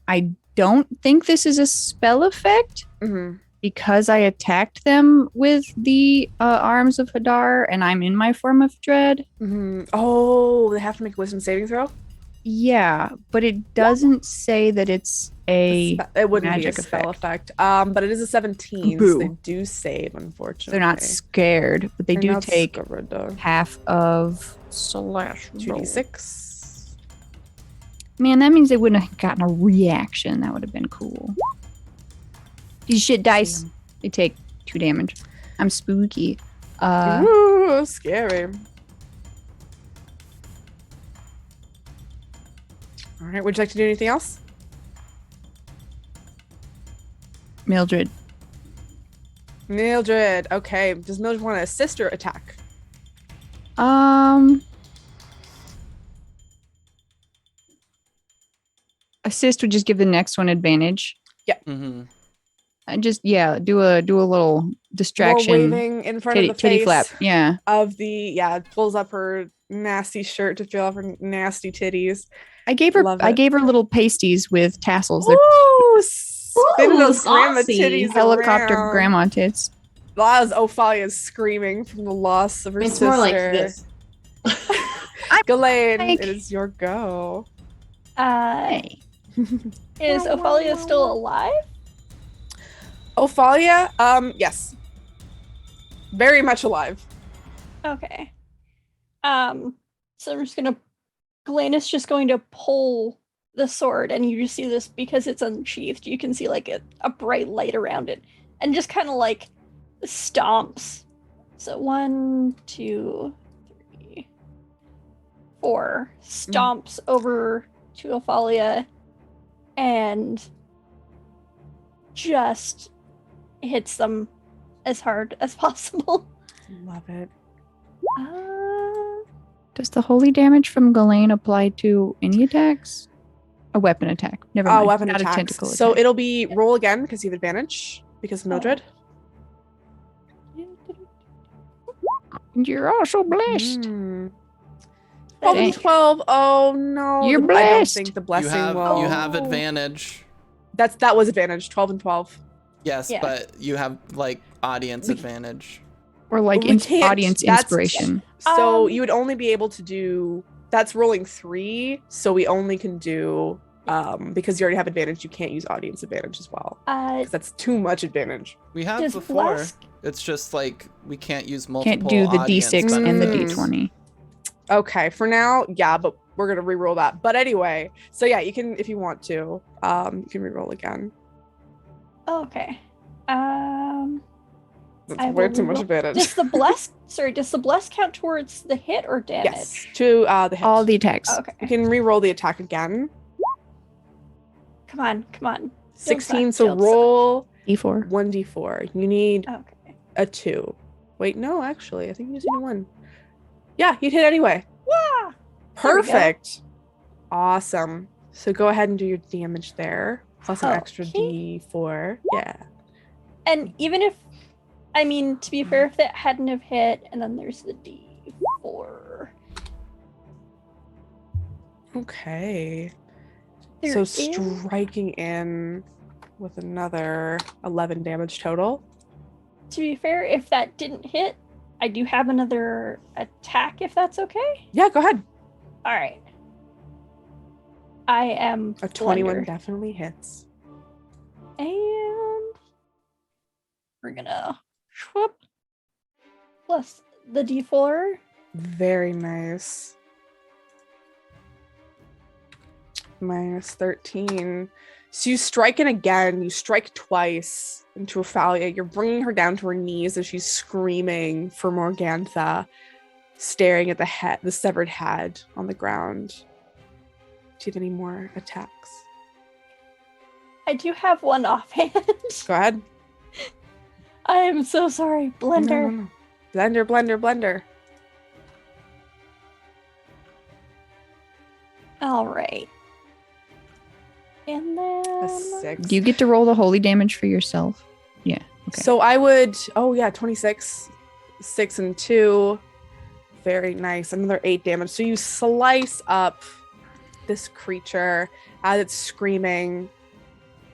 I don't think this is a spell effect Mm-hmm. because I attacked them with the arms of Hadar and I'm in my form of dread. Mm-hmm. Oh, they have to make a wisdom saving throw? Yeah, but it doesn't say that it's a. It wouldn't be a magic spell effect. But it is a 17, so Boo. they do save, unfortunately. They're not scared, but they They're do not take scared. half of slash roll. 2d6. Man, that means they wouldn't have gotten a reaction. That would have been cool. These shit dice, they take 2 damage. I'm spooky. Ooh, scary. All right, would you like to do anything else? Mildred. Mildred. Okay, does Mildred want to assist or attack? Assist would just give the next one advantage. Mm-hmm. And just do a little distraction. More waving in front of the titty face flap. Yeah. of the pulls up her nasty shirt to feel off her nasty titties. I gave her Love it. little pasties with tassels. They're Ooh, spin those grandma saucy. titties helicopter around. grandma tits. As Ophalia's screaming from the loss of her It's sister. more like this. Ghislaine, Like- it is your go. Is Ophalia still alive? Ophalia, yes. Very much alive. Okay. So I'm just gonna. Ghislaine is just going to pull the sword, and you just see this because it's unsheathed. You can see like a bright light around it, and just kind of like stomps. So 1, 2, 3, 4 stomps over to Ophalia, and just hits them as hard as possible. Love it. Does the holy damage from Ghislaine apply to any attacks? A weapon attack. Never mind. Weapon Not attacks. a tentacle So attack. it'll be roll again because you have advantage because of Mildred. And you're also blessed. 12 and Dang. 12. Oh no. You're I don't blessed. think the You blessing have will. you have advantage. That was advantage. 12 and 12. Yes, Yeah. but you have like audience We- advantage. Or like We can't- audience that's- inspiration. So Um, you would only be able to do. That's rolling 3. So we only can do. Because you already have advantage, you can't use audience advantage as well. 'Cause that's too much advantage. We have does before. bless It's just like we can't use multiple. Can't do the audience D6 and the benefits. D20. Okay, for now, yeah, but we're gonna re-roll that. But anyway, so yeah, you can if you want to. You can re-roll again. Okay. That's I way will too much re-roll. advantage. Does the bless does the bless count towards the hit or damage? Yes, to the hit. All the attacks. Okay. You can re-roll the attack again. Come on. 16. suck, So don't suck. roll D4. 1d4. You need Okay. a 2. Wait, no, actually, I think you just need a 1. Yeah, you'd hit anyway. Yeah. There we go. Perfect. Awesome. So go ahead and do your damage there. Plus an extra Okay. D4. Yeah. And even if, I mean, to be fair, if that hadn't have hit, and then there's the D4. Okay. There So is- striking in with another 11 damage total. To be fair, if that didn't hit, I do have another attack, if that's okay. Yeah, go ahead. All right. I am A 21 Blender. definitely hits. And we're gonna whoop plus the D4. Very nice. Minus 13. So you strike in again. You strike twice into Ophalia. You're bringing her down to her knees as she's screaming for Morgantha, staring at the severed head on the ground. Do you have any more attacks? I do have one offhand. Go ahead. I am so sorry, Blender. No. Blender. All right. And then A 6. Do you get to roll the holy damage for yourself? Yeah. Okay. So I would, 26, 6 and 2. Very nice. Another 8 damage. So you slice up this creature as it's screaming.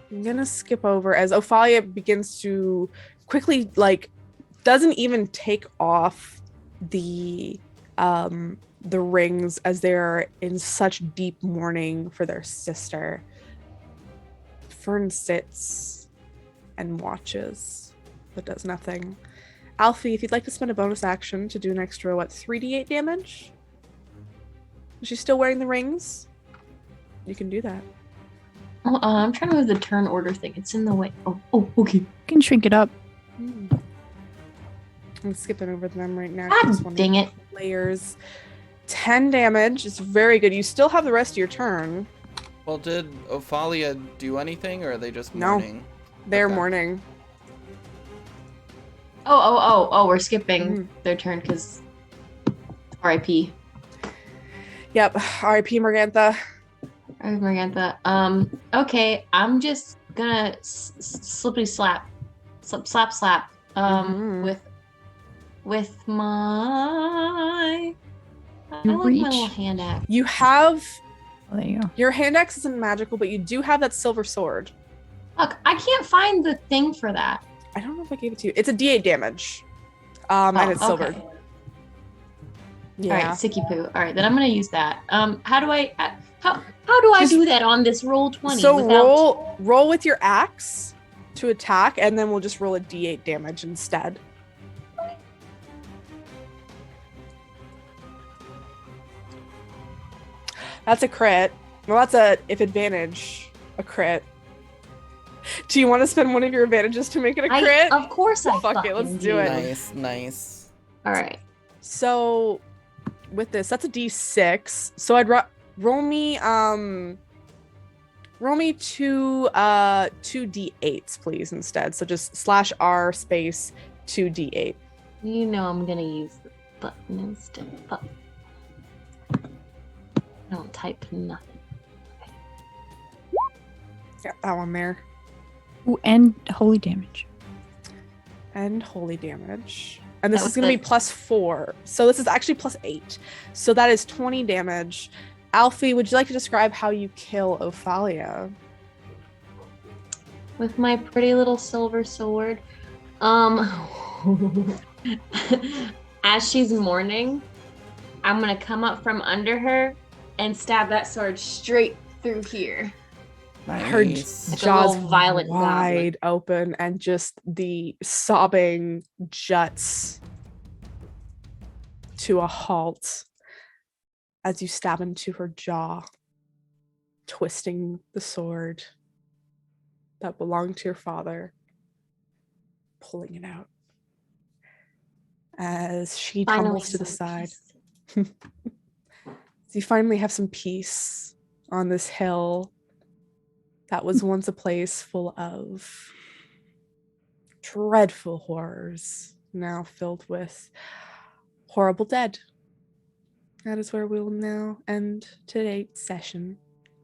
I'm gonna skip over as Ophalia begins to quickly, doesn't even take off the rings as they're in such deep mourning for their sister. Fern sits and watches, but does nothing. Alfie, if you'd like to spend a bonus action to do an extra, 3d8 damage? Is she still wearing the rings? You can do that. Oh, I'm trying to move the turn order thing. It's in the way. Oh, okay. You can shrink it up. I'm skipping over them right now. God dang it. Layers. 10 damage. It's very good. You still have the rest of your turn. Well, did Ophalia do anything, or are they just No. mourning? They're Okay. mourning. Oh, we're skipping their turn because RIP. Yep. R.I.P. Morgantha. Marantha. Okay, I'm just gonna slap. Mhm. With my. I You like my reach. little hand axe. You have Oh, there you go. your hand axe isn't magical, but you do have that silver sword. Look, I can't find the thing for that. I don't know if I gave it to you. It's a D8 damage. And it's silver. Okay. Yeah. All right, sicky poo. All right, then I'm gonna use that. How do I? How do I Just- do that on this roll 20? So without... roll with your axe to attack, and then we'll just roll a D8 damage instead. That's a crit. Well, that's if advantage, a crit. Do you want to spend one of your advantages to make it a crit? Of course I Fuck it, let's fucking do it. Nice. All right. So with this, that's a D6. So I'd roll me two 2d8s, please, instead. So just /r space 2d8. You know I'm gonna use the button instead. I don't type nothing. Yeah, that one there. Ooh, and holy damage. And holy damage. And this That is was going to be good. +4. So this is actually +8. So that is 20 damage. Alfie, would you like to describe how you kill Ophalia? With my pretty little silver sword. As she's mourning, I'm gonna come up from under her and stab that sword straight through here. Her Nice. Like a jaws little violent wide open, and just the sobbing juts to a halt as you stab into her jaw, twisting the sword that belonged to your father, pulling it out as she tumbles to the some side. peace. So you finally have some peace on this hill that was once a place full of dreadful horrors, now filled with horrible dead. That is where we will now end today's session.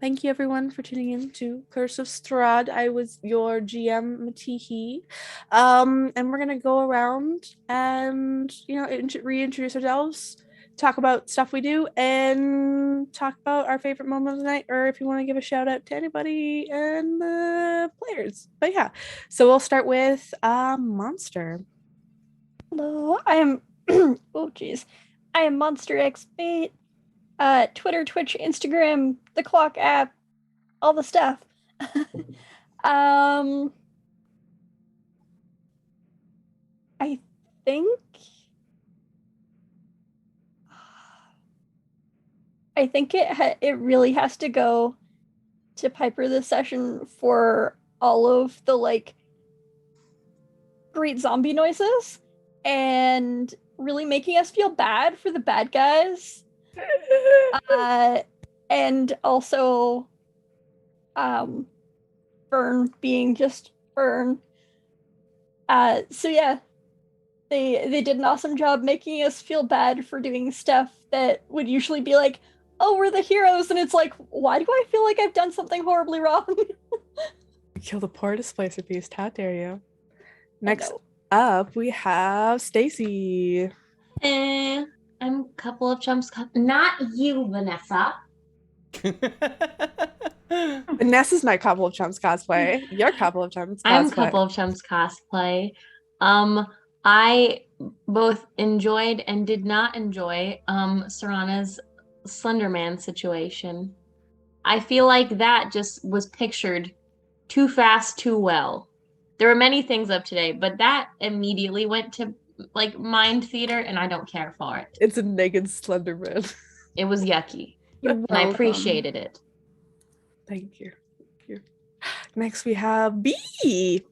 Thank you everyone for tuning in to Curse of Strahd. I was your GM Matihi. And we're gonna go around and reintroduce ourselves, talk about stuff we do, and talk about our favorite moment of the night, or if you want to give a shout out to anybody and the players. But yeah, so we'll start with Monster. Hello, I am oh geez. I am Monster X Bait. Twitter, Twitch, Instagram, the clock app, all the stuff. I think it really has to go to Piper this session for all of the like great zombie noises and really making us feel bad for the bad guys. And also Fern being just Fern. So yeah, they did an awesome job making us feel bad for doing stuff that would usually be like, oh, we're the heroes, and it's like, why do I feel like I've done something horribly wrong? Kill the poor displacer beast. How dare you? Next up, we have Stacy. I'm a couple of chumps. Not you, Vanessa. Vanessa's my couple of chumps cosplay. Your couple of chumps cosplay. I'm couple of chumps cosplay. I both enjoyed and did not enjoy Serana's Slenderman situation. I feel like that just was pictured too fast, too well. There were many things up today, but that immediately went to like mind theater, and I don't care for it. It's a naked Slenderman. It was yucky, You're and I appreciated it. Thank you. Next, we have B.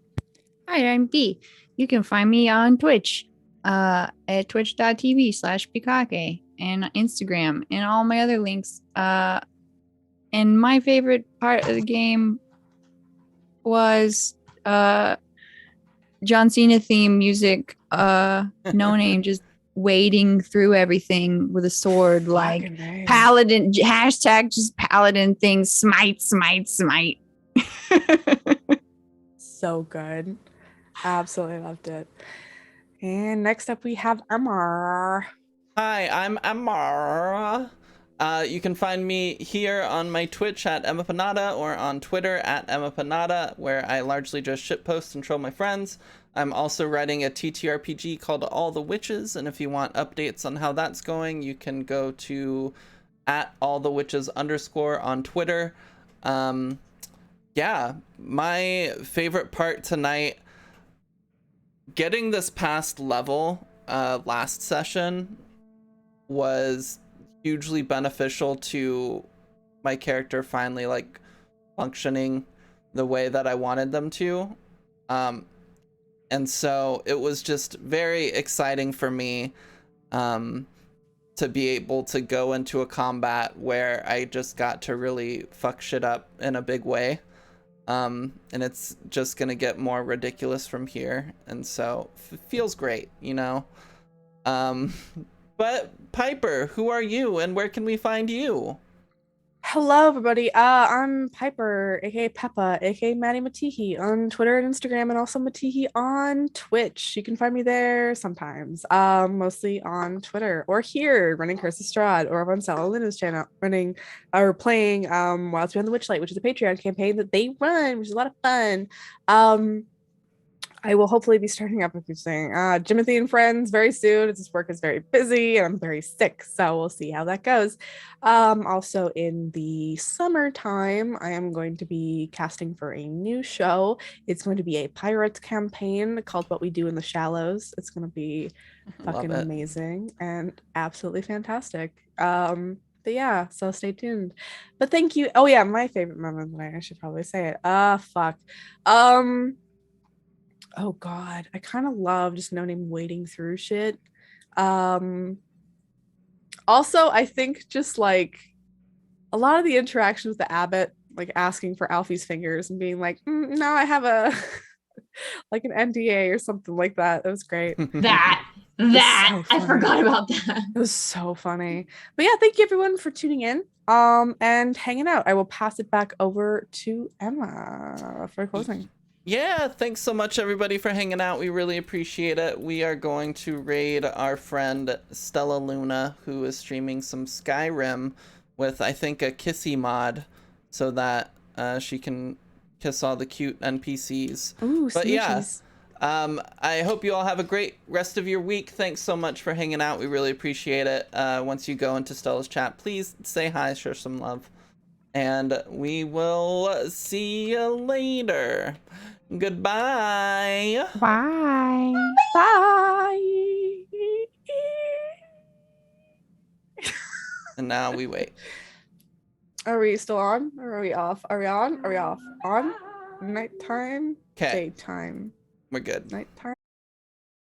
Hi, I'm B. You can find me on Twitch at twitch.tv/Pikake and Instagram and all my other links. And my favorite part of the game was John Cena theme music. No name, just wading through everything with a sword, like paladin, hashtag just paladin things, smite. So good. Absolutely loved it. And next up we have Amar. Hi, I'm Amara. You can find me here on my Twitch at Emmapanada or on Twitter at Emmapanada, where I largely just shitpost and troll my friends. I'm also writing a TTRPG called All the Witches, and if you want updates on how that's going, you can go to at allthewitches_ on Twitter. Yeah, my favorite part tonight, getting this past level last session was hugely beneficial to my character finally like functioning the way that I wanted them to. And so it was just very exciting for me to be able to go into a combat where I just got to really fuck shit up in a big way. And it's just gonna get more ridiculous from here, and so it feels great, you know. But Piper, who are you and where can we find you? Hello everybody. I'm Piper, aka Peppa, aka Maddie Matihi on Twitter and Instagram, and also Matihi on Twitch. You can find me there sometimes. Mostly on Twitter or here running Curse of Strahd, or on Sal Luna's channel running or playing Wilds Beyond the Witchlight, which is a Patreon campaign that they run, which is a lot of fun. I will hopefully be starting up with you saying Jimothy and Friends very soon. This work is very busy and I'm very sick, so we'll see how that goes. Also in the summertime, I am going to be casting for a new show. It's going to be a pirates campaign called What We Do in the Shallows. It's going to be fucking amazing and absolutely fantastic. But yeah, so stay tuned. But thank you. Oh yeah, my favorite moment, I should probably say it. Fuck. Oh god, I kind of love just no name wading through shit. Also, I think just like a lot of the interaction with the abbot, like asking for Alfie's fingers and being like, no, I have a like an NDA or something like that. It was great. That That so I funny. forgot about that. It was so funny. But yeah, thank you everyone for tuning in and hanging out. I will pass it back over to Emma for closing. Yeah, thanks so much everybody for hanging out. We really appreciate it. We are going to raid our friend Stella Luna, who is streaming some Skyrim with, I think, a kissy mod, so that she can kiss all the cute NPCs. Ooh, But yeah, smoochies. I hope you all have a great rest of your week. Thanks so much for hanging out. We really appreciate it. Once you go into Stella's chat, please say hi, share some love. And we will see you later. Goodbye. Bye. Bye. And now we wait. Are we still on? Or are we off? Are we on? Are we off? On? Nighttime? 'Kay. Daytime. We're good. Nighttime.